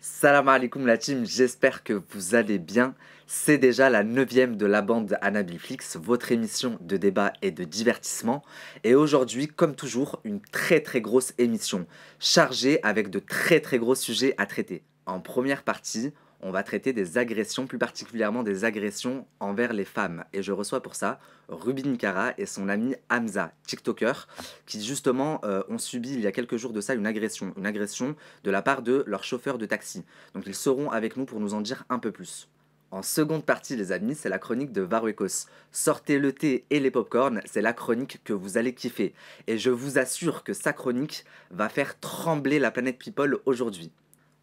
Salam alaikum la team, j'espère que vous allez bien. C'est déjà la 9e de la bande Anabilflix, votre émission de débat et de divertissement. Et aujourd'hui, comme toujours, une très grosse émission, chargée avec de très gros sujets à traiter. En première partie, on va traiter des agressions, plus particulièrement des agressions envers les femmes. Et je reçois pour ça Ruby Nicara et son ami Hamza, TikToker, qui justement ont subi il y a quelques jours de ça une agression de la part de leur chauffeur de taxi. Donc ils seront avec nous pour nous en dire un peu plus. En seconde partie, les amis, c'est la chronique de Varuekos. Sortez le thé et les popcorn, c'est la chronique que vous allez kiffer. Et je vous assure que sa chronique va faire trembler la planète People aujourd'hui.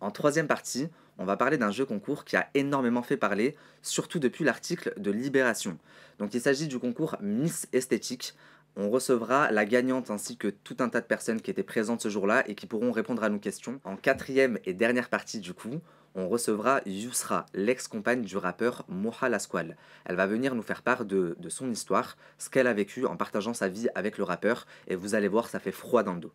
En troisième partie, on va parler d'un jeu concours qui a énormément fait parler, surtout depuis l'article de Libération. Donc il s'agit du concours Miss Esthétique. On recevra la gagnante ainsi que tout un tas de personnes qui étaient présentes ce jour-là et qui pourront répondre à nos questions. En quatrième et dernière partie du coup, on recevra Yousra, l'ex-compagne du rappeur Moha Lasquale. Elle va venir nous faire part de son histoire, ce qu'elle a vécu en partageant sa vie avec le rappeur, et vous allez voir, ça fait froid dans le dos.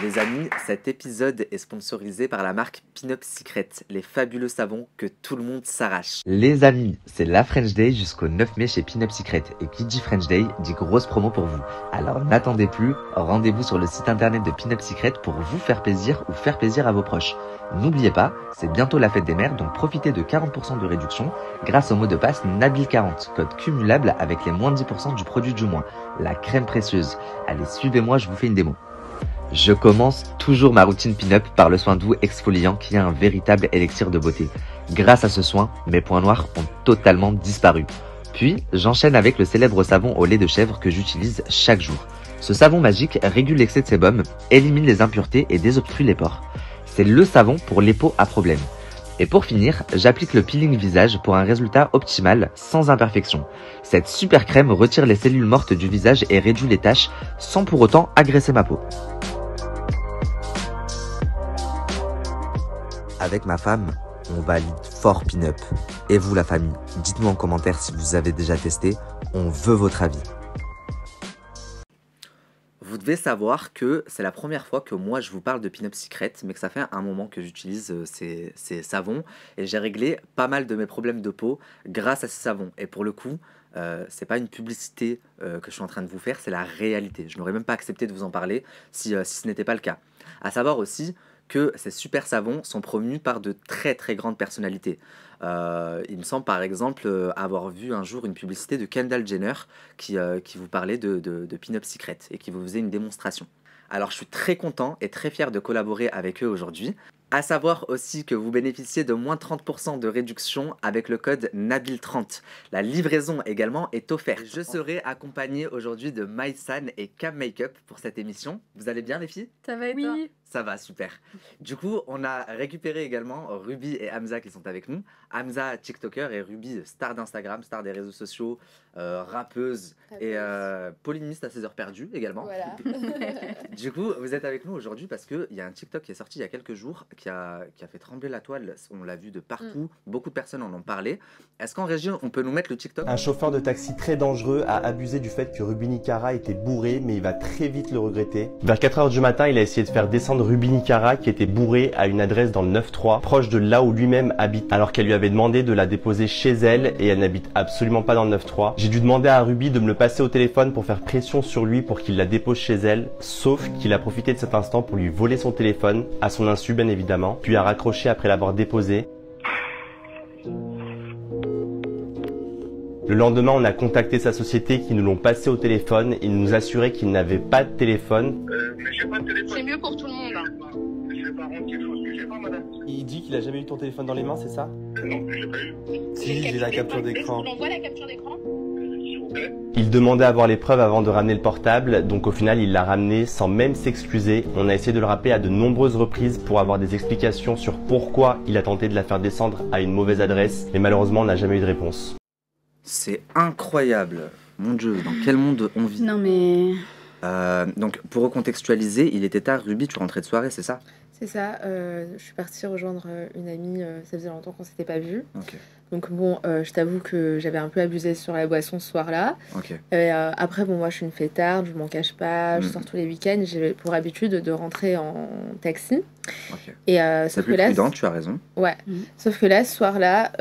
Les amis, cet épisode est sponsorisé par la marque Pinup Secret, les fabuleux savons que tout le monde s'arrache. Les amis, c'est la French Day jusqu'au 9 mai chez Pinup Secret. Et qui dit French Day dit grosse promo pour vous. Alors n'attendez plus, rendez-vous sur le site internet de Pinup Secret pour vous faire plaisir ou faire plaisir à vos proches. N'oubliez pas, c'est bientôt la fête des mères, donc profitez de 40% de réduction grâce au mot de passe Nabil40, code cumulable avec les moins de 10% du produit du mois, la crème précieuse. Allez, suivez-moi, je vous fais une démo. Je commence toujours ma routine pin-up par le soin doux exfoliant qui est un véritable élixir de beauté. Grâce à ce soin, mes points noirs ont totalement disparu. Puis, j'enchaîne avec le célèbre savon au lait de chèvre que j'utilise chaque jour. Ce savon magique régule l'excès de sébum, élimine les impuretés et désobstrue les pores. C'est le savon pour les peaux à problème. Et pour finir, j'applique le peeling visage pour un résultat optimal sans imperfection. Cette super crème retire les cellules mortes du visage et réduit les taches sans pour autant agresser ma peau. Avec ma femme, on valide fort pin-up. Et vous la famille, dites-nous en commentaire si vous avez déjà testé, on veut votre avis. Vous devez savoir que c'est la première fois que moi je vous parle de Pinup Secret, mais que ça fait un moment que j'utilise ces savons et j'ai réglé pas mal de mes problèmes de peau grâce à ces savons. Et pour le coup, c'est pas une publicité que je suis en train de vous faire, c'est la réalité. Je n'aurais même pas accepté de vous en parler si ce n'était pas le cas. À savoir aussi que ces super savons sont promus par de très grandes personnalités. Il me semble par exemple avoir vu un jour une publicité de Kendall Jenner qui vous parlait de Pinup Secret et qui vous faisait une démonstration. Alors je suis très content et très fier de collaborer avec eux aujourd'hui. À savoir aussi que vous bénéficiez de moins 30% de réduction avec le code Nabil30. La livraison également est offerte. Je serai accompagné aujourd'hui de Maïsan et Cam Makeup pour cette émission. Vous allez bien les filles? Ça va et toi? Oui. Ça va, super. Du coup, on a récupéré également Ruby et Hamza qui sont avec nous. Hamza, TikToker, et Ruby, star d'Instagram, star des réseaux sociaux, rappeuse et polémiste à ses heures perdues également. Voilà. Du coup, vous êtes avec nous aujourd'hui parce qu'il y a un TikTok qui est sorti il y a quelques jours qui a fait trembler la toile. On l'a vu de partout. Beaucoup de personnes en ont parlé. Est-ce qu'en région, on peut nous mettre le TikTok? Un chauffeur de taxi très dangereux a abusé du fait que Ruby Nicara était bourré, mais il va très vite le regretter. Vers 4 h du matin, il a essayé de faire descendre Ruby Nicara qui était bourré à une adresse dans le 9-3, proche de là où lui-même habite, alors qu'elle lui avait demandé de la déposer chez elle et elle n'habite absolument pas dans le 9-3. J'ai dû demander à Ruby de me le passer au téléphone pour faire pression sur lui pour qu'il la dépose chez elle, sauf qu'il a profité de cet instant pour lui voler son téléphone, à son insu bien évidemment, puis a raccroché après l'avoir déposé. Le lendemain, on a contacté sa société qui nous l'ont passé au téléphone. Ils nous assuraient qu'ils n'avaient pas de téléphone. Mais j'ai pas de téléphone. C'est mieux pour tout le monde. Je vais pas rendre quelque chose que j'ai pas, madame. Il dit qu'il a jamais eu ton téléphone dans les mains, c'est ça? Non, j'ai pas eu. Si, j'ai la capture d'écran. On voit la capture d'écran? S'il vous plaît. Il demandait à voir les preuves avant de ramener le portable, donc au final il l'a ramené sans même s'excuser. On a essayé de le rappeler à de nombreuses reprises pour avoir des explications sur pourquoi il a tenté de la faire descendre à une mauvaise adresse, mais malheureusement on n'a jamais eu de réponse. C'est incroyable. Mon Dieu, dans quel monde on vit? Non mais... Donc, pour recontextualiser, il était tard, Ruby, tu rentrais de soirée, c'est ça? C'est ça, je suis partie rejoindre une amie, ça faisait longtemps qu'on s'était pas vus. Ok, Donc bon, je t'avoue que j'avais un peu abusé sur la boisson ce soir-là. ok. Après, bon, moi je suis une fêtarde, je m'en cache pas, je sors tous les week-ends, j'ai pour habitude de rentrer en taxi. Ok. Et C'est sauf que plus là, prudent, tu as raison. ouais. Mhm. Sauf que là, ce soir-là,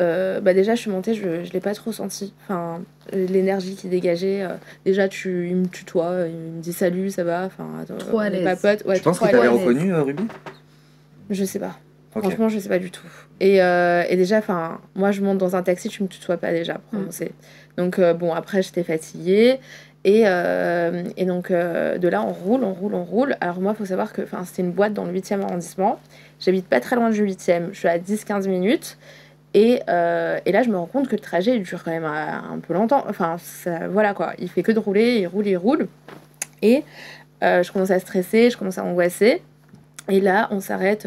bah déjà je suis montée, je l'ai pas trop senti. Enfin, l'énergie qui dégageait. Déjà, il me tutoie, il me dit salut, ça va. Enfin, attends, Trop à on est l'aise. pas potes. Ouais, Tu penses trop qu'il à t'avait l'aise. reconnu, Ruby? Je sais pas. Ok. Franchement, je sais pas du tout. Et déjà, enfin, moi, je monte dans un taxi, tu me tutoies pas déjà, pour commencer. Donc, bon, après, j'étais fatiguée. Et donc, de là, on roule. Alors, moi, il faut savoir que c'était une boîte dans le 8e arrondissement. J'habite pas très loin du 8e. Je suis à 10-15 minutes. Et là, je me rends compte que le trajet, il dure quand même un peu longtemps. Enfin, voilà quoi. Il fait que de rouler, il roule. Et je commence à stresser, je commence à angoisser. Et là, on s'arrête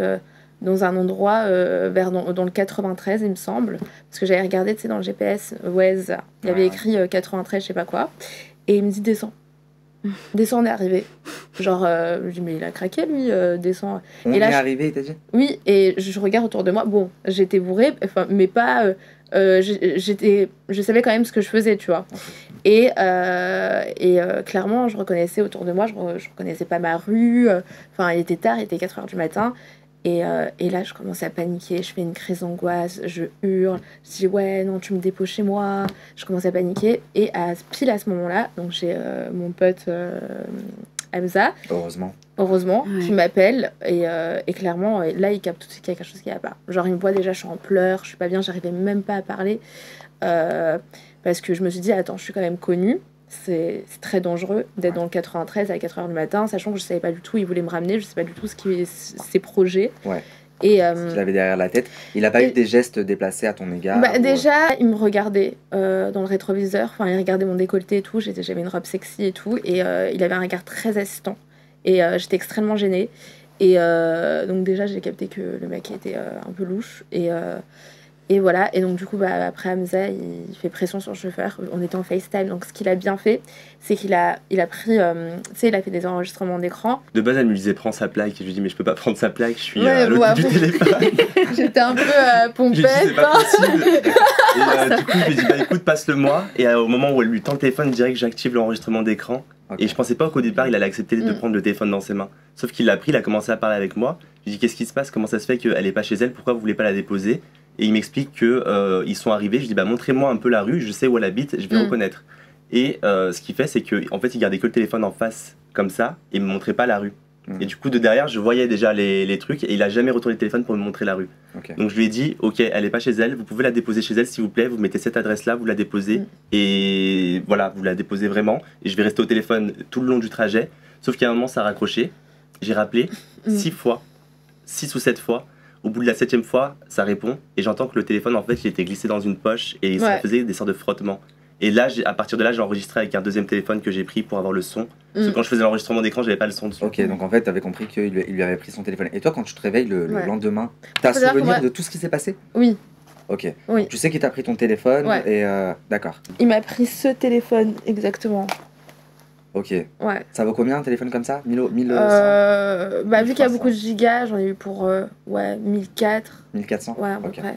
dans un endroit dans le 93, il me semble. Parce que j'avais regardé, tu sais, dans le GPS, Waze, il y avait écrit 93, je sais pas quoi. Et il me dit, descends. Descends, on est arrivé. Genre, je dis, mais il a craqué, lui, descends. On Et là, est arrivé, il t'a dit? Oui, et je regarde autour de moi. Bon, j'étais bourrée, mais pas... je savais quand même ce que je faisais, tu vois. Et clairement, je reconnaissais autour de moi, je reconnaissais pas ma rue. Enfin, il était tard, il était 4h du matin. Et là, je commence à paniquer, je fais une crise d'angoisse, je hurle, je dis ouais, non, tu me déposes chez moi. Je commence à paniquer. Et pile à ce moment-là, donc j'ai mon pote Hamza, Heureusement. qui m'appelle. Et clairement, là, il capte tout de suite qu'il y a quelque chose qui va pas. Genre, il me voit déjà, je suis en pleurs, je suis pas bien, j'arrivais même pas à parler. Parce que je me suis dit, attends, je suis quand même connue. C'est très dangereux d'être dans le 93 à 4h du matin, sachant que je savais pas du tout, il voulait me ramener, je sais pas du tout ses projets. Ouais. Et Ce qu'il avait derrière la tête. Il a pas eu des gestes déplacés à ton égard? bah, ou- déjà, il me regardait dans le rétroviseur, enfin, il regardait mon décolleté et tout, j'avais une robe sexy et tout, et il avait un regard très assistant. Et j'étais extrêmement gênée. Et donc déjà, j'ai capté que le mec était un peu louche. Et voilà, et donc du coup, bah, après Hamza, il fait pression sur le chauffeur. On était en FaceTime, donc ce qu'il a bien fait, c'est qu'il a pris, tu sais, il a fait des enregistrements d'écran. De base, elle me disait prends sa plaque. Et je lui dis mais je peux pas prendre sa plaque, je suis Ouais, à l'autre ouais, bout du téléphone. J'étais un peu Je lui dis pompette. c'est pas possible. Et du coup, je lui dis bah écoute, passe-le-moi. Et au moment où elle lui tend le téléphone, direct j'active l'enregistrement d'écran. Ok. Et je pensais pas qu'au départ il allait accepter de prendre le téléphone dans ses mains. Sauf qu'il l'a pris, il a commencé à parler avec moi. Je lui dis qu'est-ce qui se passe, comment ça se fait qu'elle est pas chez elle, pourquoi vous voulez pas la déposer? Et il m'explique que ils sont arrivés. Je dis bah montrez-moi un peu la rue, je sais où elle habite, je vais reconnaître. Et ce qu'il fait, c'est que en fait il gardait que le téléphone en face comme ça et me montrait pas la rue. Et du coup de derrière je voyais déjà les trucs et il a jamais retourné le téléphone pour me montrer la rue. Ok. Donc je lui ai dit ok, elle est pas chez elle, vous pouvez la déposer chez elle s'il vous plaît, vous mettez cette adresse là, vous la déposez et voilà, vous la déposez vraiment et je vais rester au téléphone tout le long du trajet. Sauf qu'à un moment ça a raccroché, j'ai rappelé 6 fois, 6 ou 7 fois. Au bout de la 7e fois, ça répond et j'entends que le téléphone en fait il était glissé dans une poche et ça Ouais. faisait des sortes de frottements. Et là, à partir de là, j'ai enregistré avec un deuxième téléphone que j'ai pris pour avoir le son. Parce que quand je faisais l'enregistrement d'écran, j'avais pas le son dessus. Ok, donc en fait, t'avais compris qu'il lui avait pris son téléphone. Et toi, quand tu te réveilles le Ouais. lendemain, t'as Faut savoir que souvenir moi- de tout ce qui s'est passé? Oui, Ok. oui. Tu sais qu'il t'a pris ton téléphone Ouais. et d'accord. Il m'a pris ce téléphone, exactement. Ok. Ouais. Ça vaut combien un téléphone comme ça? 1000 Bah, vu qu'il y a 1300. beaucoup de gigas, j'en ai eu pour 1400. 1400? Ouais, à peu Ok. près.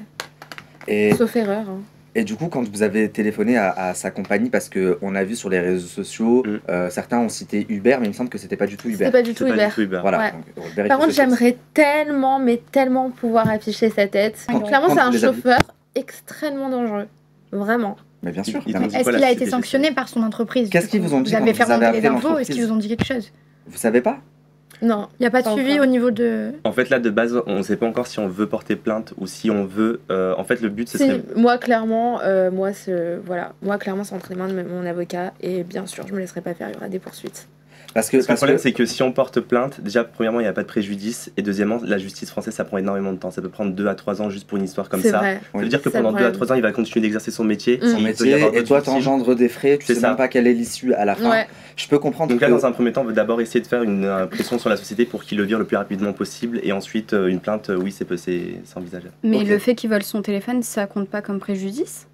Et, Sauf erreur. Hein. et du coup, quand vous avez téléphoné à sa compagnie, parce qu'on a vu sur les réseaux sociaux, certains ont cité Uber, mais il me semble que c'était pas du tout Uber. C'était pas du tout C'est pas Uber. du tout Uber. Voilà. Ouais. Donc, Uber est Par contre, quelque chose. j'aimerais tellement, mais tellement pouvoir afficher sa tête. Quand- Clairement, quand c'est tu un les as vus. chauffeur extrêmement dangereux. Vraiment. Mais bien sûr. Ils bien t'ont sûr. dit quoi, Est-ce la qu'il a été CPC? sanctionné par son entreprise? Qu'est-ce du qu'ils coup vous ont dit Vous quand avez vous fait avez remonter appelé les infos, est-ce l'entreprise qu'ils vous ont dit quelque chose? Vous savez pas? Non. Il n'y a pas de Pas suivi encore. au niveau de... En fait, là, de base, on ne sait pas encore si on veut porter plainte ou si on veut. En fait, le but, ce Si, serait. moi, clairement, moi, clairement, c'est entre les mains de mon avocat. Et bien sûr, je me laisserai pas faire. Il y aura des poursuites. Parce que, Parce que le problème, c'est que si on porte plainte, déjà, premièrement, il n'y a pas de préjudice. Et deuxièmement, la justice française, ça prend énormément de temps. Ça peut prendre 2 à 3 ans juste pour une histoire comme C'est ça. vrai. Ça veut dire que C'est le pendant 2 à problème. 3 ans, il va continuer d'exercer son métier. Son son Il peut y métier, avoir et d'autres toi victimes. t'engendres des frais, tu C'est sais ça. même pas quelle est l'issue à la fin. Ouais. Je peux comprendre Donc là, que- dans un premier temps, on veut d'abord essayer de faire une pression sur la société pour qu'il le vire le plus rapidement possible. Et ensuite, une plainte, oui, c'est envisageable. Mais Ok. le fait qu'il vole son téléphone, ça compte pas comme préjudice?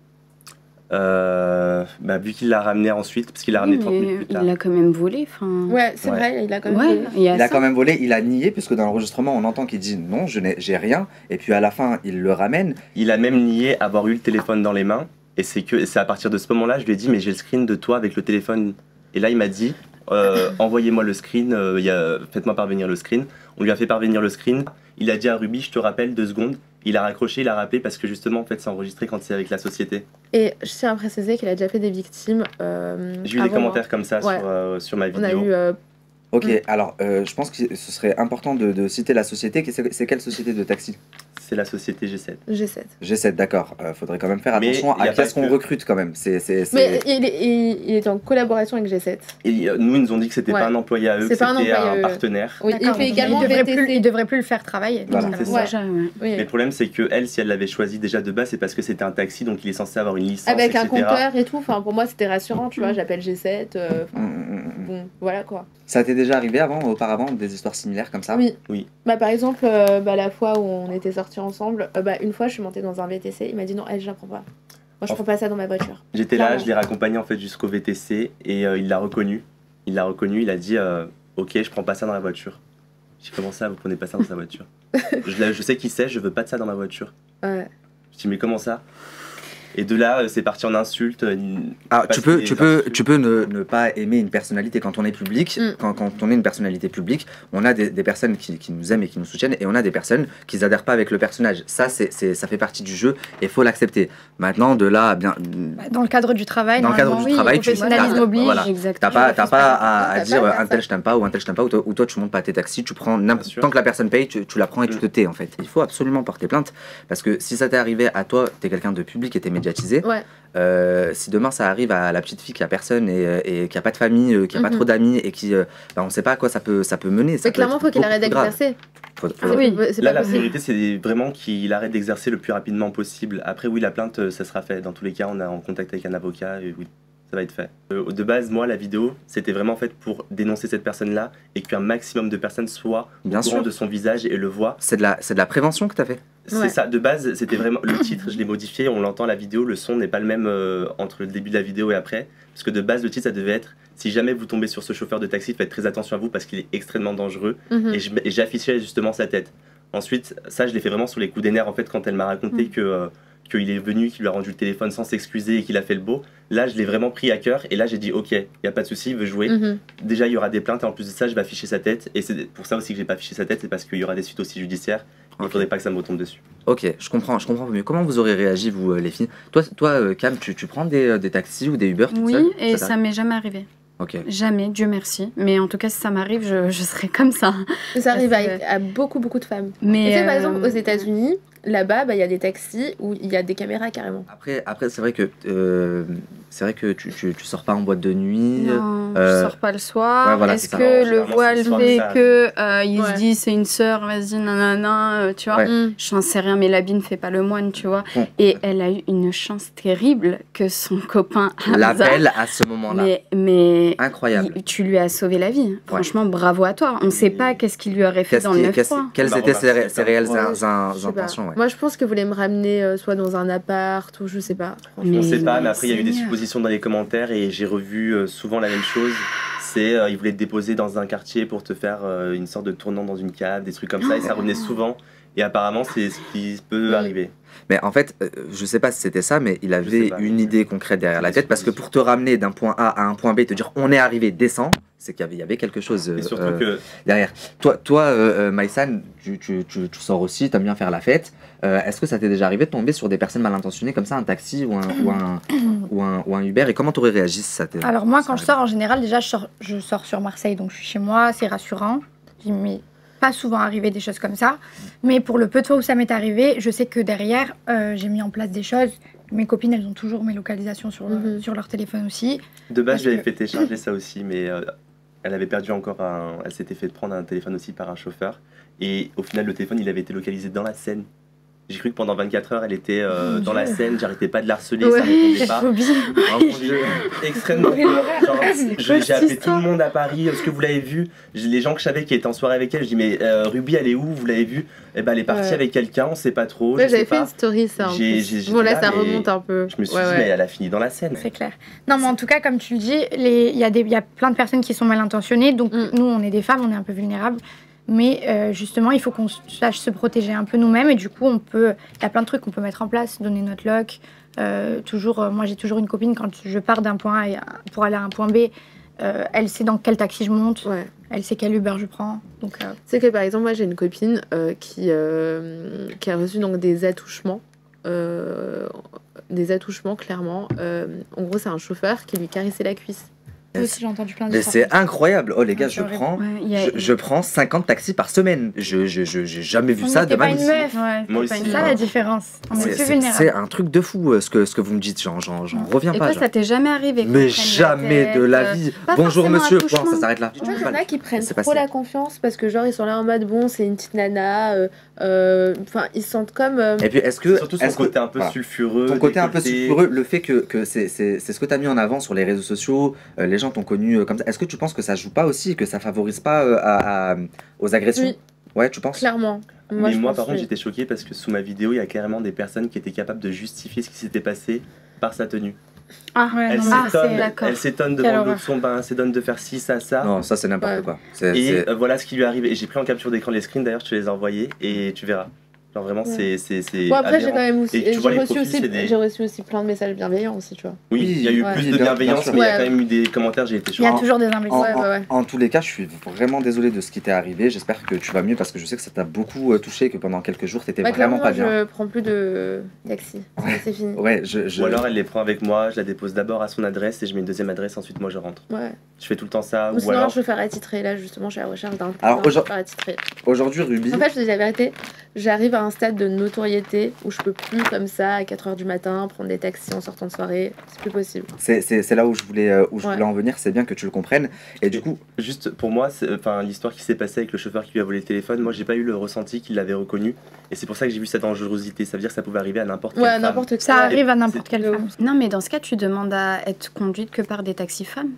Vu qu'il l'a ramené ensuite, parce qu'il l'a ramené 30 minutes plus Il tard. l'a quand même volé. Ouais, c'est Ouais. vrai, il a quand même. Ouais, volé. il y a Il a ça. quand même volé, il a nié, puisque dans l'enregistrement, on entend qu'il dit non, j'ai rien. Et puis à la fin, il le ramène. Il a même nié avoir eu le téléphone dans les mains. Et c'est à partir de ce moment-là, je lui ai dit, mais j'ai le screen de toi avec le téléphone. Et là, il m'a dit, envoyez-moi le screen, faites-moi parvenir le screen. On lui a fait parvenir le screen. Il a dit à Ruby, je te rappelle 2 secondes. Il a raccroché, il a rappelé parce que justement, en fait, c'est enregistré quand c'est avec la société. Et je tiens à préciser qu'il a déjà fait des victimes. J'ai eu des commentaires comme ça Ouais. sur ma On a vidéo. eu. Ok, alors je pense que ce serait important de citer la société. C'est quelle société de taxi? C'est la société G7. G7. G7, d'accord. Faudrait quand même faire Mais attention y a à qu'est-ce pas qu'on que- recrute quand même. Mais il est en collaboration avec G7. Et nous, ils nous ont dit que c'était Ouais. pas un employé à eux, que C'est pas un c'était employé à un eux. partenaire. Oui, il D'accord, fait donc également VTC. il devrait plus le faire travailler. Voilà, dans ce c'est cas-là. ça. Déjà, ouais. Oui. Mais le problème, c'est que elle, si elle l'avait choisi déjà de base, c'est parce que c'était un taxi, donc il est censé avoir une licence, Avec un etc. compteur et tout. Enfin, pour moi, c'était rassurant, tu vois. J'appelle G7. Bon, voilà quoi. Ça t'est déjà arrivé auparavant, des histoires similaires comme ça? Oui. Oui. Bah, par exemple, la fois où on était sortis ensemble, une fois, je suis montée dans un VTC. Il m'a dit non, elle, je la prends pas. Moi, je prends pas ça dans ma voiture. J'étais là, Clairement. je l'ai raccompagné en fait jusqu'au VTC et il l'a reconnu. Il l'a reconnu, il a dit ok, je prends pas ça dans la voiture. J'ai comment ça, vous prenez pas ça dans sa voiture? Je sais qui c'est, je veux pas de ça dans ma voiture. Ouais. Je dis mais comment ça? Et de là, c'est parti en insulte. Ah, parce tu peux, que tu les peux, insultes- tu peux ne pas aimer une personnalité quand on est public. Mm. Quand on est une personnalité publique, on a des personnes qui nous aiment et qui nous soutiennent, et on a des personnes qui n'adhèrent pas avec le personnage. Ça, ça fait partie du jeu et il faut l'accepter. Maintenant, de là, bien, Dans le cadre du travail, Dans le cadre du normalement, travail, le tu- professionnalisme t'as- oblige. voilà. Exactement. t'as pas à T'as dire pas à un tel ça. je t'aime pas ou un tel je t'aime pas, ou toi tu montes pas tes taxis, tu prends Bien sûr. tant que la personne paye, tu la prends et tu te tais en fait. Il faut absolument porter plainte parce que si ça t'est arrivé à toi, t'es quelqu'un de public et t'es médiatisé. Ouais. Si demain ça arrive à la petite fille qui a personne et qui a pas de famille, qui a pas Mhm. trop d'amis et qui, on sait pas à quoi ça peut mener. Ça Mais peut clairement, être faut qu'il beaucoup arrête plus grave. d'exercer. Faut- Oui, c'est Là, pas la possible. priorité, c'est vraiment qu'il arrête d'exercer le plus rapidement possible. Après, oui, la plainte, ça sera fait. Dans tous les cas, on est en contact avec un avocat et oui, ça va être fait. De base, moi, la vidéo, c'était vraiment faite pour dénoncer cette personne-là et qu'un maximum de personnes soient Bien au courant sûr. de son visage et le voient. C'est de la prévention que t'as fait. C'est Ouais. ça, de base, c'était vraiment le titre, je l'ai modifié, on l'entend la vidéo, le son n'est pas le même entre le début de la vidéo et après. Parce que de base, le titre, ça devait être si jamais vous tombez sur ce chauffeur de taxi, faites très attention à vous parce qu'il est extrêmement dangereux. Mhm. Et j'affichais justement sa tête. Ensuite, ça, je l'ai fait vraiment sur les coups des nerfs en fait, quand elle m'a raconté qu'il est venu, qu'il lui a rendu le téléphone sans s'excuser et qu'il a fait le beau. Là, je l'ai vraiment pris à cœur et là, j'ai dit ok, il n'y a pas de souci, il veut jouer. Mhm. Déjà, il y aura des plaintes et en plus de ça, je vais afficher sa tête. Et c'est pour ça aussi que j'ai pas affiché sa tête, c'est parce qu'il y aura des suites aussi judiciaires. Il Ok. faudrait pas que ça me retombe dessus. Ok, je comprends un peu mieux. Comment vous aurez réagi, vous, les filles? Toi Cam, tu prends des taxis ou des Uber toute Oui, seule et t'arrive ça m'est jamais arrivé. Ok. Jamais, Dieu merci. Mais en tout cas, si ça m'arrive, je serai comme ça. Ça arrive Parce que- à beaucoup de femmes. Mais Tu sais, par exemple, aux États-Unis, là-bas, il y a des taxis où il y a des caméras carrément. Après c'est vrai que tu sors pas en boîte de nuit. non, euh, je sors pas le soir. ouais, voilà, Est-ce c'est ça. que Non, le généralement, voile c'est le soir, fait ça que il Ouais. se dit c'est une sœur, vas-y, nanana, tu vois? Mm. J'en sais rien, mais l'habit ne fait pas le moine, tu vois. Bon. Et elle a eu une chance terrible que son copain Hamza, L'appel à ce moment-là. mais Incroyable. tu lui as sauvé la vie. Franchement, bravo à toi. On ne sait pas qu'est-ce qu'il lui aurait fait dans le 9-3. Quelles Bah, étaient remarque, ses réelles Ouais, je sais pas. intentions, ouais. Moi, je pense que vous voulez me ramener soit dans un appart ou je sais pas. Mais- On sait pas, mais après il y a eu des Seigneur. suppositions dans les commentaires et j'ai revu souvent la même chose. C'est ils voulaient te déposer dans un quartier pour te faire une sorte de tournant dans une cave, des trucs comme ça, et ça revenait souvent. Et apparemment, c'est ce qui peut Oui. arriver. Mais en fait, je sais pas si c'était ça, mais il avait sais pas. une idée concrète derrière la tête, parce que pour te ramener d'un point A à un point B, te dire on est arrivé, descends, c'est qu'il y avait quelque chose Et surtout que derrière. Toi Maïsan, tu sors aussi, t'aimes bien faire la fête. Est-ce que ça t'est déjà arrivé de tomber sur des personnes mal intentionnées comme ça, un taxi ou un Uber, et comment t'aurais réagi si ça t'est... Alors moi, ça quand je arrivait sors, en général, déjà, je sors sur Marseille, donc je suis chez moi, c'est rassurant. Il m'est pas souvent arrivé des choses comme ça. Mais pour le peu de fois où ça m'est arrivé, je sais que derrière, j'ai mis en place des choses. Mes copines, elles ont toujours mes localisations Mhm. sur leur téléphone aussi. de base, Parce j'avais que- fait télécharger ça aussi, mais elle avait perdu encore elle s'était fait prendre un téléphone aussi par un chauffeur. Et au final, le téléphone, il avait été localisé dans la Seine. J'ai cru que pendant 24 heures, elle était dans la Dieu. scène, j'arrêtais pas de la harceler, Ouais. ça répondait J'ai pas. phobie. Oh mon Dieu, extrêmement peur. Genre, j'ai cette appelé tout histoire. le monde à Paris, est-ce que vous l'avez vu? Les gens que je savais qui étaient en soirée avec elle, je dis mais Ruby elle est où? Vous l'avez vue? Eh ben elle est partie Ouais. avec quelqu'un, on sait pas trop. Ouais, je j'avais sais fait pas. une story, ça. En J'ai- plus. j'étais Bon, là, là, ça mais remonte un peu. Je me suis Ouais, dit ouais. mais elle a fini dans la scène. C'est clair. Non, mais en tout cas, comme tu le dis, il y a plein de personnes qui sont mal intentionnées. Donc, nous, on est des femmes, on est un peu vulnérables. Mais justement, il faut qu'on sache se protéger un peu nous-mêmes. Et du coup, il y a plein de trucs qu'on peut mettre en place, donner notre lock. Moi, j'ai toujours une copine, quand je pars d'un point A pour aller à un point B, elle sait dans quel taxi je monte, Ouais. elle sait quel Uber je prends. Donc, C'est que par exemple, moi j'ai une copine qui a reçu donc des attouchements. Clairement. En gros, c'est un chauffeur qui lui caressait la cuisse. moi aussi, j'ai entendu plein Mais d'histoires. c'est incroyable. Oh les gars, Ouais, c'est je horrible. prends, Ouais, il y a- je prends 50 taxis par semaine. J'ai jamais vu ça de T'es ma pas vie. une meuf. Ouais, Moi t'es pas aussi, une C'est ça femme. la différence. On est C'est- plus C'est vulnérables. un truc de fou ce que vous me dites. J'en reviens Et pas. toi, genre. ça t'est jamais arrivé qu'on Mais prenne la jamais tête, de la vie. pas Bonjour forcément monsieur. un Point, ça touchement. s'arrête là. Tu vois, il y en a qui prennent C'est trop passé. la confiance parce que genre ils sont là en mode bon, c'est une petite nana. Enfin, ils se sentent comme. Et puis est-ce que Surtout son est-ce que- côté un peu voilà. sulfureux. Ton côté un peu décolleté. sulfureux, le fait que c'est ce que tu as mis en avant sur les réseaux sociaux, les gens t'ont connu comme ça. Est-ce que tu penses que ça joue pas aussi et que ça favorise pas aux agressions? Oui. Ouais, tu penses? Clairement. Mais je moi, pense par contre, oui. j'étais choqué parce que sous ma vidéo, il y a carrément des personnes qui étaient capables de justifier ce qui s'était passé par sa tenue. Ah, Ouais, Elle non, Ah, mais s'étonne, d'accord. elle s'étonne Quelle devant l'eau horreur. de son bain, elle s'étonne de faire ci, ça. Non, ça c'est n'importe Ouais. quoi. Et voilà ce qui lui arrive. Et j'ai pris en capture d'écran les screens, d'ailleurs, je te les ai envoyés et tu verras. Genre vraiment, Ouais. c'est Bon, après, j'ai aberrant. quand même aussi. Et tu J'ai vois les reçu, profils, c'est des- j'ai reçu aussi plein de messages bienveillants aussi, tu vois. Oui, il y a eu Ouais. plus Oui, de bien bienveillance, sûr. mais il y a Ouais. quand même eu des commentaires, j'ai été Il y a choqué. toujours des imbéciles. Ouais, ouais. En tous les cas, je suis vraiment désolé de ce qui t'est arrivé. J'espère que tu vas mieux parce que je sais que ça t'a beaucoup touché et que pendant quelques jours, t'étais Bah, vraiment clairement, pas bien. je prends plus de taxi. C'est fini. Ouais, Ou alors elle les prend avec moi, je la dépose d'abord à son adresse et je mets une deuxième adresse, ensuite moi je rentre. Ouais. Je fais tout le temps ça. Ou Ou sinon, alors, je veux faire attitrer. Là, justement, je suis à la recherche d'un Alors, chauffeur attitré. Aujourd'hui, Ruby, En fait, je te dis la vérité, j'arrive à un stade de notoriété où je peux plus, comme ça, à 4h du matin, prendre des taxis en sortant de soirée. C'est plus possible. c'est là où je voulais Ouais. en venir. C'est bien que tu le comprennes. Et du coup, juste pour moi, l'histoire qui s'est passée avec le chauffeur qui lui a volé le téléphone, moi j'ai pas eu le ressenti qu'il l'avait reconnu. Et c'est pour ça que j'ai vu sa dangerosité. Ça veut dire que ça pouvait arriver à n'importe quelle Ouais, femme. n'importe quoi. Ça arrive à n'importe quelle c'est- femme. Non, mais dans ce cas, tu demandes à être conduite que par des taxis femmes.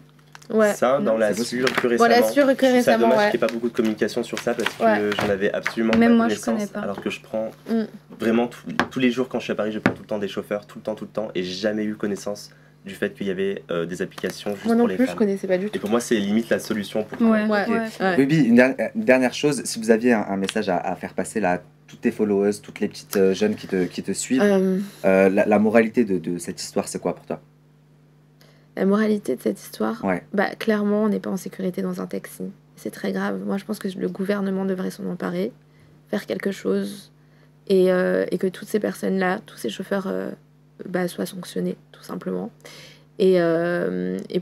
Ouais. Ça, dans Non, la c'est possible. sûre que récemment. Voilà, sûr que Je trouve ça récemment, dommage ouais. qu'il n'y ait pas beaucoup de communication sur ça parce que Ouais. j'en avais absolument Même pas moi, je connaissance. connais pas. Alors que je prends Mm. vraiment tous les jours quand je suis à Paris, je prends tout le temps des chauffeurs, tout le temps, et j'ai jamais eu connaissance du fait qu'il y avait des applications juste Moi non pour les plus, je femmes. connaissais pas du Et tout. pour moi, c'est limite la solution pour Ouais. Ouais, Ok. ouais. Ruby, une dernière chose, si vous aviez un message à faire passer là, à toutes tes followers, toutes les petites jeunes qui te suivent, la moralité de cette histoire, c'est quoi pour toi? La moralité de cette histoire, Ouais. bah, clairement, on n'est pas en sécurité dans un taxi. C'est très grave. Moi, je pense que le gouvernement devrait s'en emparer, faire quelque chose, et que toutes ces personnes-là, tous ces chauffeurs, soient sanctionnés, tout simplement. Et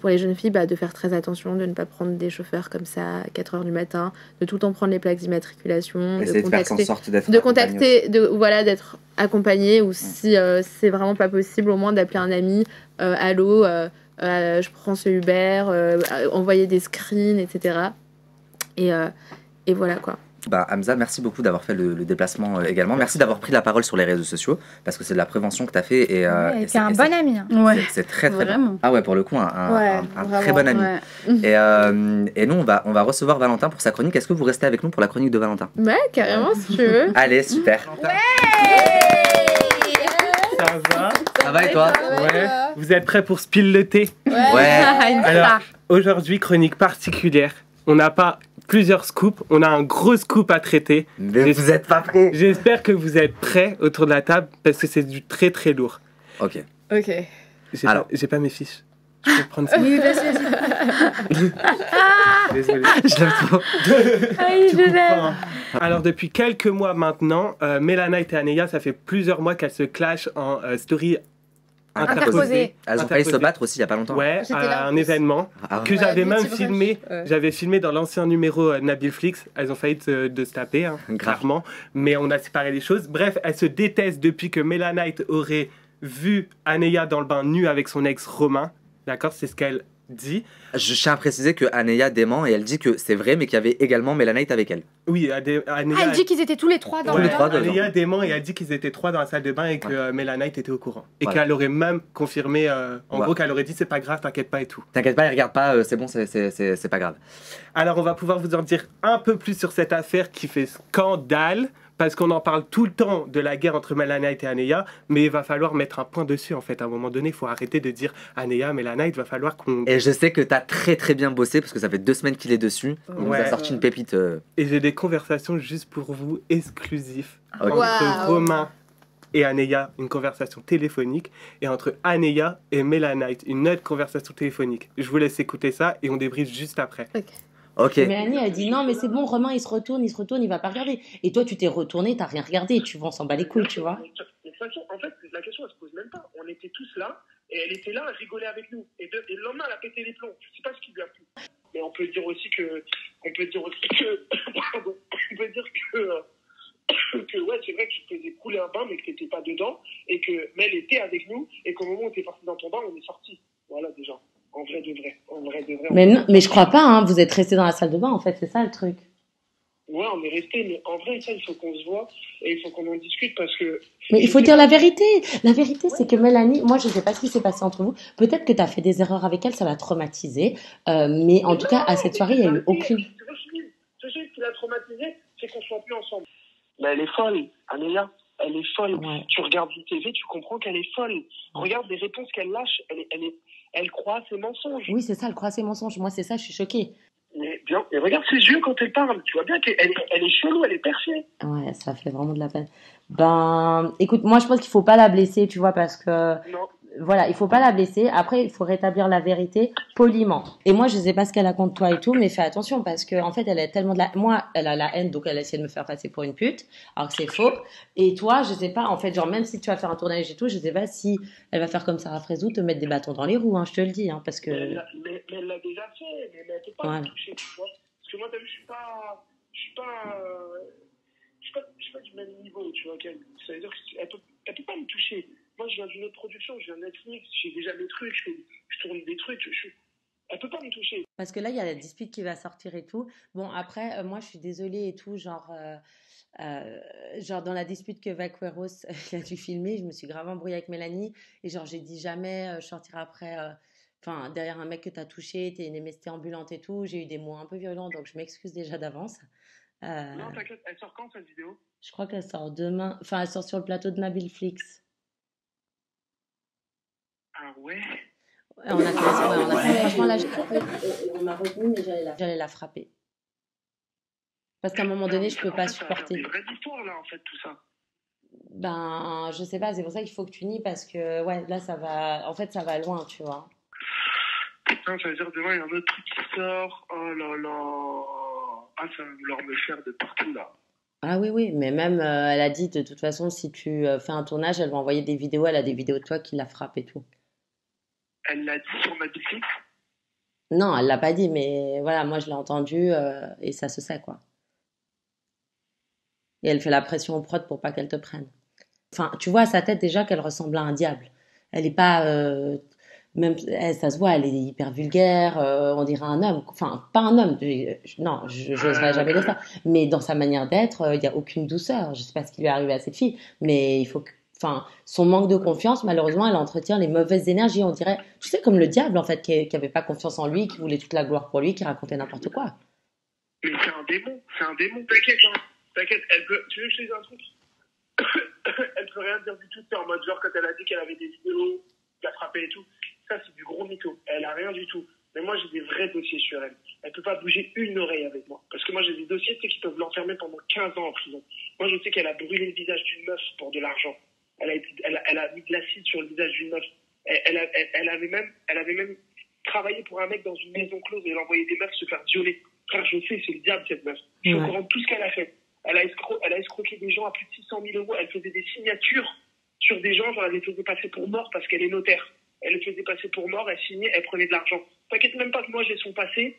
pour les jeunes filles, de faire très attention, de ne pas prendre des chauffeurs comme ça à 4h du matin, de tout le temps prendre les plaques d'immatriculation, Essayer de faire en sorte d'être de accompagné aussi. contacter, d'être accompagné, ou si c'est vraiment pas possible, au moins d'appeler un ami, allô, je prends ce Uber, envoyer des screens, etc. Et voilà quoi. Bah, Hamza, merci beaucoup d'avoir fait le déplacement également. Merci d'avoir pris la parole sur les réseaux sociaux parce que c'est de la prévention que tu as fait. Et, Ouais, et t'es un bon ami. hein. Ouais. C'est très très Vraiment. bien. Ah ouais, pour le coup, un Ouais, très bon ami. Ouais. Et nous, on va recevoir Valentin pour sa chronique. Est-ce que vous restez avec nous pour la chronique de Valentin? Ouais, carrément, si tu veux. Allez, super. Ça va? Ça va et toi? Ouais. Vous êtes prêts pour spill le thé? Ouais. Une Alors, star. aujourd'hui, chronique particulière. On n'a pas plusieurs scoops, on a un gros scoop à traiter. Mais vous êtes pas prêts? J'espère que vous êtes prêts autour de la table parce que c'est du très très lourd. Ok. Ok. J'ai pas mes fiches. Je peux prendre ça. Oui, vas-y, vas-y. Désolé. Je l'aime trop. Aïe, je l'aime. Alors depuis quelques mois maintenant, Melanite et Aneya, ça fait plusieurs mois qu'elles se clashent en story Interposée. Elles ont failli se battre aussi il y a pas longtemps. Ouais, J'étais là, à en un plus. événement Ah ouais. que j'avais Ouais, même Beauty filmé. Brush, ouais. J'avais filmé dans l'ancien numéro Nabil Flix. Elles ont failli de se taper, hein, Grave. clairement. Mais on a séparé les choses. Bref, elles se détestent depuis que Melanite aurait vu Aneya dans le bain nu avec son ex Romain. D'accord, c'est ce qu'elle dit. Je tiens à préciser que Aneya dément et elle dit que c'est vrai, mais qu'il y avait également Melanite avec elle. Oui, Elle dit qu'ils étaient tous les trois dans Tous le les trois bain. dedans. Aneya dément et elle dit qu'ils étaient 3 dans la salle de bain et que Melanite était au courant. Et Voilà. qu'elle aurait même confirmé, en Ouais. gros, qu'elle aurait dit c'est pas grave, t'inquiète pas et tout. T'inquiète pas, il regarde pas, c'est bon, c'est pas grave. Alors, on va pouvoir vous en dire un peu plus sur cette affaire qui fait scandale, parce qu'on en parle tout le temps de la guerre entre Melanite et Aneya, mais il va falloir mettre un point dessus, en fait. À un moment donné, il faut arrêter de dire Aneya, Melanite, il va falloir qu'on... Et je sais que t'as très très bien bossé parce que ça fait 2 semaines qu'il est dessus. On nous a Ouais. sorti une pépite. Et j'ai des conversations juste pour vous, exclusives, Ok. entre Waouh. Romain et Aneya, une conversation téléphonique, et entre Aneya et Melanite, une autre conversation téléphonique. Je vous laisse écouter ça, et on débriefe juste après. Ok. Mélanie, elle dit non, mais c'est bon, Romain, il se retourne, il va pas regarder. Et toi, tu t'es retourné, t'as rien regardé, tu vois, on s'en bat les couilles, tu vois. Mais de toute façon, en fait, la question, elle se pose même pas. On était tous là, et elle était là, elle rigolait avec nous. Et le lendemain, elle a pété les plombs. Je sais pas ce qui lui a plu. Mais on peut dire aussi que, pardon, on peut dire que ouais, c'est vrai que tu faisais couler un bain, mais que t'étais pas dedans, et que Mel était avec nous, et qu'au moment où t'es parti dans ton bain, on est sorti. Voilà, déjà. En vrai de vrai. En vrai de vrai. Mais non, mais je crois pas, hein, vous êtes restés dans la salle de bain, en fait, c'est ça le truc. Ouais, on est resté, mais en vrai, ça, il faut qu'on se voit, et il faut qu'on en discute, parce que... Mais il faut dire la vérité. La vérité, c'est que Mélanie, moi, je sais pas ce qui s'est passé entre vous. Peut-être que t'as fait des erreurs avec elle, ça l'a traumatisée. Mais en tout cas, à cette soirée, il y a eu aucune. Ce qui l'a traumatisé, c'est qu'on soit plus ensemble. Mais elle est folle, Anélia. Elle est folle. Ouais. Tu regardes l'ITV, tu comprends qu'elle est folle. Regarde les réponses qu'elle lâche. Elle croit à ses mensonges. Oui, c'est ça, elle croit à ses mensonges. Moi, c'est ça, je suis choquée. Mais bien, et regarde ses yeux quand elle parle. Tu vois bien qu'elle elle est chelou, elle est perchée. Ouais, ça fait vraiment de la peine. Ben, écoute, moi, je pense qu'il faut pas la blesser, tu vois, parce que, Non. voilà, il faut pas la blesser. Après, il faut rétablir la vérité poliment. Et moi, je sais pas ce qu'elle a contre toi et tout, mais fais attention parce que, en fait, elle a tellement de la, moi, elle a la haine, donc elle a essayé de me faire passer pour une pute, alors que c'est faux. Et toi, je sais pas, en fait, genre, même si tu vas faire un tournage et tout, je sais pas si elle va faire comme Sarah Frézou, te mettre des bâtons dans les roues, hein, je te le dis, hein, parce que, Mais elle l'a déjà fait, mais elle peut pas Voilà. me toucher, tu vois. Parce que moi, t'as vu, je suis pas du même niveau, tu vois, qu'elle. Ça veut dire qu'elle peut pas me toucher. Moi, je viens d'une autre production, je viens de Netflix, j'ai déjà mes trucs, je tourne des trucs, elle peut pas me toucher. parce que là, il y a la dispute qui va sortir et tout. Bon, après, moi, je suis désolée et tout, genre dans la dispute que Vaqueros il a dû filmer, je me suis grave embrouillée avec Mélanie et genre j'ai dit jamais je sortirai après enfin derrière un mec que t'as touché, t'es une MST ambulante et tout, j'ai eu des mots un peu violents donc je m'excuse déjà d'avance. Non, t'inquiète, elle sort quand cette vidéo? Je crois qu'elle sort demain, enfin elle sort sur le plateau de Nabil Flix. Ah ouais? Ouais, on a fait, franchement là on m'a retenue mais j'allais la frapper. Parce qu'à un moment donné, je peux pas supporter. C'est une vraie histoire là, en fait, tout ça. Ben, je sais pas, c'est pour ça qu'il faut que tu nies parce que, ouais, là, ça va loin, tu vois. Putain, ça veut dire demain, il y a un autre truc qui sort. Oh là là. Ah, ça va vouloir me faire de partout là. Ah oui, mais même, elle a dit, de toute façon, si tu fais un tournage, elle va envoyer des vidéos, elle a des vidéos de toi qui la frappent et tout. Elle l'a dit sur ma boutique? Non, elle l'a pas dit, mais voilà, moi, je l'ai entendu et ça se sait, quoi. Et elle fait la pression au prod pour pas qu'elle te prenne. Enfin, tu vois à sa tête déjà qu'elle ressemble à un diable. Elle est pas... même, ça se voit, elle est hyper vulgaire, on dirait un homme. Enfin, pas un homme, non, j'oserais jamais dire ça. Mais dans sa manière d'être, il n'y a aucune douceur. Je sais pas ce qui lui est arrivé à cette fille, mais il faut que... Enfin, son manque de confiance, malheureusement, elle entretient les mauvaises énergies, on dirait. Tu sais, comme le diable, en fait, qui avait pas confiance en lui, qui voulait toute la gloire pour lui, qui racontait n'importe quoi. Mais c'est un démon. T'inquiète, hein. T'inquiète, tu veux que je te dise un truc? Elle peut rien dire du tout, c'est en mode genre quand elle a dit qu'elle avait des vidéos, qu'elle a frappé et tout. Ça, c'est du gros mytho. Elle a rien du tout. Mais moi, j'ai des vrais dossiers sur elle. Elle peut pas bouger une oreille avec moi. Parce que moi, j'ai des dossiers, tu sais, qui peuvent l'enfermer pendant 15 ans en prison. Moi, je sais qu'elle a brûlé le visage d'une meuf pour de l'argent. Elle a mis de l'acide sur le visage d'une meuf. Elle avait même travaillé pour un mec dans une maison close et elle envoyait des meufs se faire violer. Frère, je sais, c'est le diable, cette meuf. Je suis au courant de tout ce qu'elle a fait. Elle a escroqué des gens à plus de 600 000 euros. Elle faisait des signatures sur des gens, genre elle les faisait passer pour morts parce qu'elle est notaire. Elle les faisait passer pour morts, elle signait, elle prenait de l'argent. T'inquiète même pas que moi j'ai son passé.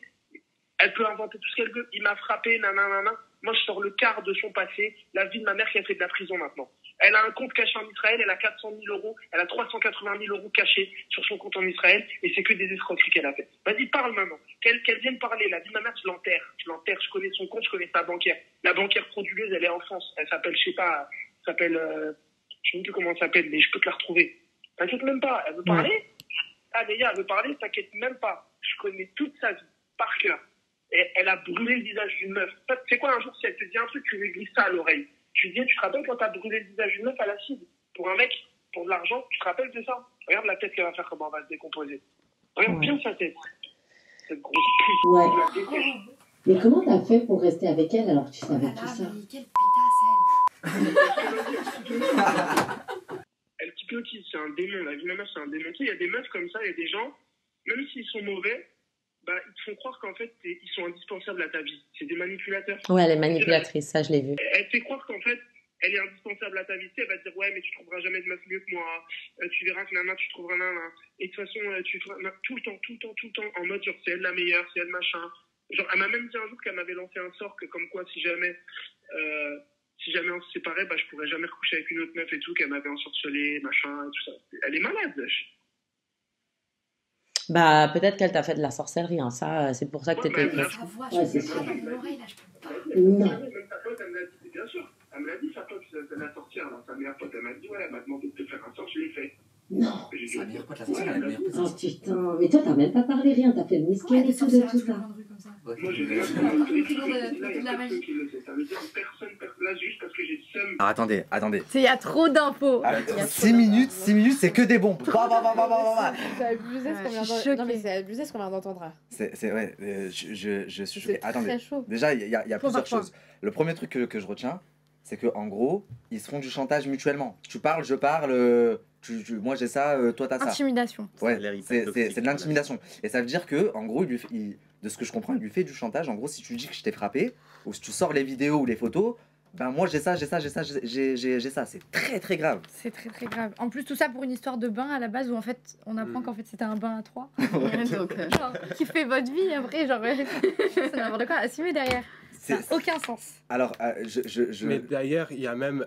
Elle peut inventer tout ce qu'elle veut. Il m'a frappé, nanana. Moi je sors le quart de son passé. La vie de ma mère qui a fait de la prison maintenant. Elle a un compte caché en Israël, elle a 400 000 euros, elle a 380 000 euros cachés sur son compte en Israël, et c'est que des escroqueries qu'elle a fait. Vas-y, parle maintenant. Qu'elle vienne parler. La vie de ma mère, je l'enterre. Je connais son compte, je connais sa banquière. La banquière frauduleuse, elle est en France. Elle s'appelle, je sais pas, je sais même plus comment elle s'appelle, mais je peux te la retrouver. T'inquiète même pas. Elle veut parler? Ah, Néa, elle veut parler, t'inquiète même pas. Je connais toute sa vie, par cœur. Et elle a brûlé le visage d'une meuf. C'est quoi un jour, si elle te dit un truc, tu lui glisses ça à l'oreille. Tu te rappelles quand t'as brûlé le visage d'une meuf à l'acide pour un mec, pour de l'argent, tu te rappelles de ça? Regarde la tête qu'elle va faire, comment elle va se décomposer. Regarde bien sa tête. Cette grosse pute. Ouais. Je la déteste. Mais comment t'as fait pour rester avec elle alors que tu savais tout ça? Quelle pétasse, Elle t'hypnotise, c'est un démon. La vie de ma mère, c'est un démon. Tu sais, il y a des meufs comme ça, il y a des gens, même s'ils sont mauvais, bah, ils te font croire qu'en fait, ils sont indispensables à ta vie. C'est des manipulateurs. Ouais, elle est manipulatrice, ça je l'ai vu. Elle te fait croire qu'en fait, elle est indispensable à ta vie. Tu sais, elle va te dire, ouais, mais tu trouveras jamais de meuf mieux que moi. Tu verras que nana, tu trouveras nana. Et de toute façon, tu feras tout le temps, en mode, genre, c'est elle la meilleure, c'est elle machin. Genre, elle m'a même dit un jour qu'elle m'avait lancé un sort que comme quoi, si jamais on se séparait, bah, je pourrais jamais recoucher avec une autre meuf et tout, qu'elle m'avait ensorcelé, machin, et tout ça. Elle est malade, wesh. Bah, peut-être qu'elle t'a fait de la sorcellerie, hein. Ça, c'est pour ça que t'étais... Ouais, Ouais, c'est sûr. l'oreille, là, je peux pas. Non. Même sa pote, elle me l'a dit, bien sûr. Elle me l'a dit, sa pote, elle l'a sorti, alors sa meilleure pote, elle m'a dit, ouais, elle m'a demandé de te faire un sort, je l'ai fait. Non. J'ai dit, Sa meilleure pote, la sorcière, elle a une meilleure pote. Oh putain, mais toi t'as même pas parlé rien, t'as fait le miskin et tout de tout ça. moi, j'ai rien fait. Là, il y a personne qui le sait. Ça veut dire personne, là, juste parce que j'ai le seum. Alors attendez. Il y a trop d'infos. 6 minutes, c'est que des bombes. C'est abusé ce qu'on vient Je suis d'entendre. Non, mais choquée. c'est abusé ce qu'on vient d'entendre là. Ouais, je suis choqué. C'est Attendez. très chaud. Déjà, il y a plusieurs Pourquoi choses. Le premier truc que je retiens, c'est que en gros, ils se font du chantage mutuellement. Tu parles, je parle, moi j'ai ça, toi t'as ça. Intimidation. Ouais, Ça a l'air hyper c'est toxique, de l'intimidation. Et ça veut dire que, en gros, de ce que je comprends, il lui fait du chantage. En gros, si tu dis que je t'ai frappé, ou si tu sors les vidéos ou les photos, ben moi j'ai ça. C'est très très grave. C'est très très grave. En plus, tout ça pour une histoire de bain à la base où en fait, on apprend qu'en fait c'était un bain à 3. Donc, Genre, qui fait votre vie après, genre, c'est n'importe quoi. Assumer derrière. Ça n'a aucun sens. Alors, Mais d'ailleurs, il y a même,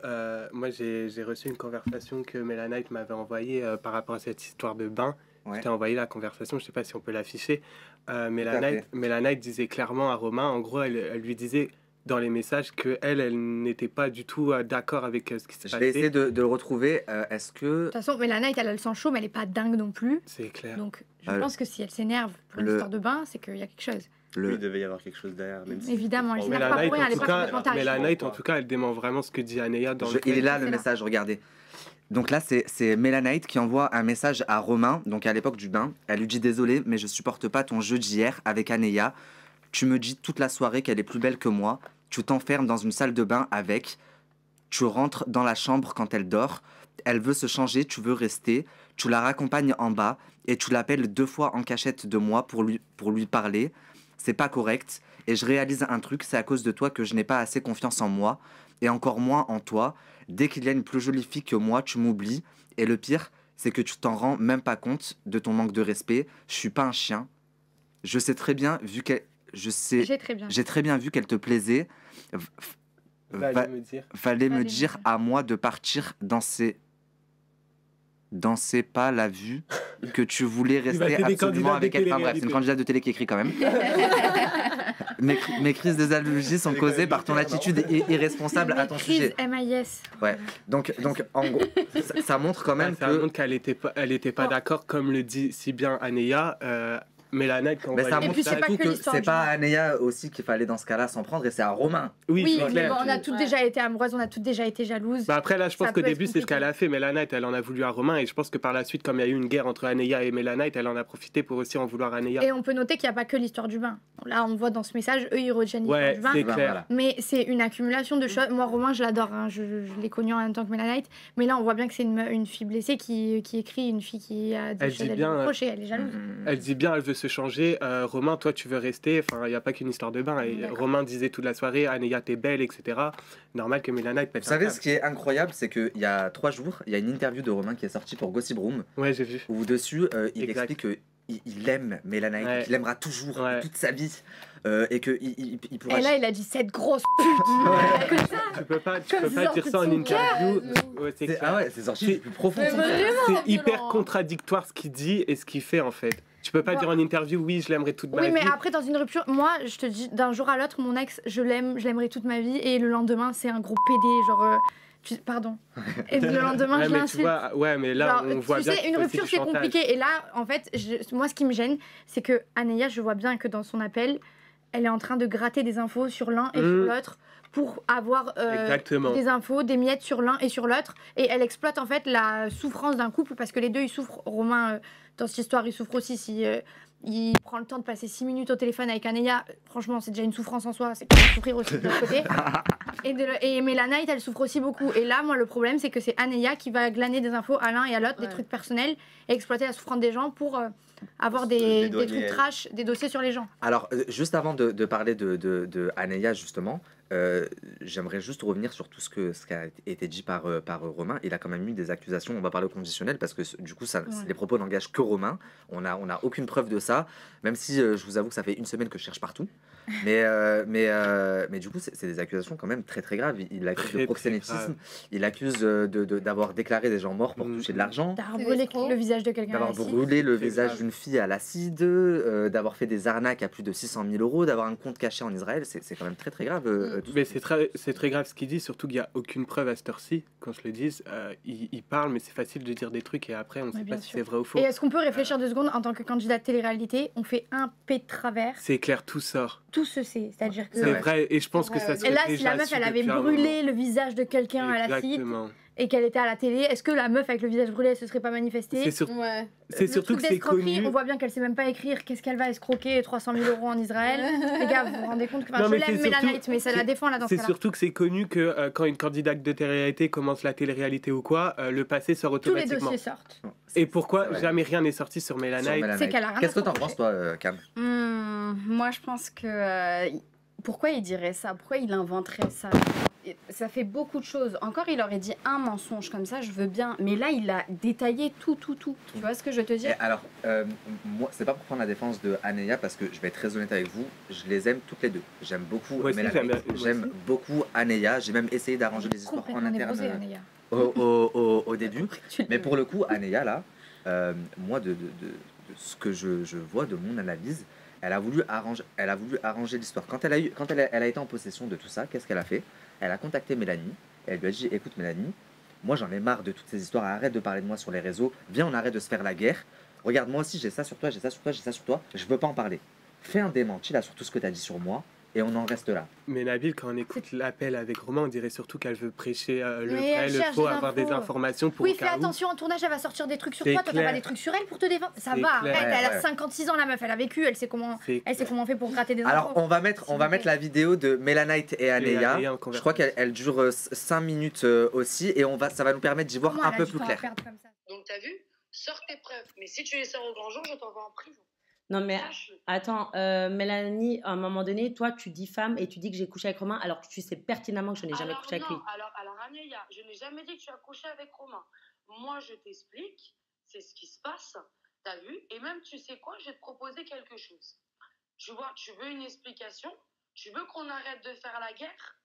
moi j'ai reçu une conversation que Melanite m'avait envoyée par rapport à cette histoire de bain. Ouais. Je t'ai envoyé la conversation, je sais pas si on peut l'afficher. fait. Melanite disait clairement à Romain, en gros, elle lui disait dans les messages elle n'était pas du tout d'accord avec ce qui se Je vais essayer passait. de le retrouver. Est-ce que... De toute façon, mais la Night, elle a le sang chaud, mais elle est pas dingue non plus. C'est clair. Donc, je Euh, pense que si elle s'énerve pour une le- histoire de bain, c'est qu'il y a quelque chose. Il devait y avoir quelque chose derrière. Même si Évidemment, elle c'était s'énerve pas pas pour rien, elle est pas complètement tarée. Melanite, en tout cas, elle dément vraiment ce que dit Anéa dans le Il est fait. là le C'est là. message, regardez. Donc là, c'est Melanite qui envoie un message à Romain, donc à l'époque du bain. Elle lui dit: désolé, mais je supporte pas ton jeu d'hier avec Anéa. Tu me dis toute la soirée qu'elle est plus belle que moi. Tu t'enfermes dans une salle de bain avec. Tu rentres dans la chambre quand elle dort. Elle veut se changer, tu veux rester. Tu la raccompagnes en bas et tu l'appelles 2 fois en cachette de moi pour lui parler. C'est pas correct. Et je réalise un truc, c'est à cause de toi que je n'ai pas assez confiance en moi et encore moins en toi. Dès qu'il y a une plus jolie fille que moi, tu m'oublies. Et le pire, c'est que tu t'en rends même pas compte de ton manque de respect. Je suis pas un chien. Je sais très bien, vu qu'elle... J'ai très bien. J'ai très bien vu qu'elle te plaisait. Fallait me dire. Fallait me Fallait me dire dire. à moi de partir danser pas la vue que tu voulais va rester t'aider, absolument candidat avec de elle. Enfin bref, c'est télé-réalité. une candidate de télé qui écrit quand même. Mes crises de jalousie sont causées par ton attitude irresponsable à ton Crise sujet. MIS. Ouais. Donc en gros, ça montre quand même Ça que... montre qu'elle était pas Oh. d'accord, comme le dit si bien Anéa. Melanite, quand on Mais voit ça les montre puis, c'est messages- pas surtout que que l'histoire c'est du pas bain. Anéa aussi qu'il fallait dans ce cas-là s'en prendre, et c'est à Romain. Oui, Oui, c'est mais clair. bon, on a toutes déjà été amoureuses, on a toutes déjà été jalouses. Bah après là je pense Ça qu'au peut être début c'est ce qu'elle a fait. Melanite elle en a voulu à Romain et je pense que par la suite comme il y a eu une guerre entre Anéa et Melanite elle en a profité pour aussi en vouloir à Anéa. Et on peut noter qu'il n'y a pas que l'histoire du bain. Là, on voit dans ce message, eux, ils retiennent l'histoire Ouais du bain. c'est Ben, clair. voilà. Mais c'est une accumulation de choses. Moi, Romain, je l'adore. Hein. Je l'ai connu en même temps que Melanite. Mais là, on voit bien que c'est une fille blessée qui écrit, une fille qui a des Elle choses dit à lui bien, reprocher. Elle est jalouse. Elle dit bien elle veut se changer. Romain toi tu veux rester. Enfin il n'y a pas qu'une histoire de bain. Et D'accord. Romain disait toute la soirée Anéa t'es belle etc. Normal que Melanite pète Vous un savez câble. ce qui est incroyable, c'est qu'il y a 3 jours, il y a une interview de Romain qui est sortie pour Gossip Room, Ouais j'ai vu. où dessus, il Exact. explique que il aime Mélanite, Ouais. qu'il aimera toujours Ouais. toute sa vie, et que il pourra. Et là, il a dit cette grosse pute. Comme ça. Tu peux pas Comme dire sorti ça en de son interview. cœur. Ouais, c'est C'est- clair. ah ouais, c'est sorti du plus profond. de son cœur. C'est hyper contradictoire ce qu'il dit et ce qu'il fait en fait. Tu peux pas Bon. dire en interview oui je l'aimerais toute ma Oui, vie. mais après, dans une rupture, moi, je te dis, d'un jour à l'autre, mon ex, je l'aimerai toute ma vie, et le lendemain, c'est un gros PD, genre. Pardon. Et le lendemain, Ouais, je mais tu l'insulte. vois, ouais, mais là Genre, on voit tu bien sais, qu'il une fait aussi rupture du c'est chantage. compliqué. Et là, en fait, moi, ce qui me gêne, c'est que Anéa, je vois bien que dans son appel, elle est en train de gratter des infos sur l'un et sur l'autre pour avoir Exactement. des infos, des miettes sur l'un et sur l'autre. Et elle exploite en fait la souffrance d'un couple parce que les deux, ils souffrent. Romain, dans cette histoire, il souffre aussi si il prend le temps de passer 6 minutes au téléphone avec Anéa. Franchement, c'est déjà une souffrance en soi. C'est qu'il va souffrir aussi de l'autre côté. Et Mélanite, elle souffre aussi beaucoup. Et là, moi, le problème, c'est que c'est Anéa qui va glaner des infos à l'un et à l'autre, des trucs personnels, et exploiter la souffrance des gens pour avoir des trucs trash, des dossiers sur les gens. Alors, juste avant de parler de Anéa, justement, j'aimerais juste revenir sur tout ce qui a été dit par Romain. Il a quand même eu des accusations, on va parler au conditionnel, parce que du coup, les propos n'engagent que Romain. On a aucune preuve de ça, même si je vous avoue que ça fait une semaine que je cherche partout. Mais du coup, c'est des accusations quand même très très graves. Il accuse de proxénétisme, il accuse d'avoir déclaré des gens morts pour toucher de l'argent. D'avoir brûlé le visage de quelqu'un. D'avoir brûlé le visage d'une fille à l'acide, d'avoir fait des arnaques à plus de 600 000 euros, d'avoir un compte caché en Israël, c'est quand même très très grave. Mais c'est très grave ce qu'il dit, surtout qu'il n'y a aucune preuve à cette heure-ci, quand je le dis. Il parle, mais c'est facile de dire des trucs et après on ne sait pas si c'est vrai ou faux. Et est-ce qu'on peut réfléchir 2 secondes en tant que candidat de télé-réalité? On fait un P de travers. C'est clair, tout sort. Tout se sait. C'est-à-dire que. C'est vrai, et je pense que ça se Et là, si déjà la meuf, su elle avait depuis un brûlé moment. le visage de quelqu'un à l'acide Exactement. et qu'elle était à la télé, est-ce que la meuf avec le visage brûlé, elle se serait pas manifestée? C'est surtout truc que c'est d'escroquerie, connu. on voit bien qu'elle sait même pas écrire qu'est-ce qu'elle va escroquer 300 000 euros en Israël. Les gars, vous vous rendez compte que Non, je mais l'aime c'est Mélanite, surtout- mais ça la défend là dans ce C'est cas-là. surtout que c'est connu que quand une candidate de télé-réalité commence la télé-réalité ou quoi, le passé sort Tous les automatiquement. dossiers sortent. Et pourquoi vrai. jamais rien n'est sorti sur Mélanite? C'est qu'elle a rien Qu'est-ce que à t'en se penses, toi, Cam? Moi, je pense que... pourquoi il dirait ça? Pourquoi il inventerait ça? Ça fait beaucoup de choses. Encore, il aurait dit un mensonge comme ça, je veux bien. Mais là, il a détaillé tout. Tu vois ce que je veux te Et dire? alors, moi, c'est pas pour prendre la défense de Anéa, parce que je vais être très honnête avec vous, je les aime toutes les deux. J'aime beaucoup Moi aussi, Mélanite, moi j'aime aussi. beaucoup Anéa, j'ai même essayé d'arranger des histoires en Complètement interne névrosée, Anéa. au début. Mais pour le coup, Anéa, là, moi, de ce que je vois, de mon analyse, elle a voulu arranger l'histoire. Quand elle a été en possession de tout ça, qu'est-ce qu'elle a fait? Elle a contacté Mélanie, et elle lui a dit, écoute Mélanie, moi j'en ai marre de toutes ces histoires, arrête de parler de moi sur les réseaux, viens on arrête de se faire la guerre, regarde moi aussi j'ai ça sur toi, j'ai ça sur toi, j'ai ça sur toi, je veux pas en parler. Fais un démenti là sur tout ce que tu as dit sur moi, et on en reste là. Mais Nabil, quand on écoute l'appel avec Romain, on dirait surtout qu'elle veut prêcher le Mais vrai, elle le cherche faux, des avoir des infos. informations pour Oui, au fais cas où. attention, en tournage, elle va sortir des trucs sur C'est toi. Toi, t'as clair. pas des trucs sur elle pour te défendre. Ça C'est va, clair. arrête. Elle Ouais. a 56 ans, la meuf. Elle a vécu, elle sait comment fait pour gratter des infos. Alors on va mettre la vidéo de Mélanite et Anéa, Anéa en je conversation. crois qu'elle dure 5 minutes aussi, et ça va nous permettre d'y voir Comment un elle a peu du plus temps à clair. perdre comme ça? Donc t'as vu? Sors tes preuves. Mais si tu les sors au grand jour, je t'envoie en prison. Non, mais Sache-le. attends, Mélanie, à un moment donné, toi, tu diffames et tu dis que j'ai couché avec Romain alors que tu sais pertinemment que je n'ai jamais Alors, couché avec non, lui. alors Anéa, je n'ai jamais dit que tu as couché avec Romain. Moi, je t'explique, c'est ce qui se passe, t'as vu? Et même, tu sais quoi, je vais te proposer quelque chose. Tu vois, tu veux une explication? Tu veux qu'on arrête de faire la guerre?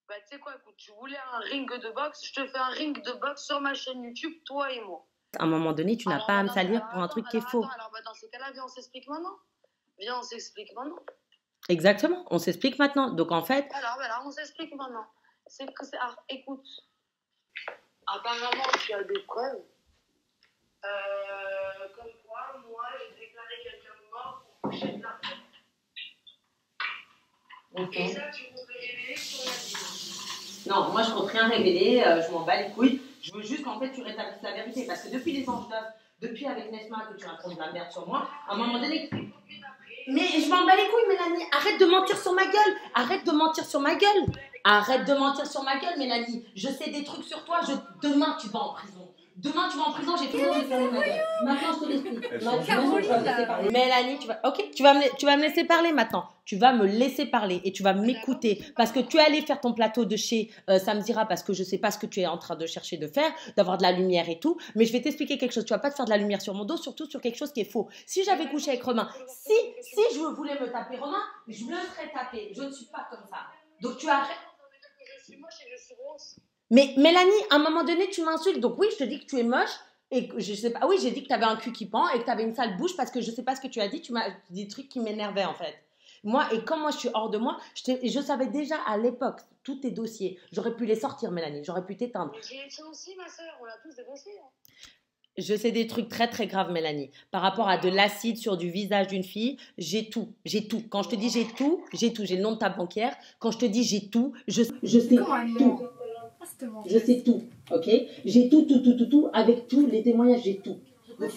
Bah, tu sais quoi, écoute, tu voulais un ring de boxe, je te fais un ring de boxe sur ma chaîne YouTube, toi et moi. À un moment donné, tu n'as pas à me salir pour un truc qui est faux. Alors, dans ces cas-là, viens, on s'explique maintenant. Viens, on s'explique maintenant. Exactement, on s'explique maintenant. Donc en fait, Alors, on s'explique maintenant. Alors, écoute. Apparemment, tu as des preuves. Comme quoi, moi, j'ai déclaré quelqu'un mort pour coucher de l'argent. Et ça, tu voudrais révéler sur la vidéo. non, moi je compte rien révéler, je m'en bats les couilles. Je veux juste qu'en fait tu rétablisses la vérité. Parce que depuis les anges d'œufs, depuis avec Nesma que tu racontes de la merde sur moi, à un moment donné. Mais je m'en bats les couilles, Mélanie. Arrête de mentir sur ma gueule. Arrête de mentir sur ma gueule. Arrête de mentir sur ma gueule, Mélanie. Je sais des trucs sur toi. Demain, tu vas en prison. Demain, tu vas en prison, j'ai fini de faire le mal. Maintenant, je te l'explique. Maintenant, tu vas me laisser parler. Mélanie, tu vas me laisser parler maintenant. Tu vas me laisser parler et tu vas m'écouter. Parce que tu es allé faire ton plateau de chez Samzira parce que je sais pas ce que tu es en train de chercher de faire, d'avoir de la lumière et tout. Mais je vais t'expliquer quelque chose. Tu vas pas te faire de la lumière sur mon dos, surtout sur quelque chose qui est faux. Si j'avais couché avec Romain, si je voulais me taper Romain, je me serais tapé. Je ne suis pas comme ça. Donc tu arrêtes. Je suis moche et je suis grosse. Mais Mélanie, à un moment donné, tu m'insultes. Donc oui, je te dis que tu es moche. Et que je sais pas. Oui, j'ai dit que tu avais un cul qui pend et que tu avais une sale bouche parce que je sais pas ce que tu as dit. Tu m'as dit des trucs qui m'énervaient en fait. Moi, et comme moi je suis hors de moi, je savais déjà à l'époque tous tes dossiers. J'aurais pu les sortir, Mélanie. J'aurais pu t'éteindre. Mais j'ai les tiens aussi, ma soeur. On a tous des dossiers. Hein. Je sais des trucs très très graves, Mélanie. Par rapport à de l'acide sur du visage d'une fille, j'ai tout. J'ai tout. Quand je te dis j'ai tout. J'ai le nom de ta banquière. Quand je te dis j'ai tout, je sais tout. Je sais tout, ok? J'ai tout, avec tous les témoignages, j'ai tout. Donc, Mais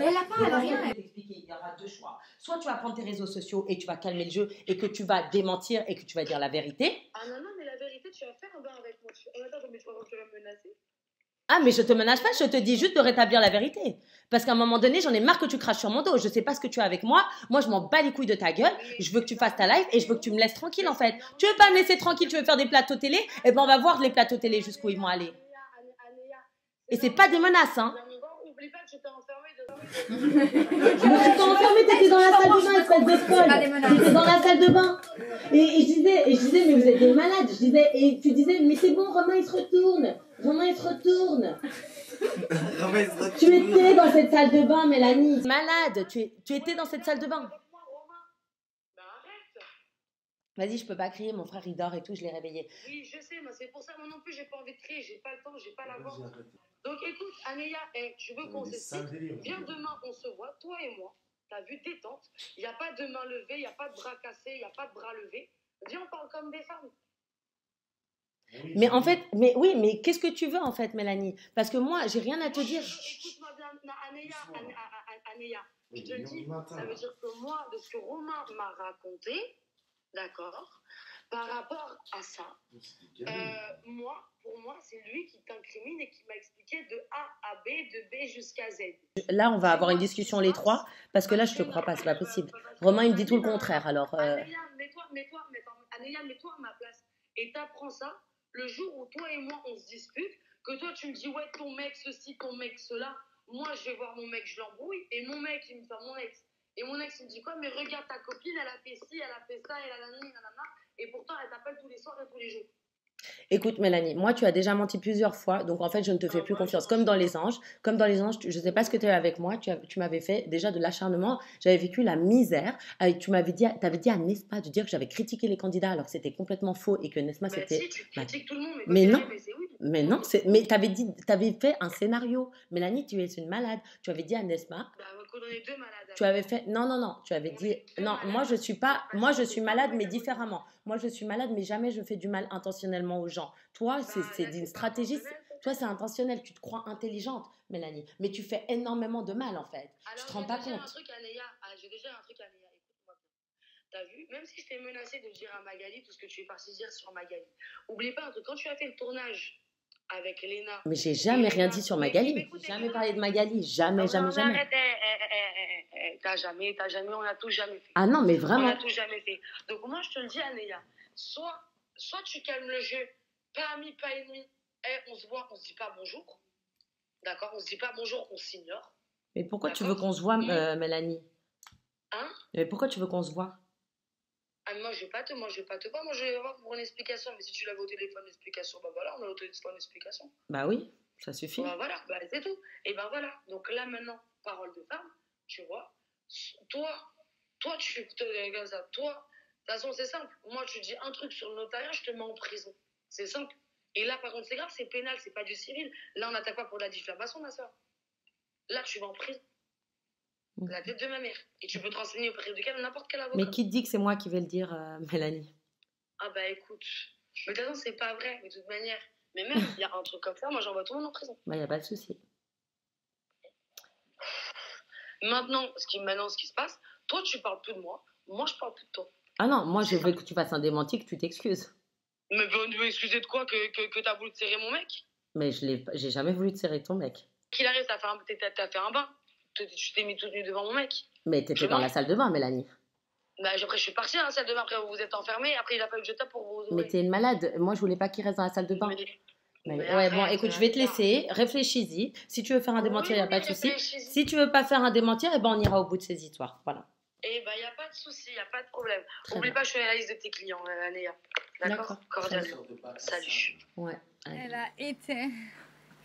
elle a pas, elle a rien. Je vais t'expliquer, il y aura deux choix. Soit tu vas prendre tes réseaux sociaux et tu vas calmer le jeu et que tu vas démentir et que tu vas dire la vérité. Ah non, mais la vérité, tu vas faire un bain avec moi. Attends, mais tu vas me menacer. Ah, mais je te menace pas, je te dis juste de rétablir la vérité. Parce qu'à un moment donné, j'en ai marre que tu craches sur mon dos. Je sais pas ce que tu as avec moi. Moi, je m'en bats les couilles de ta gueule. Je veux que tu fasses ta live et je veux que tu me laisses tranquille, en fait. Tu veux pas me laisser tranquille, tu veux faire des plateaux télé? Eh ben, on va voir les plateaux télé jusqu'où ils vont aller. Et c'est pas des menaces, hein. Oublie pas que je t'ai enfermée Je t'ai enfermée, t'étais dans la salle de bain, espèce de folle. T'étais dans la salle de bain. Et je disais, mais vous êtes des malades. Et tu disais, mais c'est bon, Romain, il se retourne. Tu étais dans cette salle de bain, Mélanie. Malade, tu étais dans cette salle de bain. Bah arrête. Vas-y, je peux pas crier, mon frère il dort et tout, je l'ai réveillé. Oui, je sais, mais c'est pour ça, moi non plus, j'ai pas envie de crier, j'ai pas le temps, j'ai pas la voix. Donc écoute, Anéa, tu veux qu'on s'explique? Viens demain, on se voit, toi et moi. T'as vu, détente. Il n'y a pas de main levée, il n'y a pas de bras cassés, il n'y a pas de bras levés. Viens, on parle comme des femmes. Mais en fait, mais qu'est-ce que tu veux en fait, Mélanie? Parce que moi, j'ai rien à te dire. Écoute-moi bien, Anéa, je te le dis, ça veut dire que moi, de ce que Romain m'a raconté, d'accord, par rapport à ça, pour moi, c'est lui qui t'incrimine et qui m'a expliqué de A à B, de B jusqu'à Z. Là, on va avoir une discussion les trois, parce que là, je te crois pas, c'est pas possible. Romain, il me dit tout le contraire, alors... Anéa, mets-toi à ma place et t'apprends ça. Le jour où toi et moi on se dispute, que toi tu me dis ouais ton mec ceci, ton mec cela, moi je vais voir mon mec, je l'embrouille et mon mec il me fait mon ex. Et mon ex il me dit quoi, mais regarde ta copine, elle a fait ci, elle a fait ça, elle a nanana, et pourtant elle t'appelle tous les soirs et tous les jours. Écoute Mélanie, moi tu as déjà menti plusieurs fois, donc en fait je ne te fais plus confiance. Comme dans les anges, je ne sais pas ce que tu as avec moi, tu m'avais fait déjà de l'acharnement, j'avais vécu la misère. Tu avais dit à Nesma de dire que j'avais critiqué les candidats alors que c'était complètement faux et que Nesma c'était... Si, tu critiques tout le monde, mais non, oui. Mais non, mais t'avais fait un scénario. Mélanie, tu es une malade. Tu avais dit à Nesma... Bah, on est deux malades. Tu avais fait... Non, tu avais dit... Non, moi je suis malade mais différemment. Moi je suis malade mais jamais je fais du mal intentionnellement aux gens. Toi, c'est d'une stratégie... Toi, c'est intentionnel. Tu te crois intelligente, Mélanie. Mais tu fais énormément de mal, en fait. Alors, tu te rends pas compte. J'ai déjà un truc, Anéa. Écoute-moi bien. T'as vu? Même si je t'ai menacé de dire à Magali tout ce que tu es parti dire sur Magali. Oublie pas un truc. Quand tu as fait le tournage avec Léna... Mais j'ai jamais rien dit sur Magali. J'ai jamais parlé de Magali. Jamais. Arrête, t'as jamais, on a tout jamais fait. Ah non, mais vraiment. On a tout jamais fait. Donc moi, je te le dis, Anéa. Soit tu calmes le jeu, pas ami, pas ennemi. On se voit, on se dit pas bonjour. D'accord? On se dit pas bonjour, on s'ignore. Mais pourquoi tu veux qu'on se voit, Mélanie? Hein? Mais pourquoi tu veux qu'on se voit? Ah, moi, je vais pas te voir. Moi, je vais voir pour une explication. Mais si tu l'avais au téléphone, explication, bah voilà, on a au téléphone, explication. Bah oui, ça suffit. Bah voilà, bah c'est tout. Et ben voilà. Donc là, maintenant, parole de femme, tu vois. Toi, tu te comme ça. Toi, de toute façon, c'est simple. Moi, tu dis un truc sur le notariat, je te mets en prison. C'est simple. Et là, par contre, c'est grave, c'est pénal, c'est pas du civil. Là, on n'attaque pas pour la diffamation, ma soeur. Là, tu vas en prison. La tête de ma mère. Et tu peux te renseigner auprès de n'importe quel avocat. Mais qui te dit que c'est moi qui vais le dire, Mélanie? Ah bah écoute. Mais de toute façon, c'est pas vrai, de toute manière. Mais même, il y a un truc comme ça, moi, j'envoie tout le monde en prison. Bah, il n'y a pas de souci. Maintenant, ce qui se passe, toi, tu parles plus de moi. Moi, je parle plus de toi. Ah non, moi, je veux que tu fasses un démenti, que tu t'excuses. Mais vous excuser de quoi? Que t'as voulu te serrer mon mec? Mais j'ai jamais voulu te serrer ton mec. Qu'il arrive, t'as fait un bain. Tu t'es mis toute nue devant mon mec. Mais t'étais dans la salle de bain, Mélanie. Bah, après, je suis partie dans la salle de bain. Après, vous vous êtes enfermés. Après, il a fallu que je tape pour vous. Mais t'es une malade. Moi, je voulais pas qu'il reste dans la salle de bain. Ouais, arrête, bon, écoute, je vais te laisser. Réfléchis-y. Si tu veux faire un démentir, il n'y a pas de souci. réfléchis-y. Si tu veux pas faire un démentir, eh ben, on ira au bout de ces histoires. Voilà. Eh ben, il n'y a pas de souci, il n'y a pas de problème. Très Oublie bien. pas, je suis à la liste de tes clients, Néa. D'accord. Cordialement. Salut. Ouais. allez. Elle a été.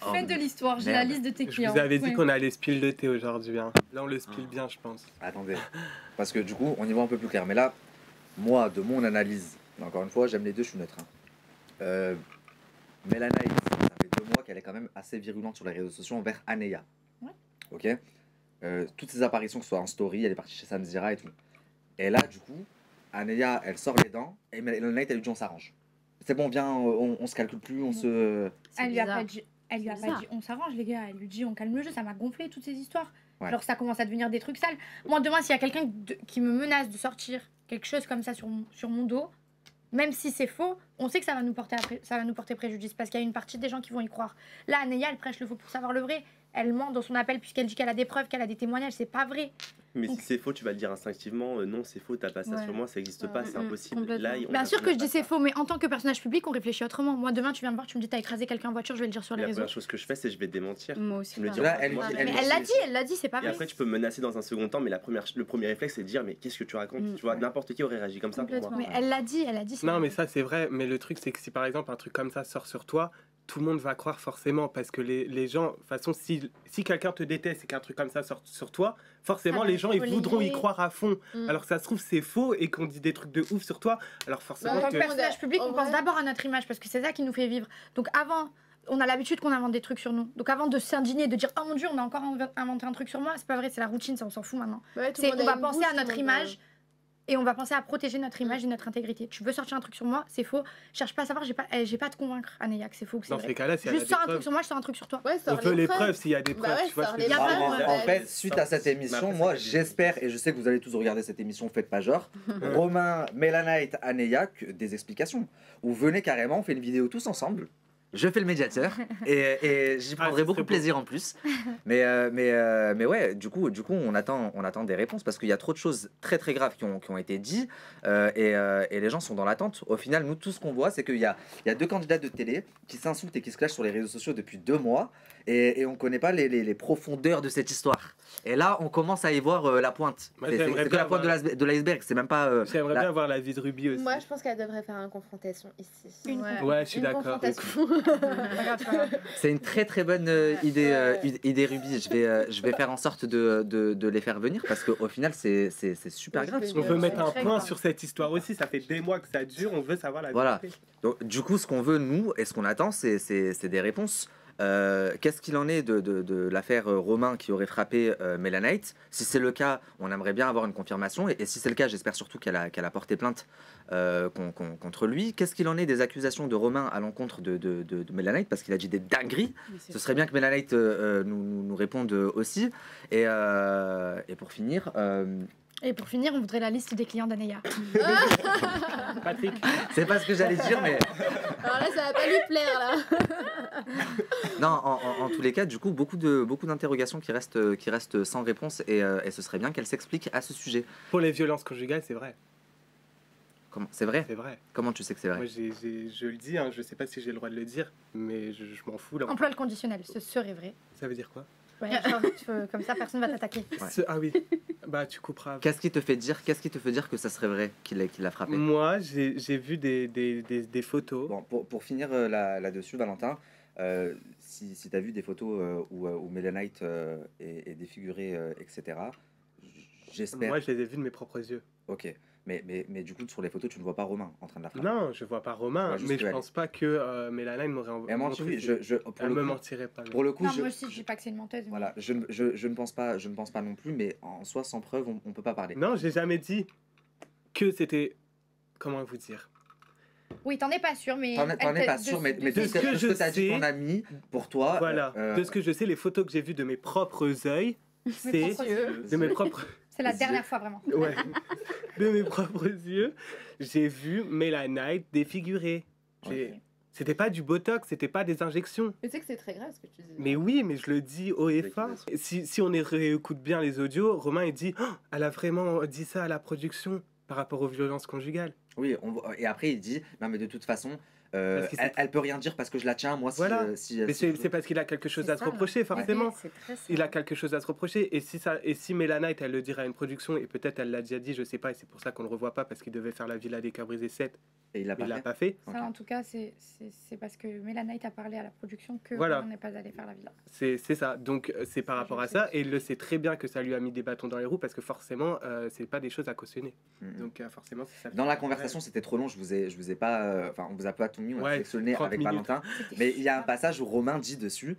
Oh, Faites de l'histoire, j'ai merde. la liste de tes Je clients. vous avais dit Ouais. qu'on allait spill le thé aujourd'hui. Hein. Là, on le spill bien, je pense. Attendez, parce que du coup, on y voit un peu plus clair. Mais là, moi, de mon analyse, encore une fois, j'aime les deux, je suis neutre. Mélanaït, ça fait 2 mois qu'elle est quand même assez virulente sur les réseaux sociaux envers Anéa. Ouais. Ok. Toutes ses apparitions, que ce soit en story, elle est partie chez Samzira et tout. Et là, du coup, Anéa, elle sort les dents, et Mélanaït, elle lui dit on s'arrange. C'est bon, viens, on se calcule plus, on se. Elle lui a bizarre. pas dit. Elle lui a C'est pas bizarre. dit on s'arrange les gars, elle lui dit on calme le jeu, ça m'a gonflé toutes ces histoires. Ouais. Genre ça commence à devenir des trucs sales. Moi demain s'il y a quelqu'un qui me menace de sortir quelque chose comme ça sur mon dos, même si c'est faux, on sait que ça va nous porter préjudice parce qu'il y a une partie des gens qui vont y croire. Là Anéa elle prêche le faux pour savoir le vrai. Elle ment dans son appel puisqu'elle dit qu'elle a des preuves, qu'elle a des témoignages, c'est pas vrai. Mais Donc- si c'est faux, tu vas le dire instinctivement. Non, c'est faux, t'as pas ça Ouais. sur moi, ça existe pas, c'est Mm, impossible. complètement. Là, on Bien a- sûr on que a je pas dis c'est ça. faux, mais en tant que personnage public, on réfléchit autrement. Moi demain tu viens me voir, tu me dis t'as écrasé quelqu'un en voiture, je vais le dire sur les La réseaux. première chose que je fais, c'est je vais te démentir. Moi aussi. Tu me le dis Là, en elle- moi, elle- Mais elle l'a dit, c'est pas Et vrai. après, tu peux me menacer dans un second temps, mais le premier réflexe, c'est de dire mais qu'est-ce que tu racontes Mm. Tu vois, n'importe qui aurait réagi comme ça pour moi. Mais elle l'a dit, c'est Non, pas mais vrai. ça, c'est vrai. Mais le truc, c'est que si par exemple un truc comme ça sort sur toi, tout le monde va croire forcément. Parce que les gens, de toute façon, si quelqu'un te déteste et qu'un truc comme ça sort sur toi, forcément, Ça va les gens, ils relayer. voudront y croire à fond. Mm. Alors, ça se trouve, c'est faux et qu'on dit des trucs de ouf sur toi. Alors, En forcément, tant que... que personnage public, En on pense vrai- d'abord à notre image parce que c'est ça qui nous fait vivre. Donc avant, on a l'habitude qu'on invente des trucs sur nous. Donc avant de s'indigner, de dire oh mon dieu, on a encore inventé un truc sur moi, c'est pas vrai, c'est la routine, ça on s'en fout maintenant. Ouais, tout C'est le monde on a va une penser bouche, à tout le notre monde image et on va penser à protéger notre image et notre intégrité. Tu veux sortir un truc sur moi, c'est faux. Cherche pas à savoir, j'ai pas à te convaincre, Anéa, que c'est faux, que c'est Dans vrai. ces cas-là, si elle a Juste des sors un truc preuves, sur moi, je sors un truc sur toi. Ouais, on sors veut les preuves s'il y a des Bah preuves. ouais, Tu vois ce sors que les je veux preuves. dire. Y a pas de- En fait, suite à cette émission, moi j'espère, et je sais que vous allez tous regarder cette émission, faites pas genre, Romain, Mélanaït, Anéa, des explications. Ou venez carrément, on fait une vidéo tous ensemble. Je fais le médiateur et j'y prendrai ce beaucoup serait de plaisir en plus. Mais ouais, du coup on attend des réponses parce qu'il y a trop de choses très très graves qui ont été dites et les gens sont dans l'attente. Au final, nous, tout ce qu'on voit, c'est qu'il y a 2 candidats de télé qui s'insultent et qui se clashent sur les réseaux sociaux depuis 2 mois et on connaît pas les profondeurs de cette histoire. Et là, on commence à y voir la pointe. Moi, C'est j'aimerais que bien la pointe avoir- de l'iceberg, c'est même pas. J'aimerais la- bien voir la vie de Ruby aussi. Moi, je pense qu'elle devrait faire une confrontation ici. Ouais, je suis Une d'accord. confrontation. C'est une très très bonne idée Ruby. Je vais faire en sorte de les faire venir parce qu'au final c'est super grave. On veut mettre un très point grave. sur cette histoire aussi. Ça fait des mois que ça dure. On veut savoir la Voilà. vérité. Donc, du coup, ce qu'on veut nous et ce qu'on attend, c'est des réponses. Qu'est-ce qu'il en est de l'affaire Romain qui aurait frappé Mélanaït? Si c'est le cas, on aimerait bien avoir une confirmation. Et si c'est le cas, j'espère surtout qu'elle a porté plainte contre lui. Qu'est-ce qu'il en est des accusations de Romain à l'encontre de Mélanaït? Parce qu'il a dit des dingueries. Ce serait bien que Mélanaït nous réponde aussi. Et pour finir... Et pour finir, on voudrait la liste des clients d'Anéa. Patrick, c'est pas ce que j'allais dire, mais... Alors là, ça va pas lui plaire, là. Non, en tous les cas, du coup, beaucoup d'interrogations qui restent sans réponse et ce serait bien qu'elle s'explique à ce sujet. pour les violences conjugales, c'est vrai. C'est vrai? C'est vrai. Comment tu sais que c'est vrai? Moi, je le dis. Hein, je sais pas si j'ai le droit de le dire, mais je m'en fous. Là. Emploie le conditionnel, ce serait vrai. Ça veut dire quoi? Ouais, genre, comme ça, personne va t'attaquer. Ouais. Ah oui. Bah, tu couperas. Qu'est-ce qui te fait dire que ça serait vrai qu'il l'a frappé? Moi, j'ai vu des photos. Bon, pour finir là-dessus, Valentin, si tu as vu des photos où Mélanaït est défigurée, etc., j'espère... Moi, je les ai vus de mes propres yeux. Ok, mais du coup, sur les photos, tu ne vois pas Romain en train de la frapper. Non, je vois pas Romain, Ouais, juste mais que je elle. pense pas que Mélanie m'aurait Et moi, montré oui, ses- pour Elle le me coup, mentirait pas. pour le coup, Non, moi aussi, je dis pas que c'est une menteuse. mais- voilà, je ne pense pas non plus, mais en soi, sans preuve, on peut pas parler. Non, j'ai jamais dit que c'était... Comment vous dire? Oui, t'en es pas sûr, mais. T'en es pas sûr, mais de de ce que ce je que t'as dit sais- ton ami, pour toi... Voilà. De ce que je sais, les photos que j'ai vues de mes propres yeux, c'est... propres yeux. De mes propres... C'est la dernière fois, vraiment. Ouais. De mes propres yeux, j'ai vu Mélanie défigurée. J'ai- C'était pas du botox, c'était pas des injections. Tu sais que c'est très grave ce que tu dis. Mais oui, mais je le dis haut et fort. Si on réécoute bien les audios, Romain il dit elle a vraiment dit ça à la production par rapport aux violences conjugales. Oui, et après il dit non mais de toute façon Parce que elle peut rien dire parce que je la tiens moi si, Voilà. Mais si- c'est parce qu'il a quelque chose C'est à se ça, reprocher, là. forcément. Ouais, c'est très ça. Il a quelque chose à se reprocher. Et si Mélanite, elle le dirait à une production, et peut-être elle l'a déjà dit, je sais pas, et c'est pour ça qu'on le revoit pas, parce qu'il devait faire la Villa des Cœurs Brisés 7, et il l'a mais pas il l'a fait. pas fait. Ça, en tout cas, c'est parce que Mélanite a parlé à la production que Voilà. on n'est pas allé faire la villa. C'est ça. Donc c'est par Ça, rapport je à sais. ça, et il le sait très bien que ça lui a mis des bâtons dans les roues, parce que forcément, c'est pas des choses à cautionner. Mhm. Donc forcément, c'est ça. Dans la conversation, c'était trop long, je vous ai pas enfin on vous a pas tout mis, on a Ouais, sélectionné 30 avec minutes. Valentin, mais il y a un passage où Romain dit dessus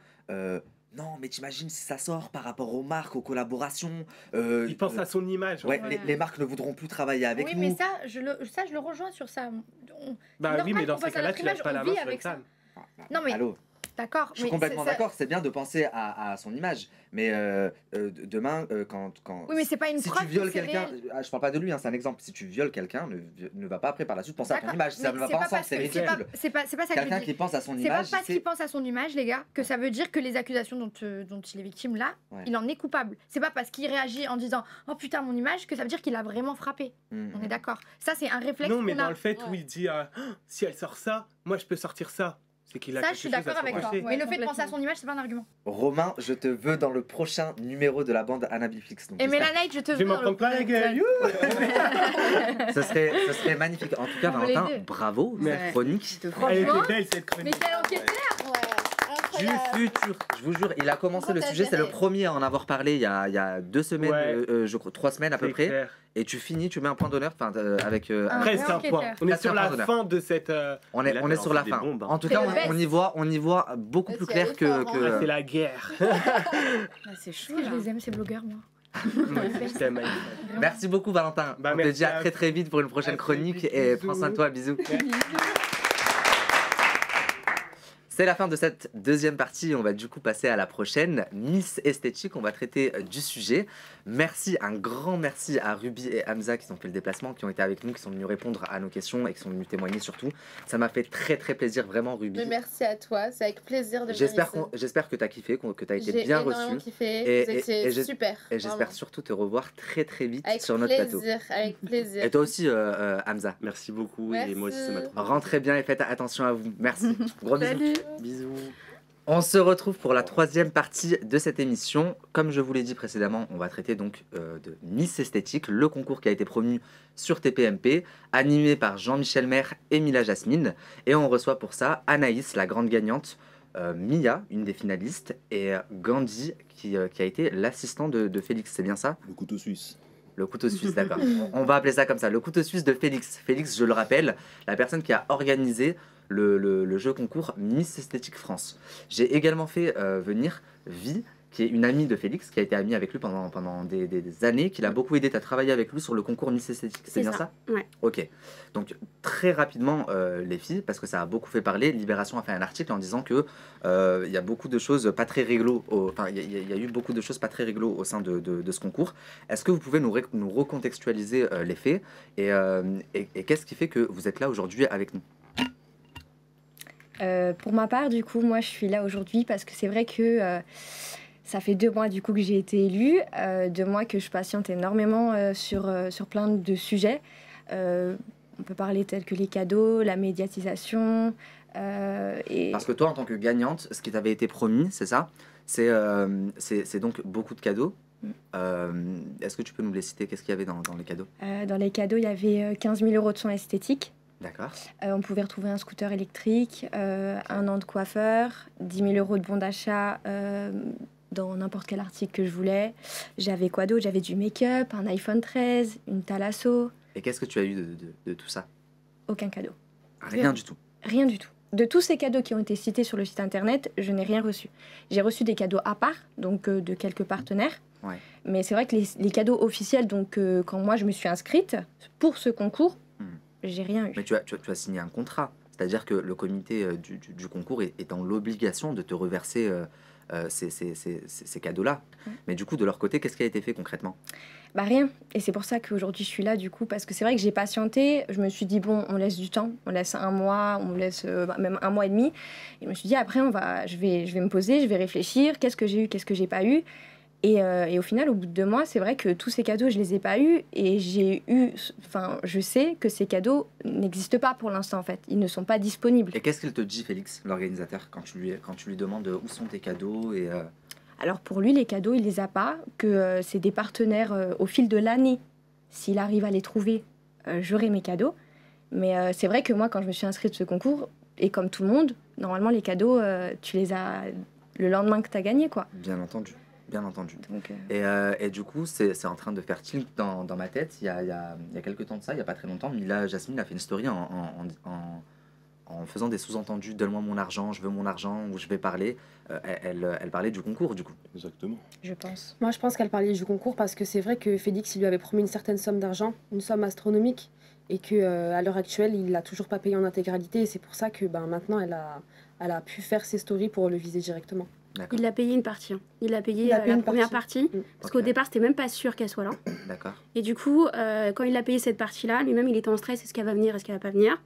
non, mais t'imagines si ça sort par rapport aux marques, aux collaborations. Il pense à son image. Ouais, en fait. les marques ne voudront plus travailler avec oui, nous. mais ça, je le rejoins sur ça. Bah c'est oui, normal mais dans qu'on ces passe à cas-là, notre tu lèves image, pas on la vit main sur une avec ça. femme. Non, mais Allô, d'accord. je suis mais complètement ça- d'accord, c'est bien de penser à son image, mais demain, quand Oui, mais c'est pas une si preuve tu que violes c'est quelqu'un, réel. je parle pas de lui, hein, c'est un exemple. Si tu violes quelqu'un, ne va pas après par la suite penser à ton D'accord, image. Ça mais ne va c'est pas pas ensemble, parce c'est que- ridicule. C'est pas ça que je Quelqu'un dis. qui pense à son C'est pas image, parce qu'il pense à son image, les gars, que ça veut dire que les accusations dont il est victime là, Ouais. il en est coupable. C'est pas parce qu'il réagit en disant oh putain mon image que ça veut dire qu'il a vraiment frappé. Mhm. On est d'accord. Ça c'est un réflexe Non, mais qu'on dans a. le fait où il dit si elle sort ça, moi je peux sortir ça. C'est qu'il a Ça quelque je suis chose à d'accord se avec toi. reprocher. Mais le fait de penser à son image c'est pas un argument. Romain, je te veux dans le prochain numéro de la bande Annabiflix. Donc Et j'espère- Mélanite, je te Je vais veux m'en dans le prendre plein la gueule. ce serait magnifique. En tout cas, On veut les Valentin, deux. bravo, Ouais. cette chronique. Elle Franchement, était belle cette mais chronique. quel enquêteur. Du futur. Je vous jure, il a commencé Comment le t'as sujet, c'est le géré premier à en avoir parlé il y a 2 semaines, Ouais. je crois 3 semaines à peu C'est près. clair. Et tu finis, tu mets un point d'honneur avec. Un Presque vrai un enquêteur. point. On est Presque sur un la point d'honneur. fin de cette. On Et est, là, on t'as est sur la lancé fin. des bombes, hein. En tout C'est cas, le best. on y voit beaucoup plus C'est clair fort, hein. que. C'est la guerre. Ah, c'est Est-ce chaud que je là. les aime ces blogueurs moi. Je t'aime, Aïssa. Merci beaucoup, Valentin. Bah, on te merci dit à à très très vite pour une prochaine à très chronique vite, et bisous. prends soin de toi, bisous. C'est la fin de cette deuxième partie. On va du coup passer à la prochaine. Miss Esthétique, on va traiter du sujet. Merci, un grand merci à Ruby et Hamza qui ont fait le déplacement, qui ont été avec nous, qui sont venus répondre à nos questions et qui sont venus témoigner surtout. Ça m'a fait très très plaisir, vraiment, Ruby. Mais merci à toi, c'est avec plaisir de venir J'espère ici. j'espère que tu as kiffé, que tu as été J'ai bien énormément reçu. kiffé, Et- vous et- étiez et j'ai- super. Et j'espère vraiment. surtout te revoir très très vite Avec sur notre plateau. plaisir, avec plaisir. Et toi aussi, Hamza. Merci beaucoup Merci. et moi aussi ça m'a trop. Rentrez bien et faites attention à vous. Merci. Gros bisous. Salut. Bisous. On se retrouve pour la troisième partie de cette émission. Comme je vous l'ai dit précédemment, on va traiter donc de Miss Esthétique, le concours qui a été promu sur TPMP, animé par Jean-Michel Maire et Mila Jasmine. Et on reçoit pour ça Anaïs, la grande gagnante, Mia, une des finalistes, et Gandhi, qui a été l'assistant de Félix. C'est bien ça ? Le couteau suisse. Le couteau suisse, d'accord. On va appeler ça comme ça, le couteau suisse de Félix. Félix, je le rappelle, la personne qui a organisé le jeu concours Miss Esthétique France. J'ai également fait venir Vi, qui est une amie de Félix, qui a été amie avec lui pendant des années, qui l'a beaucoup aidé à travailler avec lui sur le concours Miss Esthétique. C'est bien ça? Ouais. Ok. Donc très rapidement, les filles, parce que ça a beaucoup fait parler, Libération a fait un article en disant que il y a beaucoup de choses pas très réglo, enfin il y a eu beaucoup de choses pas très réglo au sein de ce concours. Est-ce que vous pouvez nous recontextualiser les faits et qu'est-ce qui fait que vous êtes là aujourd'hui avec nous? Pour ma part, du coup, moi, je suis là aujourd'hui parce que c'est vrai que ça fait 2 mois, du coup, que j'ai été élue. 2 mois que je patiente énormément sur plein de sujets. On peut parler tels que les cadeaux, la médiatisation. Et... Parce que toi, en tant que gagnante, ce qui t'avait été promis, c'est ça? C'est donc beaucoup de cadeaux. Est-ce que tu peux nous les citer? Qu'est-ce qu'il y avait dans les cadeaux? Dans les cadeaux, il y avait 15 000 € de soins esthétiques. D'accord. On pouvait retrouver un scooter électrique, 1 an de coiffeur, 10 000 € de bon d'achat dans n'importe quel article que je voulais. J'avais quoi d'autre? J'avais du make-up, un iPhone 13, une Thalasso. Et qu'est-ce que tu as eu de tout ça? Aucun cadeau. Rien du tout. Rien du tout. De tous ces cadeaux qui ont été cités sur le site internet, je n'ai rien reçu. J'ai reçu des cadeaux à part, donc de quelques partenaires. Ouais. Mais c'est vrai que les cadeaux officiels, donc quand moi je me suis inscrite pour ce concours, j'ai rien eu. Mais tu as signé un contrat. C'est-à-dire que le comité du concours est dans l'obligation de te reverser ces cadeaux-là. Mais du coup, de leur côté, qu'est-ce qui a été fait concrètement? Bah rien. Et c'est pour ça qu'aujourd'hui je suis là du coup, parce que c'est vrai que j'ai patienté. Je me suis dit bon, on laisse du temps, on laisse un mois, on laisse même un mois et demi. Et je me suis dit après je vais me poser, je vais réfléchir. Qu'est-ce que j'ai eu, qu'est-ce que j'ai pas eu. Et au final, au bout de 2 mois, c'est vrai que tous ces cadeaux, je les ai pas eus. Et je sais que ces cadeaux n'existent pas pour l'instant en fait. Ils ne sont pas disponibles. Et qu'est-ce qu'il te dit, Félix, l'organisateur, quand tu lui demandes où sont tes cadeaux et Alors pour lui, les cadeaux, il les a pas, que c'est des partenaires au fil de l'année. S'il arrive à les trouver, j'aurai mes cadeaux. Mais c'est vrai que moi, quand je me suis inscrite à ce concours, et comme tout le monde, normalement, les cadeaux, tu les as le lendemain que tu as gagné, quoi. Bien entendu. Bien entendu. Donc, Et du coup, c'est en train de faire tilt dans ma tête. Il y a quelques temps de ça, il n'y a pas très longtemps, Mila Jasmine a fait une story en faisant des sous-entendus, donne-moi mon argent, je veux mon argent, ou je vais parler. Elle parlait du concours, du coup. Exactement. je pense. Moi, je pense qu'elle parlait du concours parce que c'est vrai que Félix, il lui avait promis une certaine somme d'argent, une somme astronomique, et que à l'heure actuelle, il l'a toujours pas payé en intégralité. Et c'est pour ça que maintenant, elle a pu faire ses stories pour le viser directement. D'accord. Il a payé une partie. Il a payé Il a payé la une première partie. partie, parce qu'au Ok. départ, c'était même pas sûr qu'elle soit là. D'accord. Et du coup, quand il a payé cette partie-là, lui-même, il était en stress, est-ce qu'elle va venir, est-ce qu'elle va pas venir.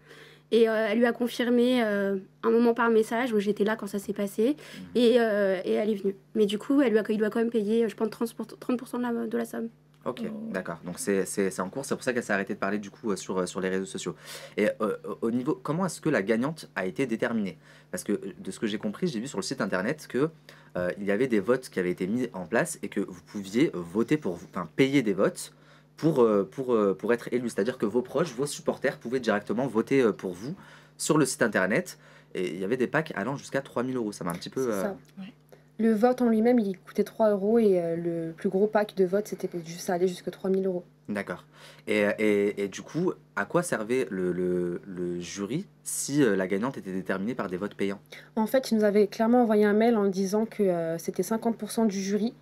Et elle lui a confirmé un moment par message, où j'étais là quand ça s'est passé, et elle est venue. Mais du coup, il doit quand même payer, je pense, 30% de la somme. Ok, d'accord. Donc c'est en cours, c'est pour ça qu'elle s'est arrêtée de parler du coup sur les réseaux sociaux. Et au niveau, comment est-ce que la gagnante a été déterminée? Parce que de ce que j'ai compris, j'ai vu sur le site internet que il y avait des votes qui avaient été mis en place et que vous pouviez voter payer des votes pour être élu. C'est-à-dire que vos proches, vos supporters pouvaient directement voter pour vous sur le site internet. Et il y avait des packs allant jusqu'à 3 000 euros. Ça m'a un petit peu... C'est ça. Le vote en lui-même, il coûtait 3 euros et le plus gros pack de vote, ça allait jusqu'à 3 000 euros. D'accord. Et du coup, à quoi servait le jury si la gagnante était déterminée par des votes payants? En fait, il nous avait clairement envoyé un mail en disant que c'était 50% du jury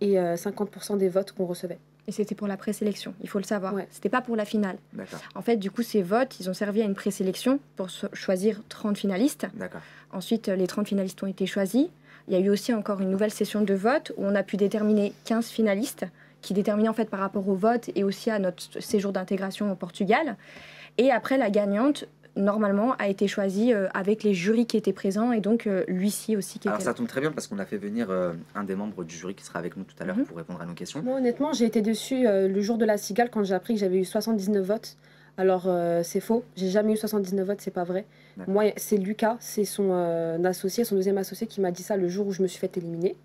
et 50% des votes qu'on recevait. Et c'était pour la présélection, il faut le savoir. Ouais. C'était pas pour la finale. D'accord. En fait, du coup, ces votes, ils ont servi à une présélection pour choisir 30 finalistes. D'accord. Ensuite, les 30 finalistes ont été choisis. Il y a eu aussi encore une nouvelle session de vote où on a pu déterminer 15 finalistes qui déterminaient en fait par rapport au vote et aussi à notre séjour d'intégration au Portugal. Et après, la gagnante, normalement, a été choisie avec les jurys qui étaient présents et donc Lucie aussi qui Alors était ça là. tombe très bien parce qu'on a fait venir un des membres du jury qui sera avec nous tout à l'heure Mhm. pour répondre à nos questions. Moi, honnêtement, j'ai été déçue le jour de la cigale quand j'ai appris que j'avais eu 79 votes. Alors, c'est faux. J'ai jamais eu 79 votes, c'est pas vrai. D'accord. Moi, c'est Lucas, c'est son associé, son deuxième associé qui m'a dit ça le jour où je me suis fait éliminer.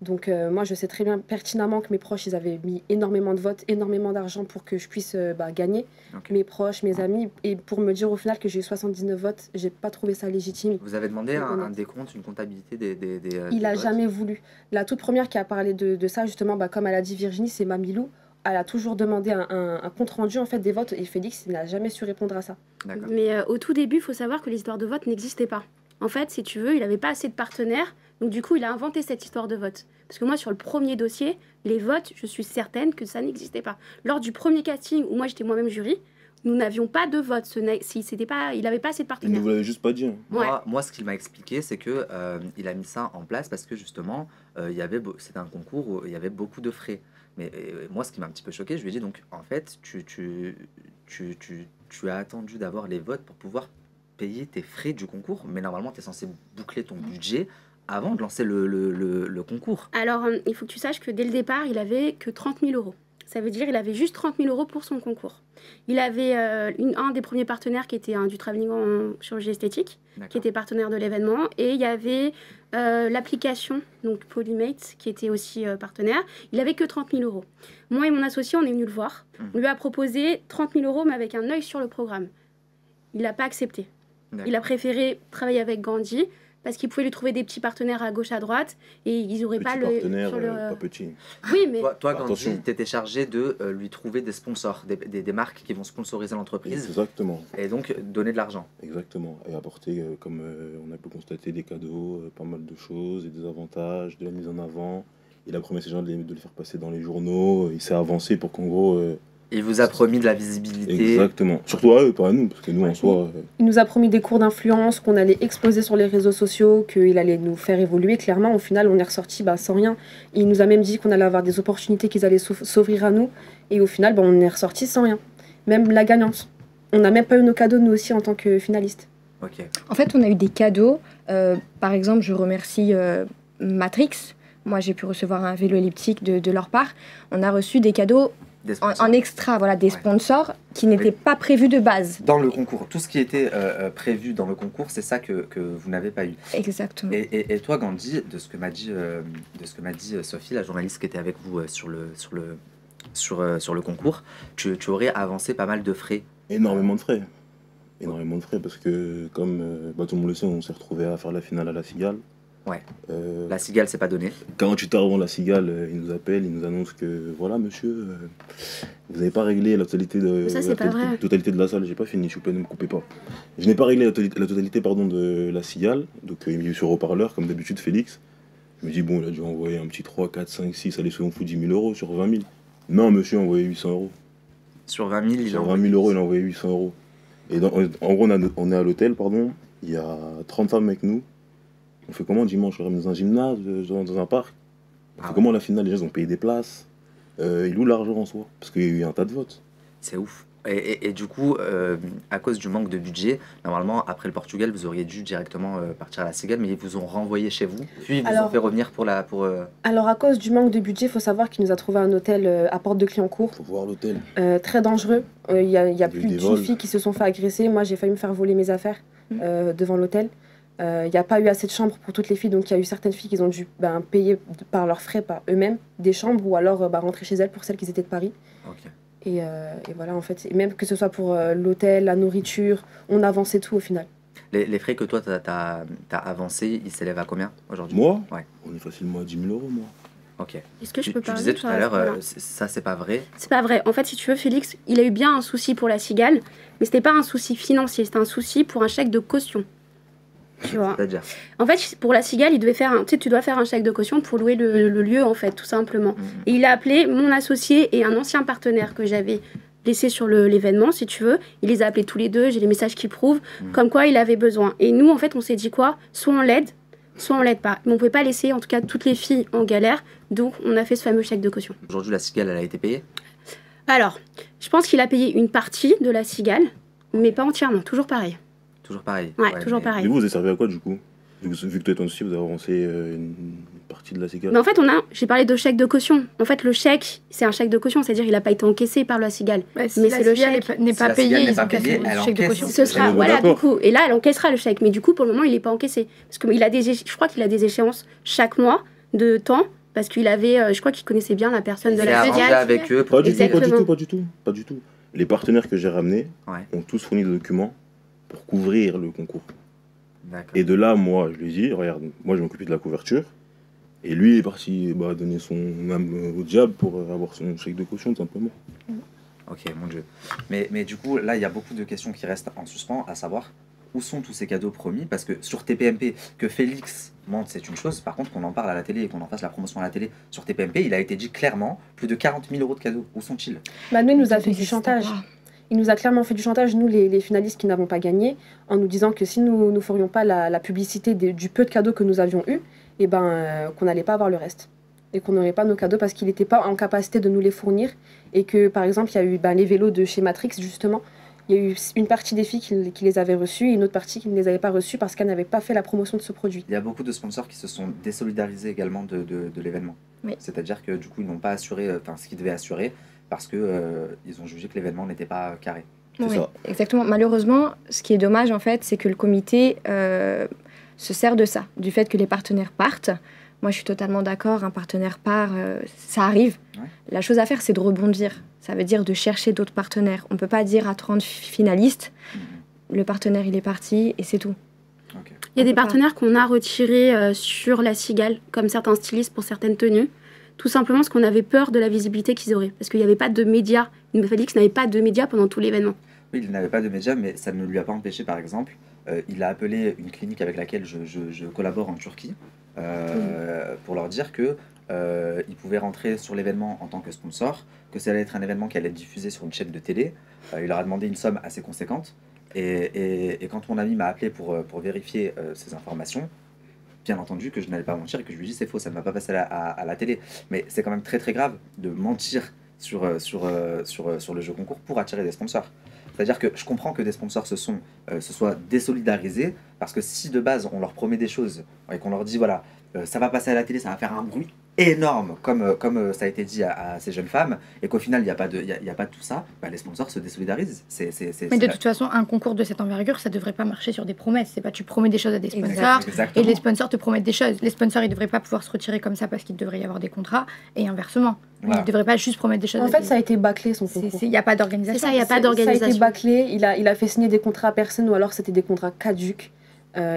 Donc, moi, je sais très bien pertinemment que mes proches, ils avaient mis énormément de votes, énormément d'argent pour que je puisse gagner. Ok. Mes proches, mes amis. Et pour me dire au final que j'ai eu 79 votes, j'ai pas trouvé ça légitime. Vous avez demandé C'est un honnête. décompte, une comptabilité des Il a votes? jamais voulu. La toute première qui a parlé de ça, justement, comme elle a dit Virginie, c'est Mamilou. Elle a toujours demandé un compte-rendu en fait, des votes et Félix il n'a jamais su répondre à ça. D'accord. Mais au tout début, il faut savoir que les histoires de vote n'existaient pas. En fait, si tu veux, il n'avait pas assez de partenaires, donc du coup, il a inventé cette histoire de vote. Parce que moi, sur le premier dossier, les votes, je suis certaine que ça n'existait pas. Lors du premier casting, où moi j'étais moi-même jury, nous n'avions pas de vote. Il n'avait pas assez de Il ne partenaires. vous l'avait juste pas dit. Hein. Ouais. Moi, ce qu'il m'a expliqué, c'est que il a mis ça en place parce que justement, c'était un concours où il y avait beaucoup de frais. Mais moi, ce qui m'a un petit peu choqué, je lui ai dit donc, en fait, tu as attendu d'avoir les votes pour pouvoir payer tes frais du concours, mais normalement, tu es censé boucler ton budget avant de lancer le concours. Alors, il faut que tu saches que dès le départ, il avait que 30 000 euros. Ça veut dire qu'il avait juste 30 000 euros pour son concours. Il avait un des premiers partenaires qui était du travelling en chirurgie esthétique, qui D'accord. était partenaire de l'événement. Et il y avait l'application, donc Polymate, qui était aussi partenaire. Il avait que 30 000 euros. Moi et mon associé, on est venus le voir. Mhm. On lui a proposé 30 000 euros, mais avec un œil sur le programme. Il n'a pas accepté. D'accord. Il a préféré travailler avec Gandhi parce qu'il pouvait lui trouver des petits partenaires à gauche, à droite, et ils n'auraient Petit pas partenaire, sur le... pas petit. Oui, mais Toi Gandhi, Attention. tu étais chargé de lui trouver des sponsors, des marques qui vont sponsoriser l'entreprise Exactement, et donc donner de l'argent. exactement. Et apporter, comme on a pu constater, des cadeaux, pas mal de choses, et des avantages, de la mise en avant. Il a promis à ces gens de les faire passer dans les journaux. Il s'est avancé pour qu'en gros, Il vous a promis de la visibilité. Exactement. Surtout à eux, pas à nous, parce que nous, en soi... Il nous a promis des cours d'influence, qu'on allait exploser sur les réseaux sociaux, qu'il allait nous faire évoluer. Clairement, au final, on est ressorti sans rien. Il nous a même dit qu'on allait avoir des opportunités qui allaient s'ouvrir à nous. Et au final, on est ressorti sans rien. Même la gagnante. On n'a même pas eu nos cadeaux, nous aussi, en tant que finalistes. Ok. En fait, on a eu des cadeaux. Par exemple, je remercie Matrix. Moi, j'ai pu recevoir un vélo elliptique de leur part. On a reçu des cadeaux en extra, voilà, des sponsors qui n'étaient pas prévus de base. Dans le concours, tout ce qui était prévu dans le concours, c'est ça que vous n'avez pas eu. Exactement. Et toi, Gandhi, de ce que m'a dit Sophie, la journaliste qui était avec vous sur le concours, tu aurais avancé pas mal de frais. Énormément de frais. Énormément de frais, parce que comme tout le monde le sait, on s'est retrouvé à faire la finale à la Cigale. Ouais. La Cigale, c'est pas donné. 48 heures avant la Cigale, ils nous appellent, ils nous annoncent que voilà, monsieur, vous n'avez pas réglé la totalité de totalité de la salle. J'ai pas fini, s'il vous plaît, ne me coupez pas. Je n'ai pas réglé la totalité de la Cigale, donc il m'a eu sur haut-parleur, comme d'habitude, Félix. Je me dis, bon, il a dû envoyer un petit 3, 4, 5, 6, allez, soyons fous, 10 000 euros sur 20 000. Non, monsieur a envoyé 800 euros. Sur 20 000, sur 20 000 euros, il a envoyé 800 euros. Et en gros, on est à l'hôtel, il y a 30 femmes avec nous. On fait comment dimanche? On ramène dans un gymnase, dans un parc. On fait comment la finale? Les gens ont payé des places. Ils louent l'argent en soi, parce qu'il y a eu un tas de votes. C'est ouf. Et du coup, à cause du manque de budget, normalement, après le Portugal, vous auriez dû directement partir à la Cigale, mais ils vous ont renvoyé chez vous. Puis ils vous ont fait revenir pour... Alors, à cause du manque de budget, il faut savoir qu'il nous a trouvé un hôtel à Porte de Clignancourt. Faut voir l'hôtel. Très dangereux. Il y a plus d'1 fille qui se sont fait agresser. Moi, j'ai failli me faire voler mes affaires devant l'hôtel. Il n'y a pas eu assez de chambres pour toutes les filles, donc il y a eu certaines filles qui ont dû payer par leurs frais, par eux-mêmes, des chambres, ou alors rentrer chez elles pour celles qui étaient de Paris. Okay. Et voilà, en fait, et même que ce soit pour l'hôtel, la nourriture, on avançait tout au final. Les frais que toi, t'as avancé, ils s'élèvent à combien aujourd'hui? Moi ouais. On est facilement à 10 000 euros, moi. Ok. Est-ce que je peux parler? Tu disais tout à l'heure, ça c'est pas vrai. C'est pas vrai. En fait, si tu veux, Félix, il a eu bien un souci pour la Cigale, mais c'était pas un souci financier, c'était un souci pour un chèque de caution. Tu vois. C'est-à-dire, en fait, pour la Cigale, il devait faire tu dois faire un chèque de caution pour louer le lieu, en fait, tout simplement. Et il a appelé mon associé et un ancien partenaire que j'avais laissé sur l'événement, si tu veux. Il les a appelés tous les deux, j'ai les messages qui prouvent, comme quoi il avait besoin. Et nous, en fait, on s'est dit quoi? Soit on l'aide pas. Mais on ne pouvait pas laisser, en tout cas, toutes les filles en galère. Donc, on a fait ce fameux chèque de caution. Aujourd'hui, la Cigale, elle a été payée? Alors, je pense qu'il a payé une partie de la Cigale, mais pas entièrement, toujours pareil. Toujours pareil. Ouais, toujours pareil. Et vous avez servi à quoi du coup? Vu que toi et ton associé, vous avez avancé une partie de la Cigale. Mais en fait, j'ai parlé de chèque de caution. En fait, le chèque, c'est un chèque de caution, c'est-à-dire qu'il n'a pas été encaissé par la Cigale. Ouais, si mais c'est le chèque n'est pas payé, ils encaissent le chèque de caution. Ce sera, voilà, du coup. Et là, elle encaissera le chèque. Mais du coup, pour le moment, il n'est pas encaissé. Parce que je crois qu'il a des échéances chaque mois de temps. Parce qu'il avait, je crois qu'il connaissait bien la personne de la Cigale. Avec eux. Pas du tout. Les partenaires que j'ai ramenés ont tous fourni des documents pour couvrir le concours. Et de là, moi, je lui ai dit, regarde, moi je m'occupais de la couverture, et lui est parti donner son âme au diable pour avoir son chèque de caution, tout simplement. Ok, mon Dieu. Mais du coup, là, il y a beaucoup de questions qui restent en suspens, à savoir, où sont tous ces cadeaux promis? Parce que sur TPMP, que Félix mente, c'est une chose, par contre, qu'on en parle à la télé et qu'on en fasse la promotion à la télé, sur TPMP, il a été dit clairement, plus de 40 000 euros de cadeaux. Où sont-ils? Nous, il nous a fait du chantage. Il nous a clairement fait du chantage, nous les finalistes qui n'avons pas gagné, en nous disant que si nous ne ferions pas la publicité du peu de cadeaux que nous avions eu, qu'on n'allait pas avoir le reste. Et qu'on n'aurait pas nos cadeaux parce qu'il n'était pas en capacité de nous les fournir. Et que par exemple, il y a eu les vélos de chez Matrix, justement. Il y a eu une partie des filles qui les avaient reçus et une autre partie qui ne les avait pas reçus parce qu'elles n'avaient pas fait la promotion de ce produit. Il y a beaucoup de sponsors qui se sont désolidarisés également de l'événement. Oui. C'est-à-dire que du coup, ils n'ont pas assuré ce qu'ils devaient assurer parce qu'ils ont jugé que l'événement n'était pas carré. Oui, exactement. Malheureusement, ce qui est dommage, en fait, c'est que le comité se sert de ça, du fait que les partenaires partent. Moi, je suis totalement d'accord, un partenaire part, ça arrive. Ouais. La chose à faire, c'est de rebondir. Ça veut dire de chercher d'autres partenaires. On ne peut pas dire à 30 finalistes, le partenaire, il est parti, et c'est tout. Okay. Il y a des partenaires qu'on a retirés sur la Cigale, comme certains stylistes pour certaines tenues. Tout simplement parce qu'on avait peur de la visibilité qu'ils auraient. Parce qu'il n'y avait pas de médias. Félix n'avait pas de médias pendant tout l'événement. Oui, il n'avait pas de médias, mais ça ne lui a pas empêché, par exemple, il a appelé une clinique avec laquelle je collabore en Turquie pour leur dire que il pouvait rentrer sur l'événement en tant que sponsor, que ça allait être un événement qui allait être diffusé sur une chaîne de télé. Il leur a demandé une somme assez conséquente. Et quand mon ami m'a appelé pour vérifier ces informations, bien entendu que je n'allais pas mentir et que je lui dis c'est faux, ça ne va pas passer à la télé. Mais c'est quand même très très grave de mentir sur le jeu concours pour attirer des sponsors. C'est-à-dire que je comprends que des sponsors se soient désolidarisés, parce que si de base on leur promet des choses et qu'on leur dit voilà, ça va passer à la télé, ça va faire un bruit énorme, comme ça a été dit à ces jeunes femmes, et qu'au final il n'y a pas de tout ça, bah, les sponsors se désolidarisent. Mais de toute façon, un concours de cette envergure, ça ne devrait pas marcher sur des promesses. C'est pas tu promets des choses à des sponsors, et les sponsors te promettent des choses. Les sponsors, ils ne devraient pas pouvoir se retirer comme ça parce qu'il devrait y avoir des contrats, et inversement. Voilà. Ils ne devraient pas juste promettre des choses. En fait, ça a été bâclé son concours. Il n'y a pas d'organisation. C'est ça, il n'y a pas d'organisation. Ça a été bâclé, il a fait signer des contrats à personne, ou alors c'était des contrats caducs.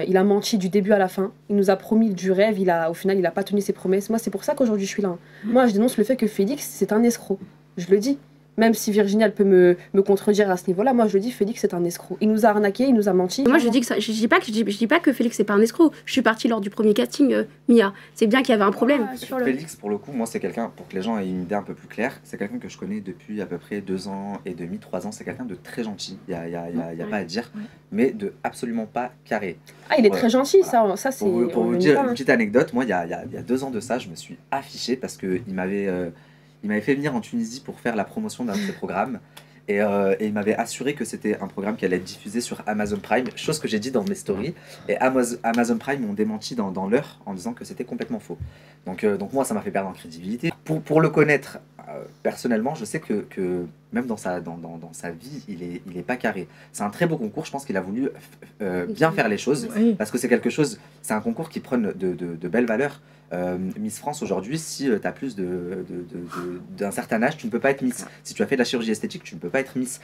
Il a menti du début à la fin. Il nous a promis du rêve. Au final, il n'a pas tenu ses promesses. Moi, c'est pour ça qu'aujourd'hui, je suis là. Moi, je dénonce le fait que Félix, c'est un escroc. Je le dis. Même si Virginie, elle peut me contredire à ce niveau-là, moi, je le dis, Félix, c'est un escroc. Il nous a arnaqué, il nous a menti. Moi, je dis que ça, je dis pas que Félix, c'est pas un escroc. Je suis partie lors du premier casting, Mia. C'est bien qu'il y avait un problème. Félix, pour le coup, moi, c'est quelqu'un, pour que les gens aient une idée un peu plus claire, c'est quelqu'un que je connais depuis à peu près 2 ans et demi, 3 ans. C'est quelqu'un de très gentil, il n'y a pas à dire, mais de absolument pas carré. Ah, il est très gentil, ça c'est... Pour vous dire une petite anecdote, moi, il y a 2 ans de ça, je me suis affiché parce qu'il m'avait fait venir en Tunisie pour faire la promotion d'un de ses programmes. Et il m'avait assuré que c'était un programme qui allait être diffusé sur Amazon Prime, chose que j'ai dit dans mes stories. Et Amazon Prime m'ont démenti dans l'heure en disant que c'était complètement faux. Donc moi, ça m'a fait perdre en crédibilité. Pour le connaître personnellement, je sais que même dans sa vie, il est pas carré. C'est un très beau concours, je pense qu'il a voulu bien faire les choses, parce que c'est un concours qui prône de belles valeurs. Miss France aujourd'hui, si tu as plus d'un certain âge, tu ne peux pas être Miss. Si tu as fait de la chirurgie esthétique, tu ne peux pas être Miss.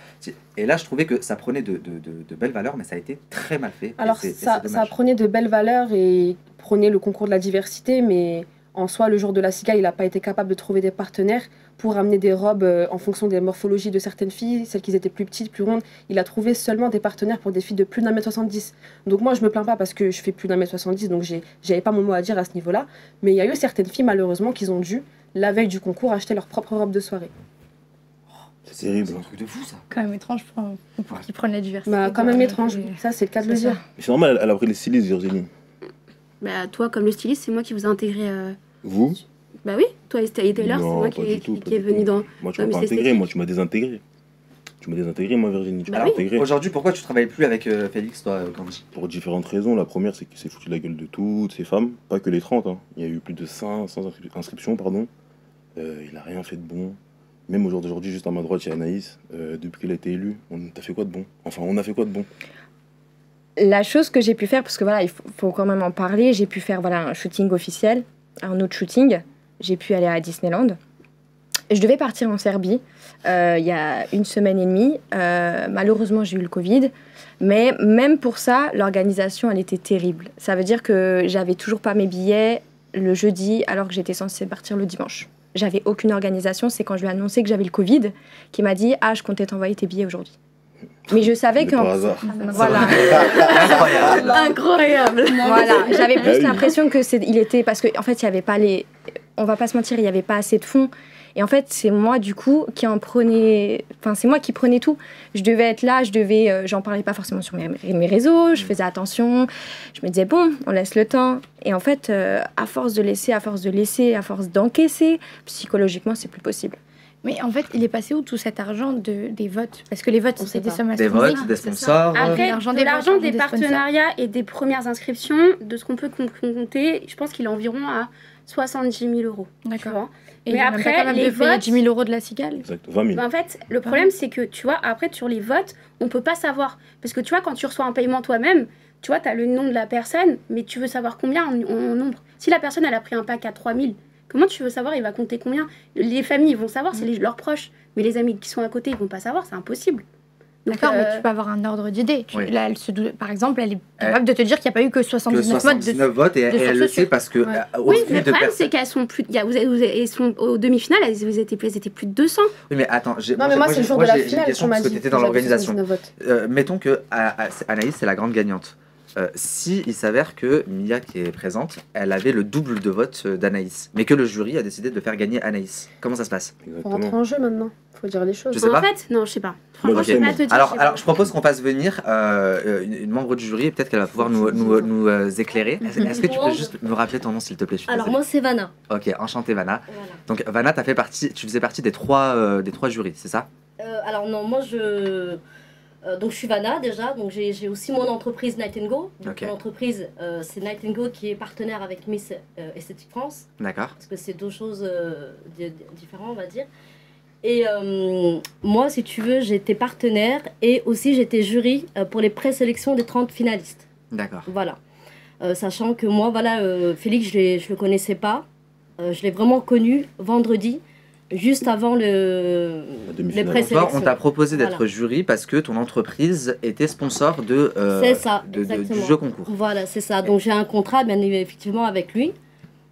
Et là, je trouvais que ça prenait de belles valeurs, mais ça a été très mal fait. Alors ça prenait de belles valeurs et prenait le concours de la diversité, mais en soi, le jour de la cigale, il n'a pas été capable de trouver des partenaires pour amener des robes en fonction des morphologies de certaines filles, celles qui étaient plus petites, plus rondes. Il a trouvé seulement des partenaires pour des filles de plus d'1m70. Donc moi, je me plains pas parce que je fais plus d'1m70, donc j'avais pas mon mot à dire à ce niveau-là. Mais il y a eu certaines filles, malheureusement, qui ont dû, la veille du concours, acheter leur propre robe de soirée. C'est terrible. C'est un truc de fou, ça. Quand même étrange pour qu'ils prennent la diversité. Bah, quand même étrange. Ça, c'est le cas de le dire. Mais c'est normal, elle a pris les stylistes, Virginie. Bah, toi, comme le styliste, c'est moi qui vous ai intégré. Vous? Bah oui, toi et Taylor, c'est moi qui est venu dans. Moi, tu m'as pas intégré, moi, tu m'as désintégré. Tu m'as désintégré, moi, Virginie. Tu m'as intégré. Aujourd'hui, pourquoi tu travailles plus avec Félix, toi, Candy? Pour différentes raisons. La première, c'est qu'il s'est foutu de la gueule de toutes ces femmes, pas que les 30. Hein. Il y a eu plus de 500 inscriptions, pardon. Il a rien fait de bon. Même aujourd'hui, juste à ma droite, il y a Anaïs. Depuis qu'elle a été élue, on a fait quoi de bon? Enfin, on a fait quoi de bon? La chose que j'ai pu faire, parce que voilà, il faut quand même en parler, j'ai pu faire un shooting officiel, un autre shooting. J'ai pu aller à Disneyland. Je devais partir en Serbie il y a 1 semaine et demie. Malheureusement, j'ai eu le Covid. Mais même pour ça, l'organisation, elle était terrible. Ça veut dire que j'avais toujours pas mes billets le jeudi, alors que j'étais censée partir le dimanche. J'avais aucune organisation. C'est quand je lui ai annoncé que j'avais le Covid qu'il m'a dit « Ah, je comptais t'envoyer tes billets aujourd'hui ». Mais je savais que... Voilà. Incroyable. Incroyable. Voilà. J'avais plus l'impression que il était... Parce qu'en fait, il n'y avait pas les... On va pas se mentir, il n'y avait pas assez de fonds. Et en fait, c'est moi, du coup, qui en prenais... Enfin, c'est moi qui prenais tout. Je devais être là, j'en parlais pas forcément sur mes réseaux, je faisais attention. Je me disais, bon, on laisse le temps. Et en fait, à force de laisser, à force d'encaisser, psychologiquement, c'est plus possible. Mais en fait, il est passé où tout cet argent des votes? Parce que les votes, c'est des sommes astronomiques. Des votes, des sponsors. Après, l'argent des partenariats et des premières inscriptions, de ce qu'on peut compter, je pense qu'il est environ à 70 000 €. D'accord. Et mais après, les votes... 10 000 € de la cigale. Exact, 20 000. Bah en fait, le problème, c'est que, tu vois, après, sur les votes, on peut pas savoir. Parce que, tu vois, quand tu reçois un paiement toi-même, tu vois, tu as le nom de la personne, mais tu veux savoir combien en nombre. Si la personne, elle a pris un pack à 3 000, comment tu veux savoir, il va compter combien? Les familles, ils vont savoir, c'est leurs proches. Mais les amis qui sont à côté, ils vont pas savoir, c'est impossible. D'accord, mais tu peux avoir un ordre d'idée. Oui. Là, par exemple, elle est capable de te dire qu'il n'y a pas eu que 79 votes et elle le sait parce que... Oui, mais le problème, c'est qu'elles sont plus... Elles sont aux demi-finales, elles étaient plus de 200. Oui, mais attends, moi, c'est le jour de la finale, parce que tu étais dans l'organisation. Mettons que Anaïs, c'est la grande gagnante. si il s'avère que Mia qui est présente, elle avait le double de vote d'Anaïs, mais que le jury a décidé de faire gagner Anaïs. Comment ça se passe? Faut rentrer en jeu maintenant. Faut dire les choses. Je sais pas. En fait, non, je sais pas. Franchement, je sais pas te dire. Alors, je propose qu'on fasse venir une membre du jury et peut-être qu'elle va pouvoir nous éclairer. Est-ce que tu peux juste me rappeler ton nom s'il te plaît? Alors moi c'est Vanna. Ok, enchantée Vanna. Voilà. Donc Vanna, tu faisais partie des trois jurys, c'est ça? Alors non, moi donc je suis Vanna déjà, donc j'ai aussi mon entreprise Night & Go. Donc mon entreprise c'est Night & Go qui est partenaire avec Miss Esthétique France. D'accord. Parce que c'est deux choses différentes on va dire. Et moi si tu veux j'étais partenaire et aussi j'étais jury pour les présélections des 30 finalistes. D'accord. Voilà. Sachant que moi voilà Félix je le connaissais pas. Je l'ai vraiment connu vendredi. Juste avant les présélections. On t'a proposé d'être jury parce que ton entreprise était sponsor du jeu concours. Voilà, c'est ça. Donc j'ai un contrat, bien effectivement, avec lui,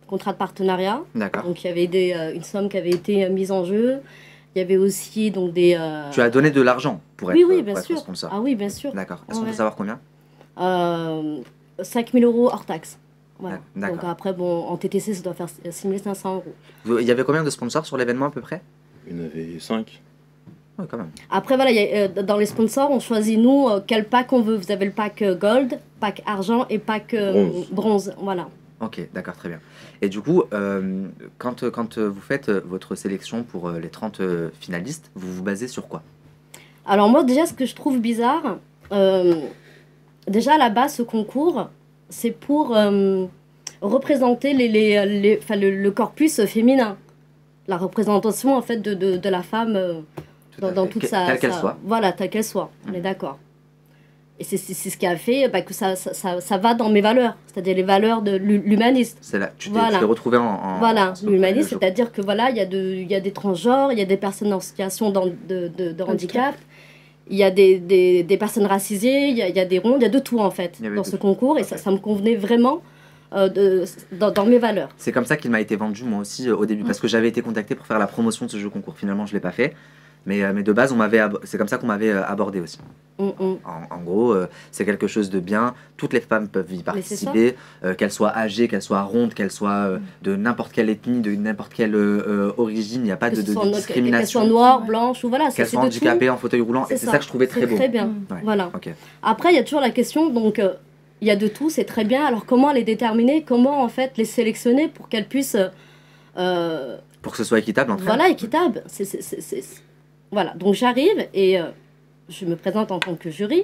contrat de partenariat. D'accord. Donc il y avait une somme qui avait été mise en jeu. Il y avait aussi donc des. Tu as donné de l'argent pour être sponsor. Ah oui, bien sûr. D'accord. Est-ce qu'on peut savoir combien? 5 000 € hors taxe. Voilà. Donc après, bon, en TTC, ça doit faire 6 500 €. Il y avait combien de sponsors sur l'événement à peu près? Il y en avait 5. Oui, quand même. Après, voilà, dans les sponsors, on choisit, nous, quel pack on veut. Vous avez le pack gold, pack argent et pack bronze. Voilà. Ok, d'accord, très bien. Et du coup, quand vous faites votre sélection pour les 30 finalistes, vous vous basez sur quoi? Alors moi, déjà, ce que je trouve bizarre, déjà à la base, ce concours, c'est pour représenter le corpus féminin. La représentation, en fait, de la femme dans toute sa... Telle qu'elle soit. Voilà, telle qu'elle soit. On est d'accord. Et c'est ce qui a fait que ça va dans mes valeurs. C'est-à-dire les valeurs de l'humanisme. C'est là, tu t'es retrouvé en... Voilà, l'humanisme, c'est-à-dire que voilà, il y a des transgenres, il y a des personnes en situation de handicap. Il y a des personnes racisées, il y a des ronds, il y a de tout en fait dans ce concours et ça me convenait vraiment dans mes valeurs. C'est comme ça qu'il m'a été vendu moi aussi au début parce que j'avais été contacté pour faire la promotion de ce jeu concours. Finalement je ne l'ai pas fait mais de base c'est comme ça qu'on m'avait abordé aussi. En gros c'est quelque chose de bien, toutes les femmes peuvent y participer, qu'elles soient âgées, qu'elles soient rondes, qu'elles soient de n'importe quelle ethnie, de n'importe quelle origine, il n'y a pas de discrimination. Qu'elles soient noires, blanches ou voilà. Qu'elles soient handicapées en fauteuil roulant et c'est ça que je trouvais très beau. Très bien, voilà. Okay. Après il y a toujours la question donc il y a de tout, c'est très bien, alors comment les déterminer, comment en fait les sélectionner pour qu'elles puissent... pour que ce soit équitable entre elles. Voilà, équitable. Voilà, donc j'arrive et je me présente en tant que jury.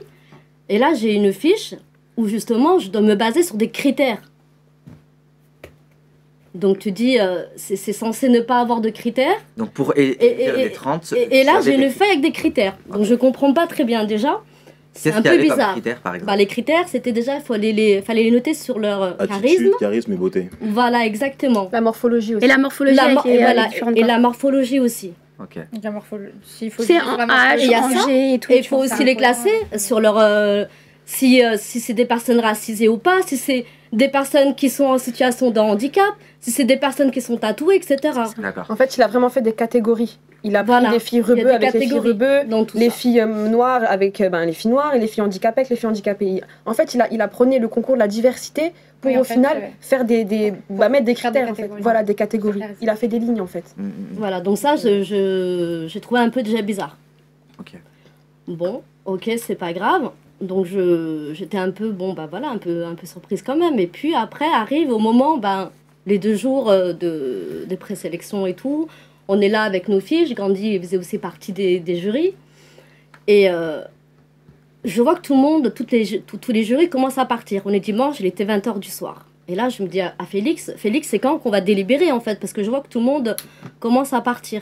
Et là, j'ai une fiche où justement, je dois me baser sur des critères. Donc tu dis, c'est censé ne pas avoir de critères. Donc pour élire les 30... Et là, j'ai une feuille avec des critères. Donc je ne comprends pas très bien déjà. C'est un peu bizarre. Comme critères, par exemple les critères, c'était déjà, il fallait les noter sur leur charisme. Charisme et beauté. Voilà, exactement. La morphologie aussi. Et la morphologie. Et la morphologie aussi. Ok. La morphologie. C'est en âge, en G et tout. Et il faut aussi les classer sur leur... si c'est des personnes racisées ou pas, si c'est des personnes qui sont en situation de handicap, si c'est des personnes qui sont tatouées, etc. En fait, il a vraiment fait des catégories. Il a pris les filles rebeux avec les filles rebeux, les filles noires avec les filles noires et les filles handicapées avec les filles handicapées. En fait, il a prôné le concours de la diversité pour au final faire mettre des critères, en fait. Voilà, des catégories. Il a fait des lignes en fait. Voilà, donc ça, j'ai trouvé un peu déjà bizarre. Ok. Bon, ok, c'est pas grave. Donc j'étais un peu, un peu surprise quand même. Et puis après arrive au moment, les 2 jours de présélection et tout. On est là avec nos filles, j'ai grandi, faisait aussi partie des jurys. Et je vois que tout le monde, tous les jurys commencent à partir. On est dimanche, il était 20h du soir. Et là, je me dis à Félix, c'est quand qu'on va délibérer en fait? Parce que je vois que tout le monde commence à partir.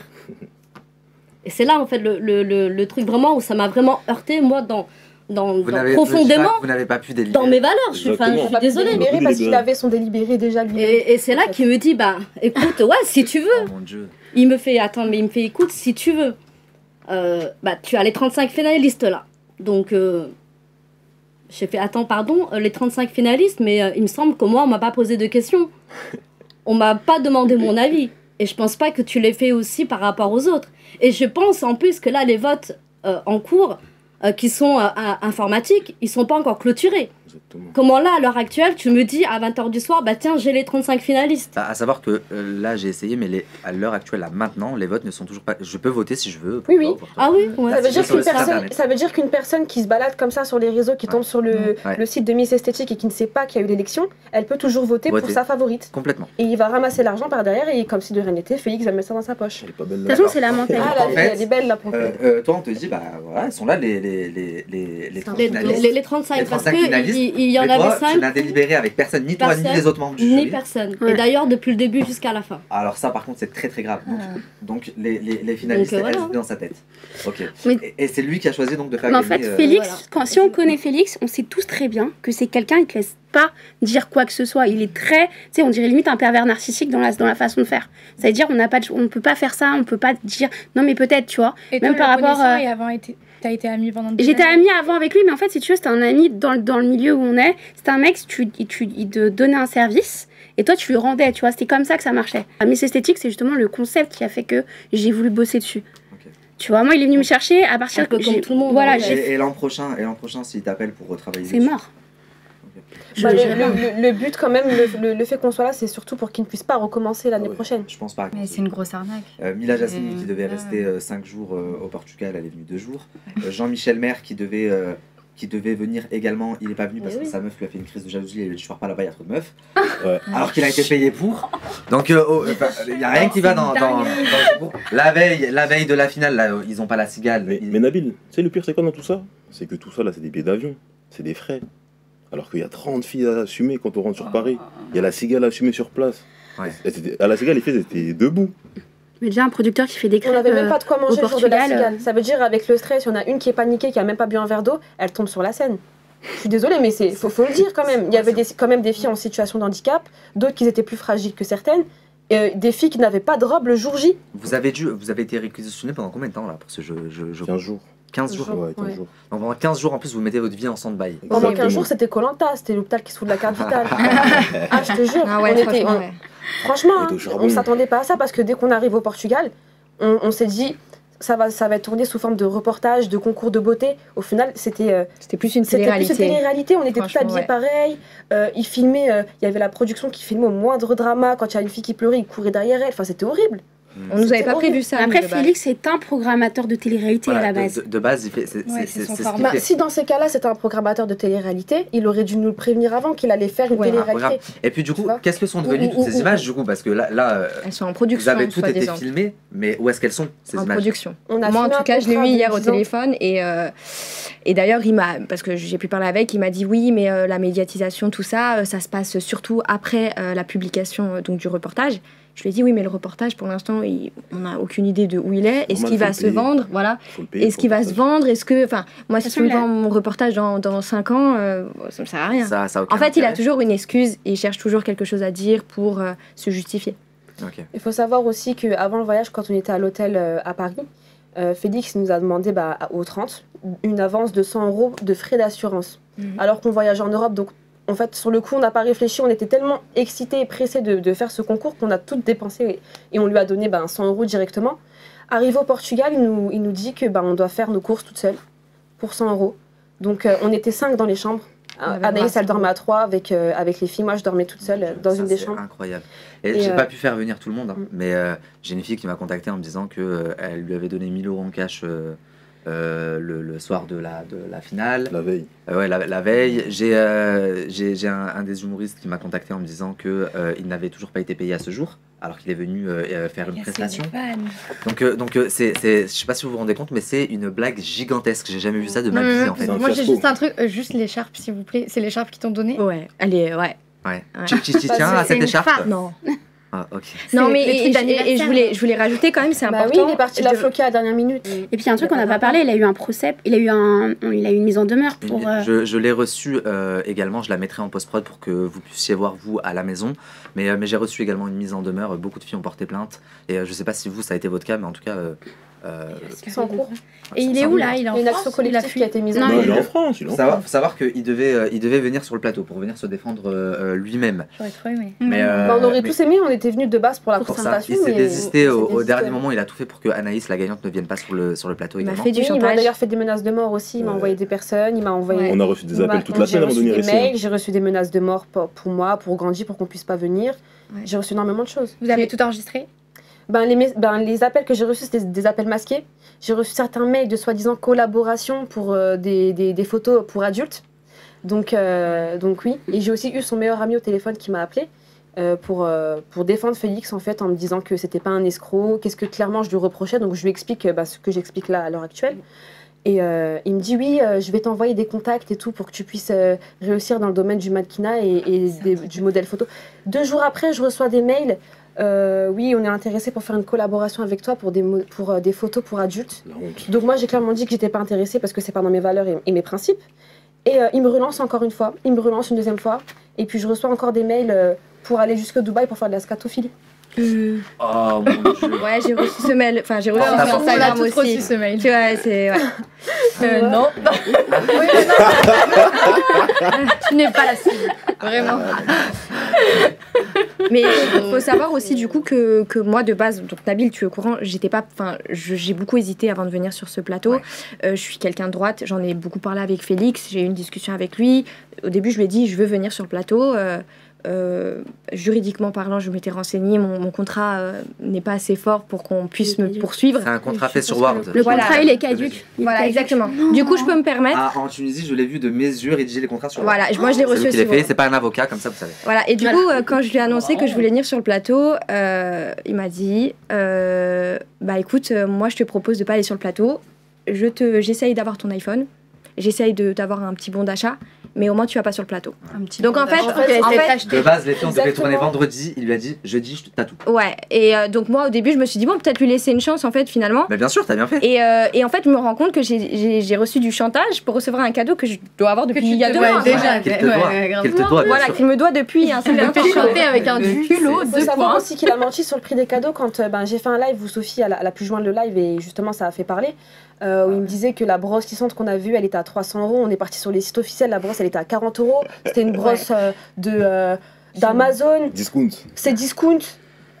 Et c'est là en fait le truc vraiment où ça m'a vraiment heurté, moi, profondément. Vous n'avez pas pu délibérer. Dans mes valeurs, je suis désolée. Parce qu'il avait son délibéré déjà lui. Et c'est là qu'il me dit, écoute, ouais, si tu veux. Oh mon Dieu. Il me fait, écoute, si tu veux, tu as les 35 finalistes là. Donc, j'ai fait, attends, pardon, les 35 finalistes, mais il me semble que moi, on m'a pas posé de questions. On m'a pas demandé mon avis. Et je pense pas que tu l'aies fait aussi par rapport aux autres. Et je pense en plus que là, les votes en cours, qui sont informatiques, ils sont pas encore clôturés. Comment là, à l'heure actuelle, tu me dis à 20h du soir, bah tiens, j'ai les 35 finalistes. À savoir que là, j'ai essayé, mais à l'heure actuelle, là, maintenant, les votes ne sont toujours pas. Je peux voter si je veux. Oui, oui. Ah oui, ouais. Ça veut dire qu'une personne qui se balade comme ça sur les réseaux, qui tombe sur le site de Miss Esthétique et qui ne sait pas qu'il y a eu l'élection, elle peut toujours voter pour sa favorite. Complètement. Et il va ramasser l'argent par derrière et comme si de rien n'était, Félix va mettre ça dans sa poche. De toute façon, c'est la mentalité. Ah, elle est belle là pour toi, on te dit, bah voilà, elles sont là les 30 finalistes. Les 35, parce qu'il y en avait 5. Tu n'as délibéré avec personne, ni toi, ni les autres membres du jury. Ni personne. Et d'ailleurs, depuis le début jusqu'à la fin. Alors ça, par contre, c'est très très grave. Donc les finalistes, elles étaient dans sa tête. Ok. Et c'est lui qui a choisi donc de faire Mais en gagner, fait, Félix, si on connaît Félix, on sait tous très bien que c'est quelqu'un qui ne te laisse pas dire quoi que ce soit. Il est très, tu sais, on dirait limite un pervers narcissique dans la façon de faire. Ça veut dire on ne peut pas faire ça, on peut pas dire non mais peut-être, tu vois. Et même toi, par rapport. Et avant, t'as été amie pendant des J'étais années. amie avant avec lui, mais en fait, si tu veux, c'était un ami dans le milieu où on est. C'était un mec, il te donnait un service. Et toi, tu lui rendais, tu vois, c'était comme ça que ça marchait. Miss Esthétique, c'est justement le concept qui a fait que j'ai voulu bosser dessus. Tu vois, moi, il est venu me chercher à partir que comme tout le monde. Voilà, et l'an prochain, s'il t'appelle pour retravailler. C'est mort. Le but quand même, le fait qu'on soit là, c'est surtout pour qu'il ne puisse pas recommencer l'année prochaine. Je pense pas. Mais c'est une grosse arnaque. Mila Jasmine qui devait rester 5 jours au Portugal, elle est venue 2 jours. Jean-Michel Maire qui devait venir également, il n'est pas venu parce que sa meuf lui a fait une crise de jalousie et il a dit je pars pas là-bas, il y a trop de meufs. Alors qu'il a été payé pour. Donc il n'y a rien qui va dans ce cours. La veille de la finale, là, ils n'ont pas la cigale. Mais Nabil, tu sais le pire c'est quoi dans tout ça? C'est que tout ça là c'est des billets d'avion, c'est des frais. Alors qu'il y a 30 filles à assumer quand on rentre sur Paris. Il y a la cigale à assumer sur place. À la cigale, les filles étaient debout. Mais déjà un producteur qui fait des crêpes. On n'avait même pas de quoi manger le jour de la cigale. Ça veut dire avec le stress, il y en a une qui est paniquée, qui a même pas bu un verre d'eau, elle tombe sur la scène. Je suis désolée, mais faut le dire quand même. Il y avait quand même des filles en situation de handicap, d'autres qui étaient plus fragiles que certaines, des filles qui n'avaient pas de robe le jour J. Vous avez été réquisitionné pendant combien de temps là pour ce jeu 15 jours. 15 jours. Ouais, 15 jours. Donc pendant 15 jours en plus vous mettez votre vie en stand-by. Pendant 15 jours c'était Koh-Lanta, c'était l'hôpital qui se fout de la carte vitale. Ah je te jure, franchement, on s'attendait pas à ça parce que dès qu'on arrive au Portugal, on s'est dit ça va être tourné sous forme de reportage, de concours de beauté. Au final c'était plus une télé-réalité. On était tous habillés pareil. Ils filmaient, il y avait la production qui filmait au moindre drama. Quand il y a une fille qui pleurait, ils couraient derrière elle. Enfin c'était horrible. On nous avait pas prévu ça. Après, Félix est un programmateur de télé-réalité à la base. De base, il fait. C'est ce qu'il fait. Si dans ces cas-là, c'était un programmateur de télé-réalité, il aurait dû nous prévenir avant qu'il allait faire une télé-réalité. Et puis du coup, qu'est-ce que sont devenues toutes ces images du coup? Parce que là, elles sont en production. Vous avez toutes été filmées, mais où est-ce qu'elles sont ces images? En production. Moi, en tout cas, je l'ai eu hier au téléphone et d'ailleurs, parce que j'ai pu parler avec, il m'a dit oui, mais la médiatisation, tout ça, ça se passe surtout après la publication donc du reportage. Je lui ai dit oui, mais le reportage pour l'instant on n'a aucune idée de où il est. Est-ce qu'il va se vendre, voilà. Est-ce qu'il va se vendre, est-ce que, enfin, moi si tu me vends mon reportage dans 5 ans, ça me sert à rien. En fait, il a toujours une excuse et il cherche toujours quelque chose à dire pour se justifier. Il faut savoir aussi qu'avant le voyage, quand on était à l'hôtel à Paris, Félix nous a demandé au 30 une avance de 100 € de frais d'assurance. Alors qu'on voyage en Europe, donc en fait, sur le coup, on n'a pas réfléchi, on était tellement excités et pressés de faire ce concours qu'on a tout dépensé et on lui a donné 100 € directement. Arrivé au Portugal, il nous dit que on doit faire nos courses toutes seules pour 100 €. Donc on était 5 dans les chambres. Anaïs, elle dormait à 3 avec les filles. Moi, je dormais toute seule dans une des chambres. C'est incroyable. Et j'ai pas pu faire venir tout le monde, mais j'ai une fille qui m'a contacté en me disant qu'elle lui avait donné 1000 € en cash le soir de la finale. La veille. Ouais, la veille. J'ai un des humoristes qui m'a contacté en me disant qu'il n'avait toujours pas été payé à ce jour, alors qu'il est venu faire une prestation. Donc je sais pas si vous vous rendez compte, mais c'est une blague gigantesque. J'ai jamais vu ça de ma vie en fait. Moi j'ai juste un truc, juste l'écharpe s'il vous plaît. C'est l'écharpe qu'ils t'ont donnée? Ouais, elle est Tu tiens à cette écharpe? Non. Ah, ok. Non, mais et je voulais rajouter quand même, c'est important. Oui, il est parti la floquer à la dernière minute. Et puis, un truc qu'on n'a pas parlé, il a eu un procès, il a eu une mise en demeure pour. Je l'ai reçu également, je la mettrai en post-prod pour que vous puissiez voir, vous, à la maison. Mais j'ai reçu également une mise en demeure. Beaucoup de filles ont porté plainte. Et je sais pas si vous, ça a été votre cas, mais en tout cas, C'est en cours. Et il est où là? Il est en une France? action collective qui a été mise en Non, place. il est en France. Faut savoir qu'il devait venir sur le plateau pour venir se défendre lui-même. J'aurais trop aimé. On aurait tous aimé, on était venus de base pour la Pour ça, présentation. il s'est mais désisté au désisté. dernier moment. Il a tout fait pour que Anaïs, la gagnante, ne vienne pas sur le plateau Il m'a également. fait du chantage. Il m'a d'ailleurs fait des menaces de mort aussi. Il m'a envoyé des personnes. Il m'a envoyé. On a reçu des appels toute la semaine avant de venir ici. J'ai reçu des mails, j'ai reçu des menaces de mort pour moi, pour Gandhi, pour qu'on puisse pas venir. J'ai reçu énormément de choses. Vous avez tout enregistré? Les appels que j'ai reçus, c'était des appels masqués. J'ai reçu certains mails de soi-disant collaboration pour des photos pour adultes. Donc oui. Et j'ai aussi eu son meilleur ami au téléphone qui m'a appelé pour défendre Félix en fait, en me disant que c'était pas un escroc, qu'est-ce que clairement je lui reprochais. Donc je lui explique ce que j'explique là à l'heure actuelle. Et il me dit oui, je vais t'envoyer des contacts et tout pour que tu puisses réussir dans le domaine du mannequinat et du modèle photo. 2 jours après, je reçois des mails. Oui, on est intéressé pour faire une collaboration avec toi pour des photos pour adultes. Donc moi, j'ai clairement dit que j'étais pas intéressée parce que c'est pas dans mes valeurs et mes principes. Et il me relance encore une fois, il me relance une deuxième fois. Et puis je reçois encore des mails pour aller jusqu'au Dubaï pour faire de la scatophilie. Oh mon Dieu. Ouais, j'ai reçu ce mail. Enfin, j'ai reçu Oh, sur Instagram on a tous aussi. reçu ce mail. Tu vois, c'est. Ouais. Non. Tu n'es pas la cible. Vraiment. Mais il faut savoir aussi du coup que moi de base, donc Nabil, tu es au courant, j'ai beaucoup hésité avant de venir sur ce plateau. Je suis quelqu'un de droite, j'en ai beaucoup parlé avec Félix, j'ai eu une discussion avec lui. Au début, je lui ai dit je veux venir sur le plateau. Juridiquement parlant, je m'étais renseignée, mon contrat n'est pas assez fort pour qu'on puisse me poursuivre. C'est un contrat fait sur Word. Le contrat, il est caduc. Voilà, exactement. Du coup, je peux me permettre. Ah, en Tunisie, je l'ai vu de mes yeux rédiger les contrats sur Word. Voilà, moi je l'ai reçu C'est lui qui aussi. l'a fait, c'est pas un avocat, comme ça vous savez. Voilà, et du coup, quand je lui ai annoncé que je voulais venir sur le plateau, il m'a dit bah écoute, moi je te propose de pas aller sur le plateau, j'essaye d'avoir ton iPhone, j'essaye d'avoir un petit bon d'achat, mais au moins tu vas pas sur le plateau. Donc en fait, de base, les filles, on devait tourner vendredi, il lui a dit jeudi, t'as tout. Ouais, et donc moi au début, je me suis dit bon, peut-être lui laisser une chance en fait finalement. Mais bien sûr, t'as bien fait. Et en fait, je me rends compte que j'ai reçu du chantage pour recevoir un cadeau que je dois avoir depuis il y a 2 mois. Déjà, qu'il te doit. Voilà, qu'il me doit depuis un certain temps. chanter avec un culot, Il faut savoir aussi qu'il a menti sur le prix des cadeaux quand j'ai fait un live où Sophie elle a pu joindre le live et justement ça a fait parler. Où il me disait que la brosse tissante qu'on a vue, elle était à 300 €. On est parti sur les sites officiels, la brosse elle était à 40 €. C'était une brosse d'Amazon. Discount. C'est discount.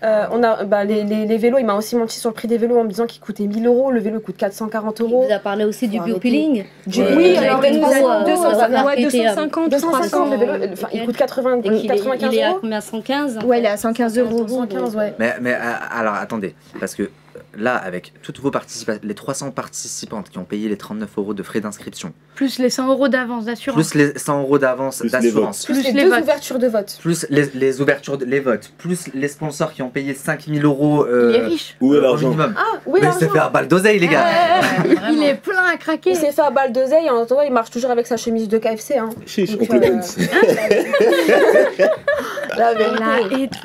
On a les vélos, il m'a aussi menti sur le prix des vélos en me disant qu'ils coûtaient 1000 €. Le vélo coûte 440 €. Il vous a parlé aussi du biopeeling. Oui, alors avec 250, 250 le vélo, enfin, il coûte 95 Il est à €. combien, 115? Ouais, il est à 115 €. 115, ouais. Mais alors attendez, parce que là, avec toutes vos les 300 participantes qui ont payé les 39 € de frais d'inscription, plus les 100 € d'avance d'assurance, plus les 100 € d'avance d'assurance, plus les 2 ouvertures de vote, plus les ouvertures, les votes, plus les sponsors qui ont payé 5000 € il est riche. Où est au l'argent? minimum. Ah, oui, Mais il s'est fait un balle d'oseille, les gars. Il est plein à craquer. Il s'est fait à balle d'oseille, en attendant, il marche toujours avec sa chemise de KFC. Hein. Chiche, Donc, compliments. La vérité.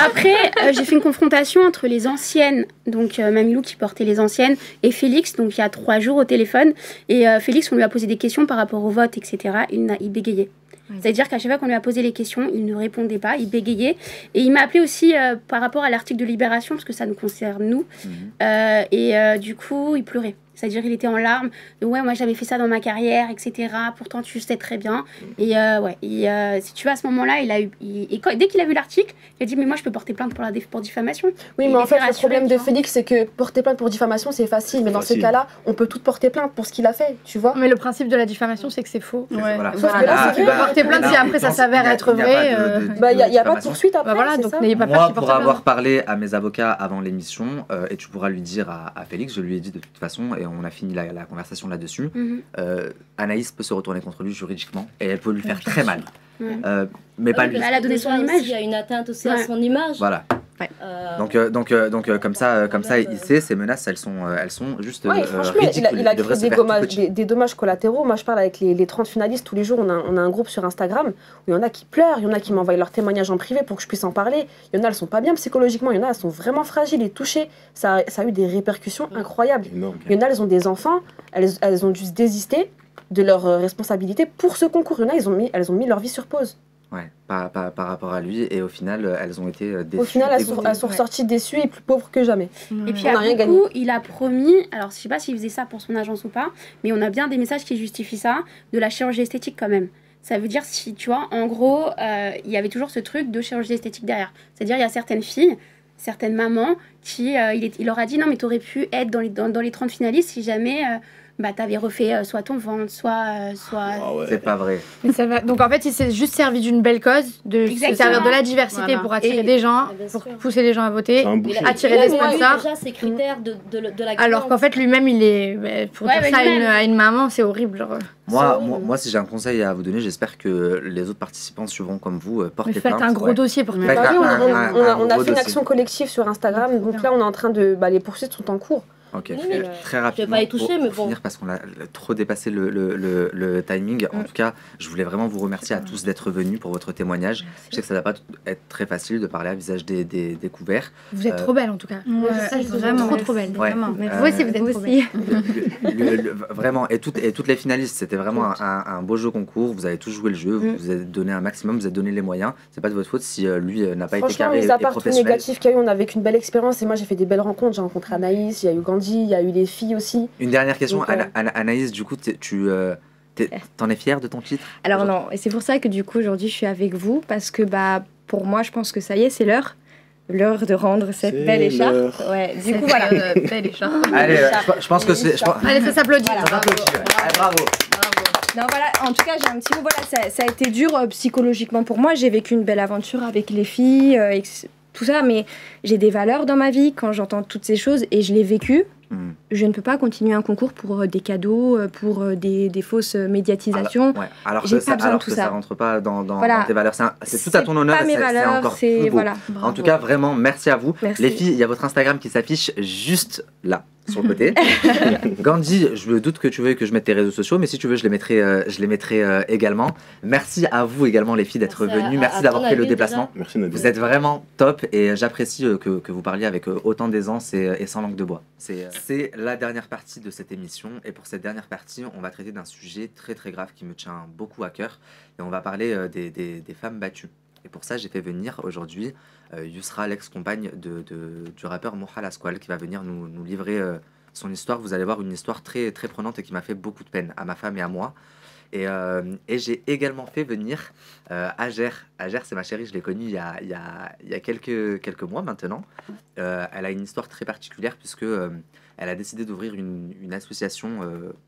Après, j'ai fait une confrontation entre les anciennes, donc Mamilou qui portait les anciennes, et Félix, donc il y a 3 jours au téléphone. Et Félix, on lui a posé des questions par rapport au vote, etc. Il bégayait. C'est-à-dire qu'à chaque fois qu'on lui a posé les questions, il ne répondait pas, il bégayait. Et il m'a appelé aussi par rapport à l'article de Libération, parce que ça nous concerne nous. Du coup, il pleurait. C'est-à-dire qu'il était en larmes. Ouais, moi j'avais fait ça dans ma carrière, etc. Pourtant, tu sais très bien. Et si tu vois, à ce moment-là, dès qu'il a vu l'article, il a dit mais moi je peux porter plainte pour diffamation. Oui, mais en fait, le problème de Félix, c'est que porter plainte pour diffamation, c'est facile. Mais dans ces cas-là, on peut tout porter plainte pour ce qu'il a fait, tu vois. Mais le principe de la diffamation, c'est que c'est faux. Voilà. Sauf que là, c'est vrai. Porter plainte, si après ça s'avère être vrai. Il n'y a pas de poursuite après. Voilà, donc n'ayez pas peur Moi, qu'il porte pour avoir plainte. parlé à mes avocats avant l'émission, et tu pourras lui dire à Félix, je lui ai dit de toute façon, et on a fini la conversation là-dessus, Anaïs peut se retourner contre lui juridiquement, et elle peut lui faire très mal. Mais pas lui. Elle a donné son image. Il y a une atteinte aussi à son image. Voilà. Donc comme ça il sait, ces menaces elles sont juste franchement, ridicules. il a créé des dommages collatéraux. Moi je parle avec les 30 finalistes tous les jours. On a un groupe sur Instagram où il y en a qui pleurent, il y en a qui m'envoient leurs témoignages en privé pour que je puisse en parler. Il y en a, elles sont pas bien psychologiquement, il y en a, elles sont vraiment fragiles et touchées. Ça a eu des répercussions incroyables. Il y en a, elles ont des enfants, elles ont dû se désister de leurs responsabilités pour ce concours. Il y en a, elles ont mis leur vie sur pause. Ouais, par rapport à lui, et au final, elles ont été déçues. Au final, elles dégoûtées. sont ressorties déçues et plus pauvres que jamais. Et puis on n'a à rien beaucoup, gagné. il a promis, alors je sais pas s'il faisait ça pour son agence ou pas, mais on a bien des messages qui justifient ça, de la chirurgie esthétique quand même. Ça veut dire, si tu vois, en gros, il y avait toujours ce truc de chirurgie esthétique derrière. C'est-à-dire, il y a certaines filles, certaines mamans, qui, il leur a dit, non, mais tu aurais pu être dans les 30 finalistes si jamais t'avais refait soit ton ventre, soit... C'est pas vrai. Mais ça va. Donc en fait, il s'est juste servi d'une belle cause, de se Exactement. servir de la diversité Voilà. pour attirer Et- des gens, bien pour sûr. pousser les gens à voter, C'est un boucher. attirer des Il a eu sponsors. déjà ces critères de la Alors qu'en fait, lui-même, il est. Pour Ouais, dire mais ça lui-même. à une maman, c'est horrible. Genre. Moi, si j'ai un conseil à vous donner, j'espère que les autres participants suivront comme vous, Mais portez faites plainte. un gros ouais. dossier pour Faites Bah oui, on a un fait gros une dossier. action collective sur Instagram, donc là on est en train de... les poursuites sont en cours. Ok, Oui, mais très rapidement. pas y toucher, pour mais bon. finir, parce qu'on a trop dépassé le timing. En tout cas, je voulais vraiment vous remercier à tous d'être venus pour votre témoignage. Je sais que ça ne va pas être très facile de parler à visage découvert. Vous êtes trop belle en tout cas. Ça, je vraiment trop belle. Ouais. Vraiment. Vous aussi, vous êtes trop belle. Vraiment, et toutes les finalistes, c'était vraiment un beau jeu concours. Vous avez tous joué le jeu, vous vous êtes donné un maximum, vous vous êtes donné les moyens. C'est pas de votre faute si lui n'a pas été Franchement, carré mis et à part tout professionnel. négatif qu'il y a eu, on a vécu une belle expérience et moi j'ai fait des belles rencontres. J'ai rencontré Anaïs, il y a eu Gandhi, il y a eu les filles aussi. Une dernière question, Donc, Anaïs, du coup, t'en es fière de ton titre? Alors non, et c'est pour ça que du coup aujourd'hui je suis avec vous, parce que pour moi je pense que ça y est, c'est l'heure de rendre cette C'est belle écharpe. l'heure. Ouais, du coup voilà. Belle écharpe. Allez, je pense que c'est... Allez, ça s'applaudit. Voilà. On applaudit, ouais. Allez, bravo. Non voilà, en tout cas j'ai un petit mot, voilà, ça a été dur psychologiquement pour moi, j'ai vécu une belle aventure avec les filles, tout ça, mais j'ai des valeurs dans ma vie quand j'entends toutes ces choses et je l'ai vécu. Je ne peux pas continuer un concours pour des cadeaux, pour des fausses médiatisations. Alors J'ai que, pas besoin de alors tout que ça. ça rentre pas dans Voilà. tes valeurs. C'est tout à ton honneur pas et mes c'est valeurs, encore c'est- plus beau. voilà. En Bravo. tout cas, vraiment, merci à vous. Merci. Les filles, il y a votre Instagram qui s'affiche juste là, sur le côté. Gandhi, je me doute que tu veux que je mette tes réseaux sociaux, mais si tu veux, je les mettrai également. Merci à vous également, les filles, d'être Merci venues. à- Merci à d'avoir ton fait le avis, déplacement. Merci Nadia. Vous êtes vraiment top et j'apprécie que vous parliez avec autant d'aisance et sans langue de bois. C'est la dernière partie de cette émission et pour cette dernière partie, on va traiter d'un sujet très très grave qui me tient beaucoup à cœur et on va parler des femmes battues. Et pour ça, j'ai fait venir aujourd'hui Yousra, l'ex-compagne du rappeur Moha Lasquale, qui va venir nous livrer son histoire. Vous allez voir une histoire très, très prenante et qui m'a fait beaucoup de peine à ma femme et à moi. Et j'ai également fait venir Ager. Ager, c'est ma chérie, je l'ai connue il y a quelques mois maintenant. Elle a une histoire très particulière puisque elle a décidé d'ouvrir une association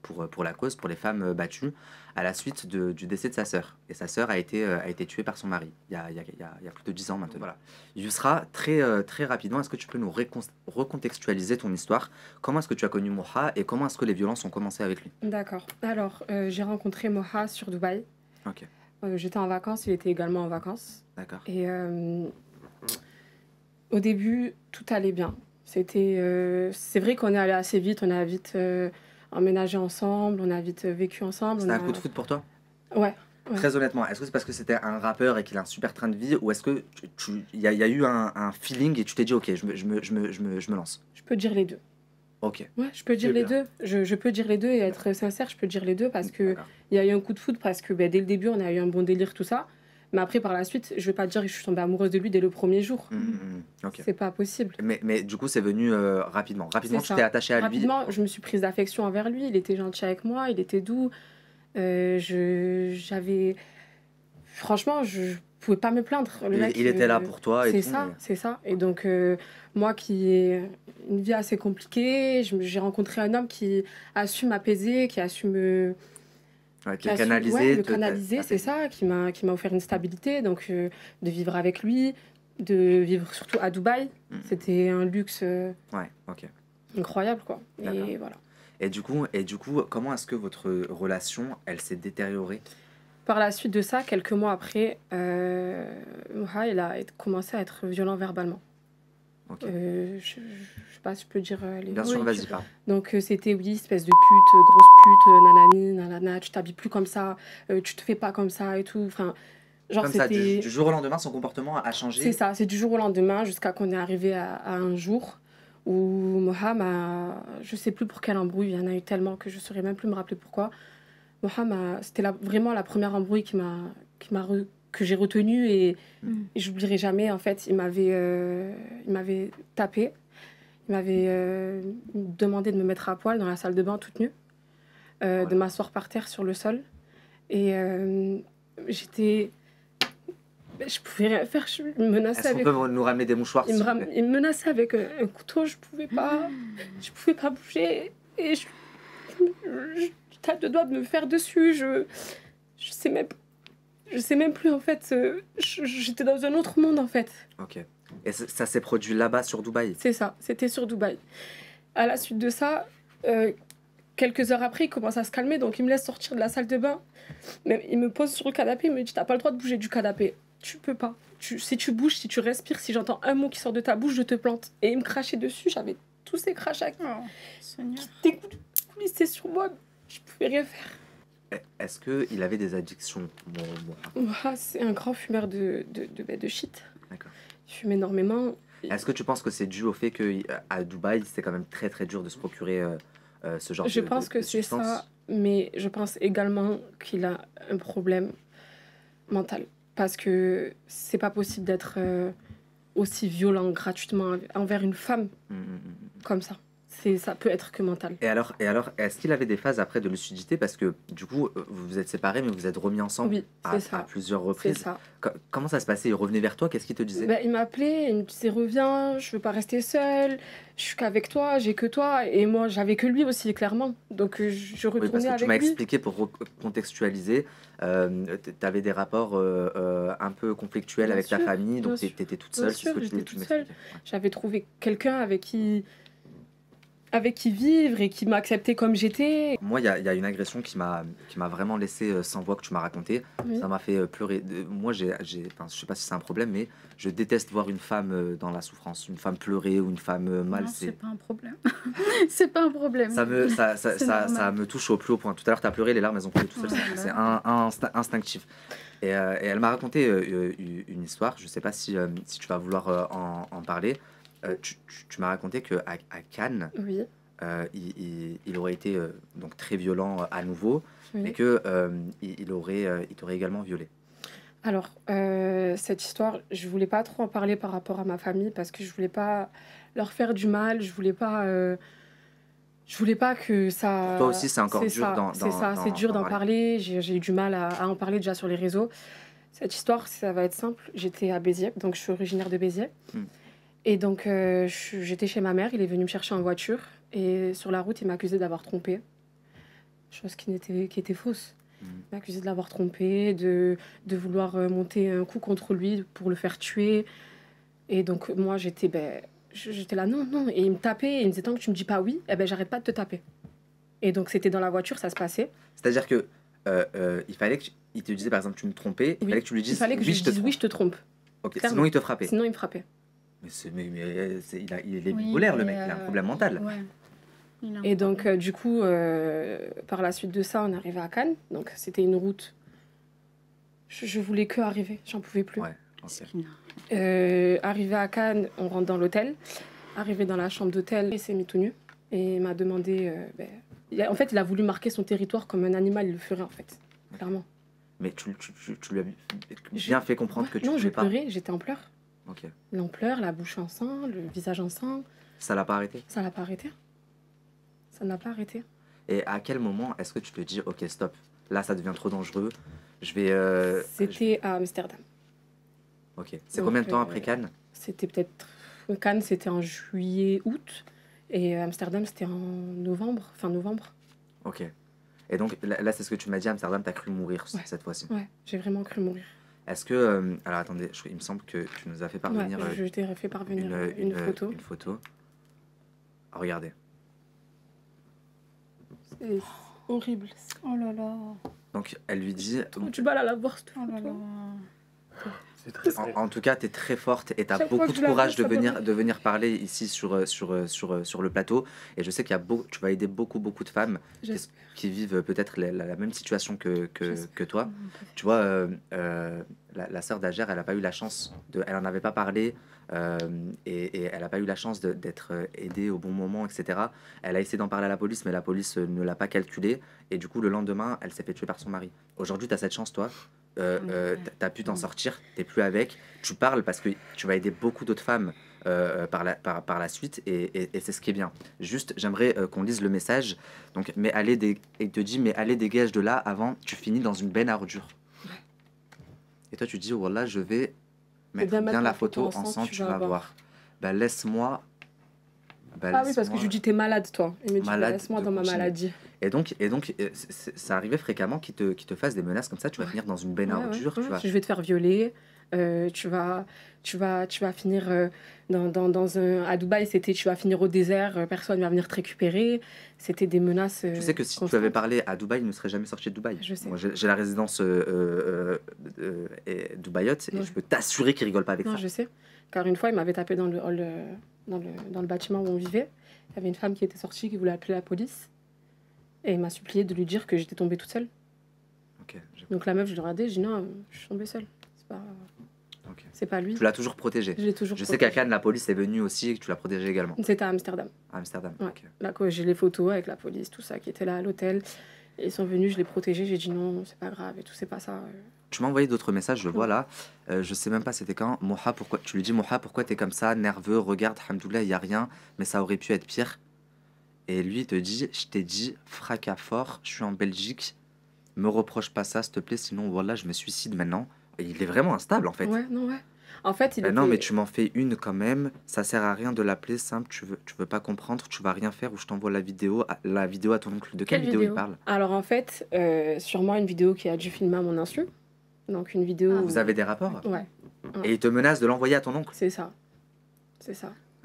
pour la cause, pour les femmes battues, à la suite du décès de sa sœur. Et sa sœur a été tuée par son mari il y a plus de 10 ans maintenant. Voilà. Yousra, très rapidement, est-ce que tu peux nous recontextualiser ton histoire? Comment est-ce que tu as connu Moha et comment est-ce que les violences ont commencé avec lui? D'accord. Alors, j'ai rencontré Moha sur Dubaï. Ok. J'étais en vacances, il était également en vacances. D'accord. Et au début, tout allait bien. C'est vrai qu'on est allé assez vite, on a vite emménagé ensemble, on a vite vécu ensemble. C'était un coup de foudre pour toi? Ouais. Très honnêtement, est-ce que c'est parce que c'était un rappeur et qu'il a un super train de vie ou est-ce que il y a eu un feeling et tu t'es dit ok, je me lance? Je peux dire les deux. Ok. Ouais, je peux dire les deux. Je peux dire les deux et être sincère, je peux dire les deux parce que il y a eu un coup de foudre parce que dès le début, on a eu un bon délire, tout ça. Mais après, par la suite, je vais pas te dire que je suis tombée amoureuse de lui dès le premier jour. Ok. C'est pas possible. Mais du coup, c'est venu rapidement. Rapidement, C'est tu ça. t'es attachée à lui. Rapidement, je me suis prise d'affection envers lui. Il était gentil avec moi, il était doux. J'avais... Franchement, je pouvais pas me plaindre. Le mec, Il était là pour toi et c'est tout, ça, mais- c'est ça. Et donc, moi qui ai une vie assez compliquée, j'ai rencontré un homme qui a su m'apaiser, qui a su me... Ouais, qui a su- canaliser, ouais, me te- canaliser, c'est ça, qui m'a offert une stabilité. Donc, de vivre avec lui, de vivre surtout à Dubaï, c'était un luxe Ouais, ok. incroyable, quoi. D'accord. Et voilà. Et du coup, comment est-ce que votre relation, elle s'est détériorée? Par la suite de ça, quelques mois après, Moha, il a commencé à être violent verbalement. Ok. Je sais pas si je peux dire les Bien mots. sûr, Oui, vas-y, tu- parle. Donc c'était oui, espèce de pute, grosse pute, nanani, nanana, tu t'habilles plus comme ça, tu te fais pas comme ça et tout. Enfin, genre Comme ça, c'était... du jour au lendemain, son comportement a changé. C'est ça, c'est du jour au lendemain jusqu'à qu'on est arrivé à un jour où Moha m'a... Je sais plus pour quelle embrouille, il y en a eu tellement que je saurais même plus me rappeler pourquoi. Moha m'a... C'était vraiment la première embrouille qui m'a que j'ai retenu et j'oublierai jamais. En fait, il m'avait tapé. Il m'avait demandé de me mettre à poil dans la salle de bain toute nue, de m'asseoir par terre sur le sol. Et j'étais... Je pouvais rien faire, je me menaçais avec... Est-ce qu'on peut nous ramener des mouchoirs Il me menaçait avec un couteau, je pouvais pas bouger. Et j'étais à deux doigts de me faire dessus. Je sais même plus, en fait. J'étais dans un autre monde, en fait. Ok. Et ça s'est produit là-bas, sur Dubaï? C'est ça, c'était sur Dubaï. À la suite de ça, quelques heures après, il commence à se calmer, donc il me laisse sortir de la salle de bain. Mais il me pose sur le canapé, il me dit, t'as pas le droit de bouger du canapé. Tu peux pas. Si tu bouges, si tu respires, si j'entends un mot qui sort de ta bouche, je te plante. Et il me crachait dessus, j'avais tous ces crachats qui coulissaient sur moi. Je pouvais rien faire. Est-ce qu'il avait des addictions? C'est un grand fumeur de shit. D'accord. Il fume énormément. Est-ce que tu penses que c'est dû au fait qu'à Dubaï, c'est quand même très très dur de se procurer ce genre Je pense que c'est ça, mais je pense également qu'il a un problème mental. Parce que c'est pas possible d'être aussi violent gratuitement envers une femme comme ça. Ça peut être que mental. Et alors est-ce qu'il avait des phases après de lucidité? Parce que du coup, vous vous êtes séparés, mais vous êtes remis ensemble à plusieurs reprises. C'est ça. Comment ça se passait? Il revenait vers toi? Qu'est-ce qu'il te disait? Il m'appelait, il me disait reviens, je veux pas rester seule, je suis qu'avec toi, j'ai que toi. Et moi, j'avais que lui aussi, clairement. Donc je retournais parce que avec tu m'as lui. expliqué, pour contextualiser, tu avais des rapports un peu conflictuels avec ta famille, donc tu étais toute seule. J'étais toute seule. J'avais trouvé quelqu'un avec qui vivre et qui m'a accepté comme j'étais. Moi, il y a une agression qui m'a vraiment laissé sans voix, que tu m'as raconté. Ça m'a fait pleurer. Moi, je sais pas si c'est un problème, mais je déteste voir une femme dans la souffrance, une femme pleurer ou une femme mal. Non, c'est pas un problème. C'est pas un problème. Ça me touche au plus haut point. Tout à l'heure, tu as pleuré, les larmes, elles ont coulé tout seul. C'est instinctif. Et elle m'a raconté une histoire. Je sais pas si tu vas vouloir en parler. Tu m'as raconté qu'à Cannes, il aurait été donc très violent à nouveau, et que il t'aurait également violé. Alors, cette histoire, je voulais pas trop en parler par rapport à ma famille parce que je voulais pas leur faire du mal, je voulais pas que ça... Pour toi aussi, c'est encore dur c'est dur d'en parler. J'ai eu du mal à en parler déjà sur les réseaux. Cette histoire, ça va être simple. J'étais à Béziers, donc je suis originaire de Béziers. Et donc, j'étais chez ma mère, il est venu me chercher en voiture. Et sur la route, il m'a accusé d'avoir trompé. Chose qui était fausse. Il m'a accusé de l'avoir trompé, de vouloir monter un coup contre lui pour le faire tuer. Et donc, moi, j'étais là, non. Et il me tapait, et il me disait, tant que tu me dis pas oui, j'arrête pas de te taper. Et donc, c'était dans la voiture, ça se passait. C'est-à-dire que il fallait qu'il te disait, par exemple, tu me trompais, il fallait que tu lui dises, il fallait que je lui dise oui, je te trompe. Okay. Sinon, il te frappait. Sinon, il me frappait. Il est bipolaire, le mec, il a un problème mental. Et donc, du coup, par la suite de ça, on est arrivé à Cannes. Donc, c'était une route. Je voulais que arriver, j'en pouvais plus. Arrivé à Cannes, on rentre dans l'hôtel. Arrivé dans la chambre d'hôtel, il s'est mis tout nu. Et il m'a demandé... en fait, il a voulu marquer son territoire comme un animal, il le ferait, en fait. Clairement. Mais tu lui as bien fait comprendre que tu ne pouvais pas... Non, je pleurais, j'étais en pleurs. Okay. L'ampleur, la bouche en sang, le visage en sang. Ça l'a pas arrêté? Ça l'a pas arrêté. Ça n'a pas arrêté. Et à quel moment est-ce que tu te dis, ok, stop, là ça devient trop dangereux, je vais... C'était à Amsterdam. Ok. C'est combien de temps après Cannes? C'était peut-être... Cannes, c'était en juillet, août. Et Amsterdam, c'était en novembre, fin novembre. Ok. Et donc là, c'est ce que tu m'as dit, Amsterdam, t'as cru mourir cette fois-ci? Ouais, j'ai vraiment cru mourir. Est-ce que... alors attendez, il me semble que tu nous as fait parvenir... je t'ai fait parvenir une photo. Une photo. Ah, regardez. C'est horrible. Oh là là. Donc elle lui dit... Tu vas la voir, cette photo. En tout cas, tu es très forte et tu as beaucoup de courage de venir parler ici sur le plateau. Et je sais qu'il y a tu vas aider beaucoup de femmes qui vivent peut-être la même situation que toi. Tu vois, la sœur d'Ager, elle n'a pas eu la chance, elle n'en avait pas parlé et elle n'a pas eu la chance d'être aidée au bon moment, etc. Elle a essayé d'en parler à la police, mais la police ne l'a pas calculé. Et du coup, le lendemain, elle s'est fait tuer par son mari. Aujourd'hui, tu as cette chance, toi. t'as pu t'en sortir, t'es plus avec, tu parles parce que tu vas aider beaucoup d'autres femmes par la suite et c'est ce qui est bien. Juste, j'aimerais qu'on lise le message. Donc, il te dit, mais allez, dégage de là avant, tu finis dans une benne à ordures. Et toi, tu dis, voilà, je vais mettre bien la photo ensemble, tu vas voir. Bah, laisse-moi. Ah oui, parce que je lui dis, t'es malade, toi. Il me dit, laisse-moi dans ma maladie. Et donc ça arrivait fréquemment qu'ils te fassent des menaces comme ça. Tu vas finir dans une benne à ordures. Je vais te faire violer. Tu vas finir à Dubaï, c'était tu vas finir au désert, personne ne va venir te récupérer. C'était des menaces. Je sais que si tu avais parlé à Dubaï, il ne serait jamais sorti de Dubaï. Je sais. Moi, j'ai la résidence Dubaïote et je peux t'assurer qu'il rigole pas avec ça. Je sais. Car une fois, il m'avait tapé dans le bâtiment où on vivait. Il y avait une femme qui était sortie, qui voulait appeler la police. Et il m'a supplié de lui dire que j'étais tombée toute seule. Donc la meuf, je l'ai regardée, j'ai dit non, je suis tombée seule. C'est pas lui. Tu l'as toujours protégé. Je sais qu'à Cannes, la police est venue aussi et que tu l'as protégé également. C'était à Amsterdam. À Amsterdam, ouais. Là, j'ai les photos avec la police, tout ça, qui était là à l'hôtel. Et ils sont venus, je l'ai protégé, j'ai dit non, c'est pas grave et tout, c'est pas ça. Tu m'as envoyé d'autres messages, je le vois là. Je sais même pas c'était quand. Moha, pourquoi tu lui dis Moha, pourquoi t'es comme ça, nerveux, regarde, alhamdoulilah, il y a rien, mais ça aurait pu être pire. Et lui, il te dit, je t'ai dit, fracas fort, je suis en Belgique, me reproche pas ça, s'il te plaît, sinon voilà, je me suicide maintenant. Et il est vraiment instable en fait. Ouais. En fait, non, mais tu m'en fais une quand même, ça sert à rien de l'appeler simple, tu veux pas comprendre, tu vas rien faire ou je t'envoie la vidéo à ton oncle. De quelle vidéo il parle? Alors en fait, sûrement une vidéo qui a dû filmer à mon insu. Donc une vidéo. Vous avez des rapports? Ouais. Et il te menace de l'envoyer à ton oncle? C'est ça.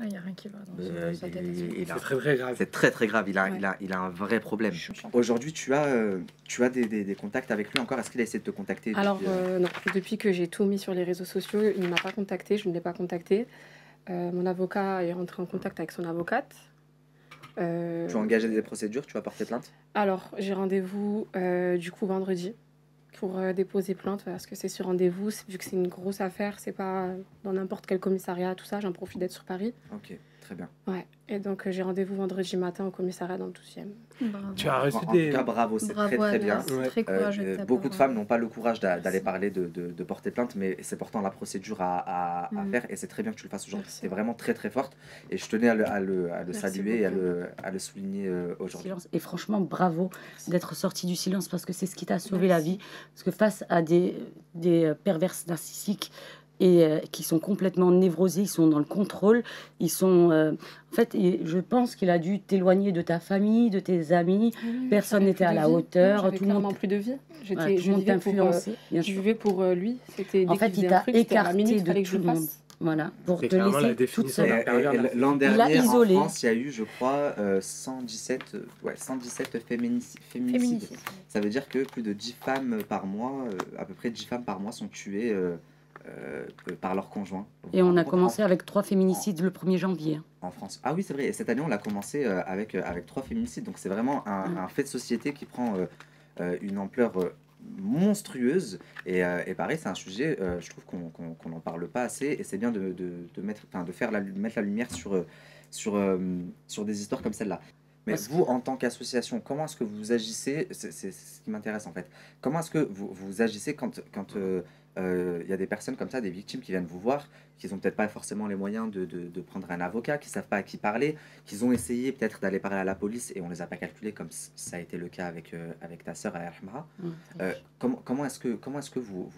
Il n'y a rien qui va dans sa tête. C'est très très grave. C'est très très grave, il a un vrai problème. Aujourd'hui, tu as des contacts avec lui encore? Est-ce qu'il a essayé de te contacter? Alors non, depuis que j'ai tout mis sur les réseaux sociaux, il ne m'a pas contacté, je ne l'ai pas contacté. Mon avocat est rentré en contact avec son avocate. Tu as engagé des procédures, tu vas porter plainte? Alors j'ai rendez-vous du coup vendredi pour déposer plainte parce que c'est sur rendez-vous, vu que c'est une grosse affaire, c'est pas dans n'importe quel commissariat, tout ça, j'en profite d'être sur Paris. Ok, très bien. Ouais, et donc j'ai rendez-vous vendredi matin au commissariat dans le 12e. Tu as reçu en tout cas, bravo, c'est très bien. Très courageux de beaucoup de femmes n'ont pas le courage d'aller parler, de porter plainte, mais c'est pourtant la procédure à faire et c'est très bien que tu le fasses aujourd'hui. C'est vraiment très très forte et je tenais à le saluer et à le souligner aujourd'hui. Et franchement, bravo d'être sorti du silence parce que c'est ce qui t'a sauvé la vie. Parce que face à des perverses narcissiques et qui sont complètement névrosés, ils sont dans le contrôle, ils sont... en fait, je pense qu'il a dû t'éloigner de ta famille, de tes amis, personne n'était à la hauteur, tout le monde plus de vie. Tout le monde t'influençait. Je vivais pour lui. En fait, il t'a écarté de tout le monde. Voilà, pour te laisser toute seule. L'an dernier, en France, il y a eu, je crois, 117 féminicides. Ça veut dire que plus de 10 femmes par mois, à peu près 10 femmes par mois sont tuées par leur conjoint. Et on a commencé avec 3 féminicides le 1er janvier. En France. Ah oui, c'est vrai. Et cette année, on l'a commencé avec 3 féminicides. Donc c'est vraiment un fait de société qui prend une ampleur monstrueuse et pareil, c'est un sujet, je trouve qu'on n'en parle pas assez et c'est bien de mettre la lumière sur des histoires comme celle-là. Mais vous, en tant qu'association, comment est-ce que vous agissez? C'est ce qui m'intéresse en fait. Comment est-ce que vous agissez quand y a des personnes comme ça, des victimes qui viennent vous voir, qui n'ont peut-être pas forcément les moyens de prendre un avocat, qui ne savent pas à qui parler, qui ont essayé peut-être d'aller parler à la police et on ne les a pas calculés comme ça a été le cas avec ta sœur Ahmara. Comment est-ce que vous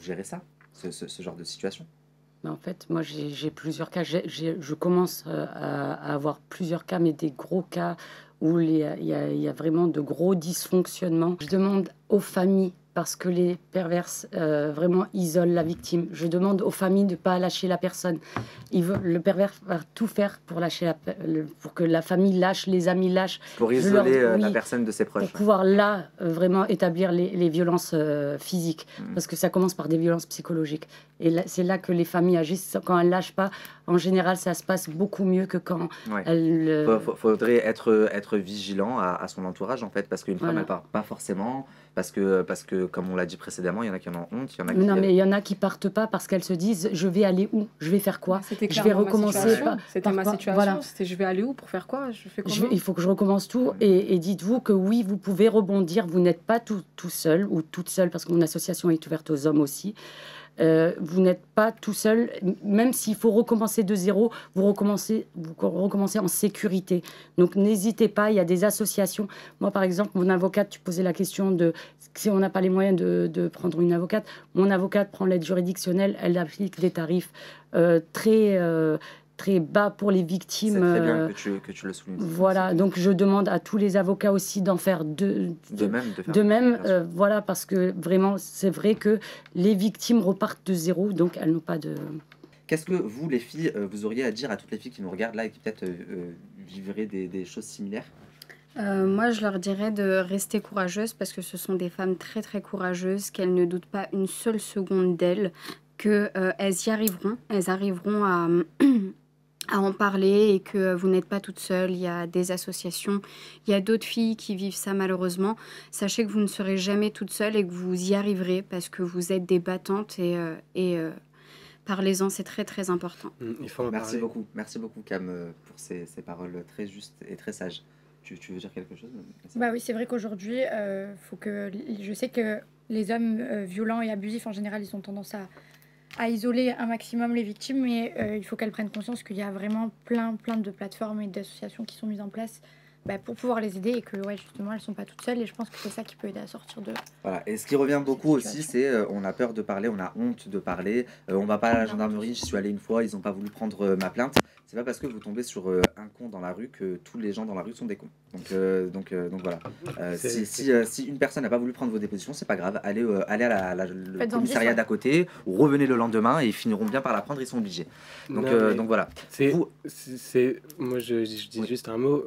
gérez ça, ce genre de situation? En fait, moi, j'ai plusieurs cas. Je commence à avoir plusieurs cas, mais des gros cas où il y a vraiment de gros dysfonctionnements. Je demande aux familles, parce que les perverses vraiment isolent la victime. Je demande aux familles de ne pas lâcher la personne. Le pervers va tout faire pour pour que la famille lâche, les amis lâchent. Pour isoler la personne de ses proches. Pour pouvoir là, vraiment établir les violences physiques. Parce que ça commence par des violences psychologiques. Et c'est là que les familles agissent. Quand elles ne lâchent pas, en général, ça se passe beaucoup mieux que quand elles... Faudrait être vigilant à son entourage, en fait, parce qu'une femme, elle part pas forcément... Parce que, comme on l'a dit précédemment, il y en a qui en ont honte, il y en a qui... Non, mais il y en a qui partent pas parce qu'elles se disent, je vais aller où? Je vais faire quoi? c'était je vais recommencer. C'était ma situation. Voilà. C'était je vais aller où pour faire quoi? Je fais comment? Il faut que je recommence tout. Et dites-vous que oui, vous pouvez rebondir. Vous n'êtes pas tout seul ou toute seule, parce que mon association est ouverte aux hommes aussi. Vous n'êtes pas tout seul, même s'il faut recommencer de zéro, vous recommencez en sécurité. Donc n'hésitez pas, il y a des associations. Moi, par exemple, mon avocate, tu posais la question de si on n'a pas les moyens de prendre une avocate. Mon avocate prend l'aide juridictionnelle, elle applique des tarifs très bas pour les victimes. C'est très bien que tu le soulignes. Voilà, donc je demande à tous les avocats aussi d'en faire de même, voilà, parce que vraiment, c'est vrai que les victimes repartent de zéro, donc elles n'ont pas de... Qu'est-ce que vous, les filles, vous auriez à dire à toutes les filles qui nous regardent là et qui peut-être vivraient des choses similaires? Moi, je leur dirais de rester courageuses parce que ce sont des femmes très très courageuses, qu'elles ne doutent pas une seule seconde d'elles, qu'elles y arriveront, elles arriveront à en parler et que vous n'êtes pas toute seule. Il y a des associations, il y a d'autres filles qui vivent ça malheureusement. Sachez que vous ne serez jamais toute seule et que vous y arriverez parce que vous êtes des battantes et parlez-en, c'est très très important. Merci beaucoup Cam pour ces paroles très justes et très sages. Tu veux dire quelque chose? Bah oui, c'est vrai qu'aujourd'hui, je sais que les hommes violents et abusifs en général, ils ont tendance à isoler un maximum les victimes, mais il faut qu'elles prennent conscience qu'il y a vraiment plein de plateformes et d'associations qui sont mises en place pour pouvoir les aider et que justement elles ne sont pas toutes seules, et je pense que c'est ça qui peut aider à sortir de... Voilà, et ce qui revient beaucoup aussi, c'est on a peur de parler, on a honte de parler, on va pas à la gendarmerie, j'y suis allé une fois, ils n'ont pas voulu prendre ma plainte. C'est pas parce que vous tombez sur un con dans la rue que tous les gens dans la rue sont des cons. Donc voilà. Si une personne n'a pas voulu prendre vos dépositions, c'est pas grave. Allez à le commissariat d'à côté ou revenez le lendemain et ils finiront bien par la prendre. Ils sont obligés. Donc voilà. Moi je dis juste un mot.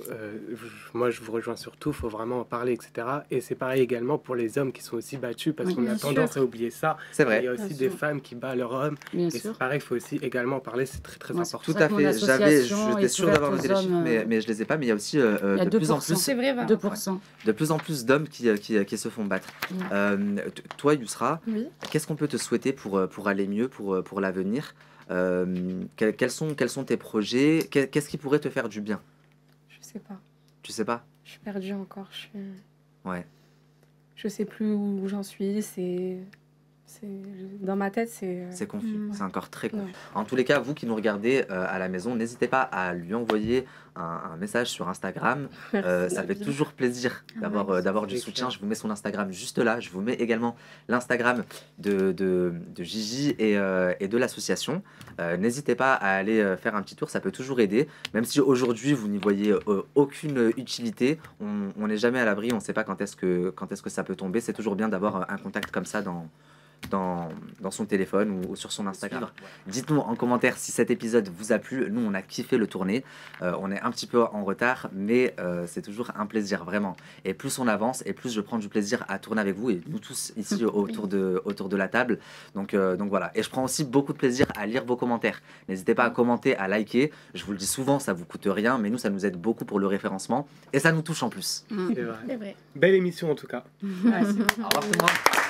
Moi je vous rejoins sur tout. Faut vraiment en parler, etc. Et c'est pareil également pour les hommes qui sont aussi battus parce qu'on a tendance à oublier ça. C'est vrai. Il y a aussi des femmes qui battent leurs hommes. Et c'est pareil. Il faut aussi également en parler. C'est très très important. Tout à fait. J'étais sûr d'avoir noté les chiffres, mais je les ai pas. Mais il y a aussi de plus en plus, c'est vrai, 2%. De plus en plus d'hommes qui se font battre. Toi, Yousra, qu'est-ce qu'on peut te souhaiter pour aller mieux, pour l'avenir? Quels sont tes projets? Qu'est-ce qui pourrait te faire du bien? Je sais pas. Tu sais pas? Je suis perdue encore. Ouais. Je sais plus où j'en suis. Dans ma tête, c'est confus, c'est encore très confus. Ouais. En tous les cas, vous qui nous regardez à la maison, n'hésitez pas à lui envoyer un message sur Instagram. Ça fait toujours plaisir d'avoir du soutien. Je vous mets son Instagram juste là. Je vous mets également l'Instagram de Gigi et de l'association. N'hésitez pas à aller faire un petit tour, ça peut toujours aider. Même si aujourd'hui, vous n'y voyez aucune utilité, on n'est jamais à l'abri, on ne sait pas quand est-ce que ça peut tomber. C'est toujours bien d'avoir un contact comme ça dans son téléphone ou sur son Instagram. Dites-nous en commentaire si cet épisode vous a plu. Nous, on a kiffé le tourner. On est un petit peu en retard, mais c'est toujours un plaisir, vraiment. Et plus on avance, et plus je prends du plaisir à tourner avec vous, et nous tous ici autour de la table. Donc voilà. Et je prends aussi beaucoup de plaisir à lire vos commentaires. N'hésitez pas à commenter, à liker. Je vous le dis souvent, ça vous coûte rien, mais nous, ça nous aide beaucoup pour le référencement. Et ça nous touche en plus. C'est vrai. Belle émission en tout cas. Au revoir tout le monde.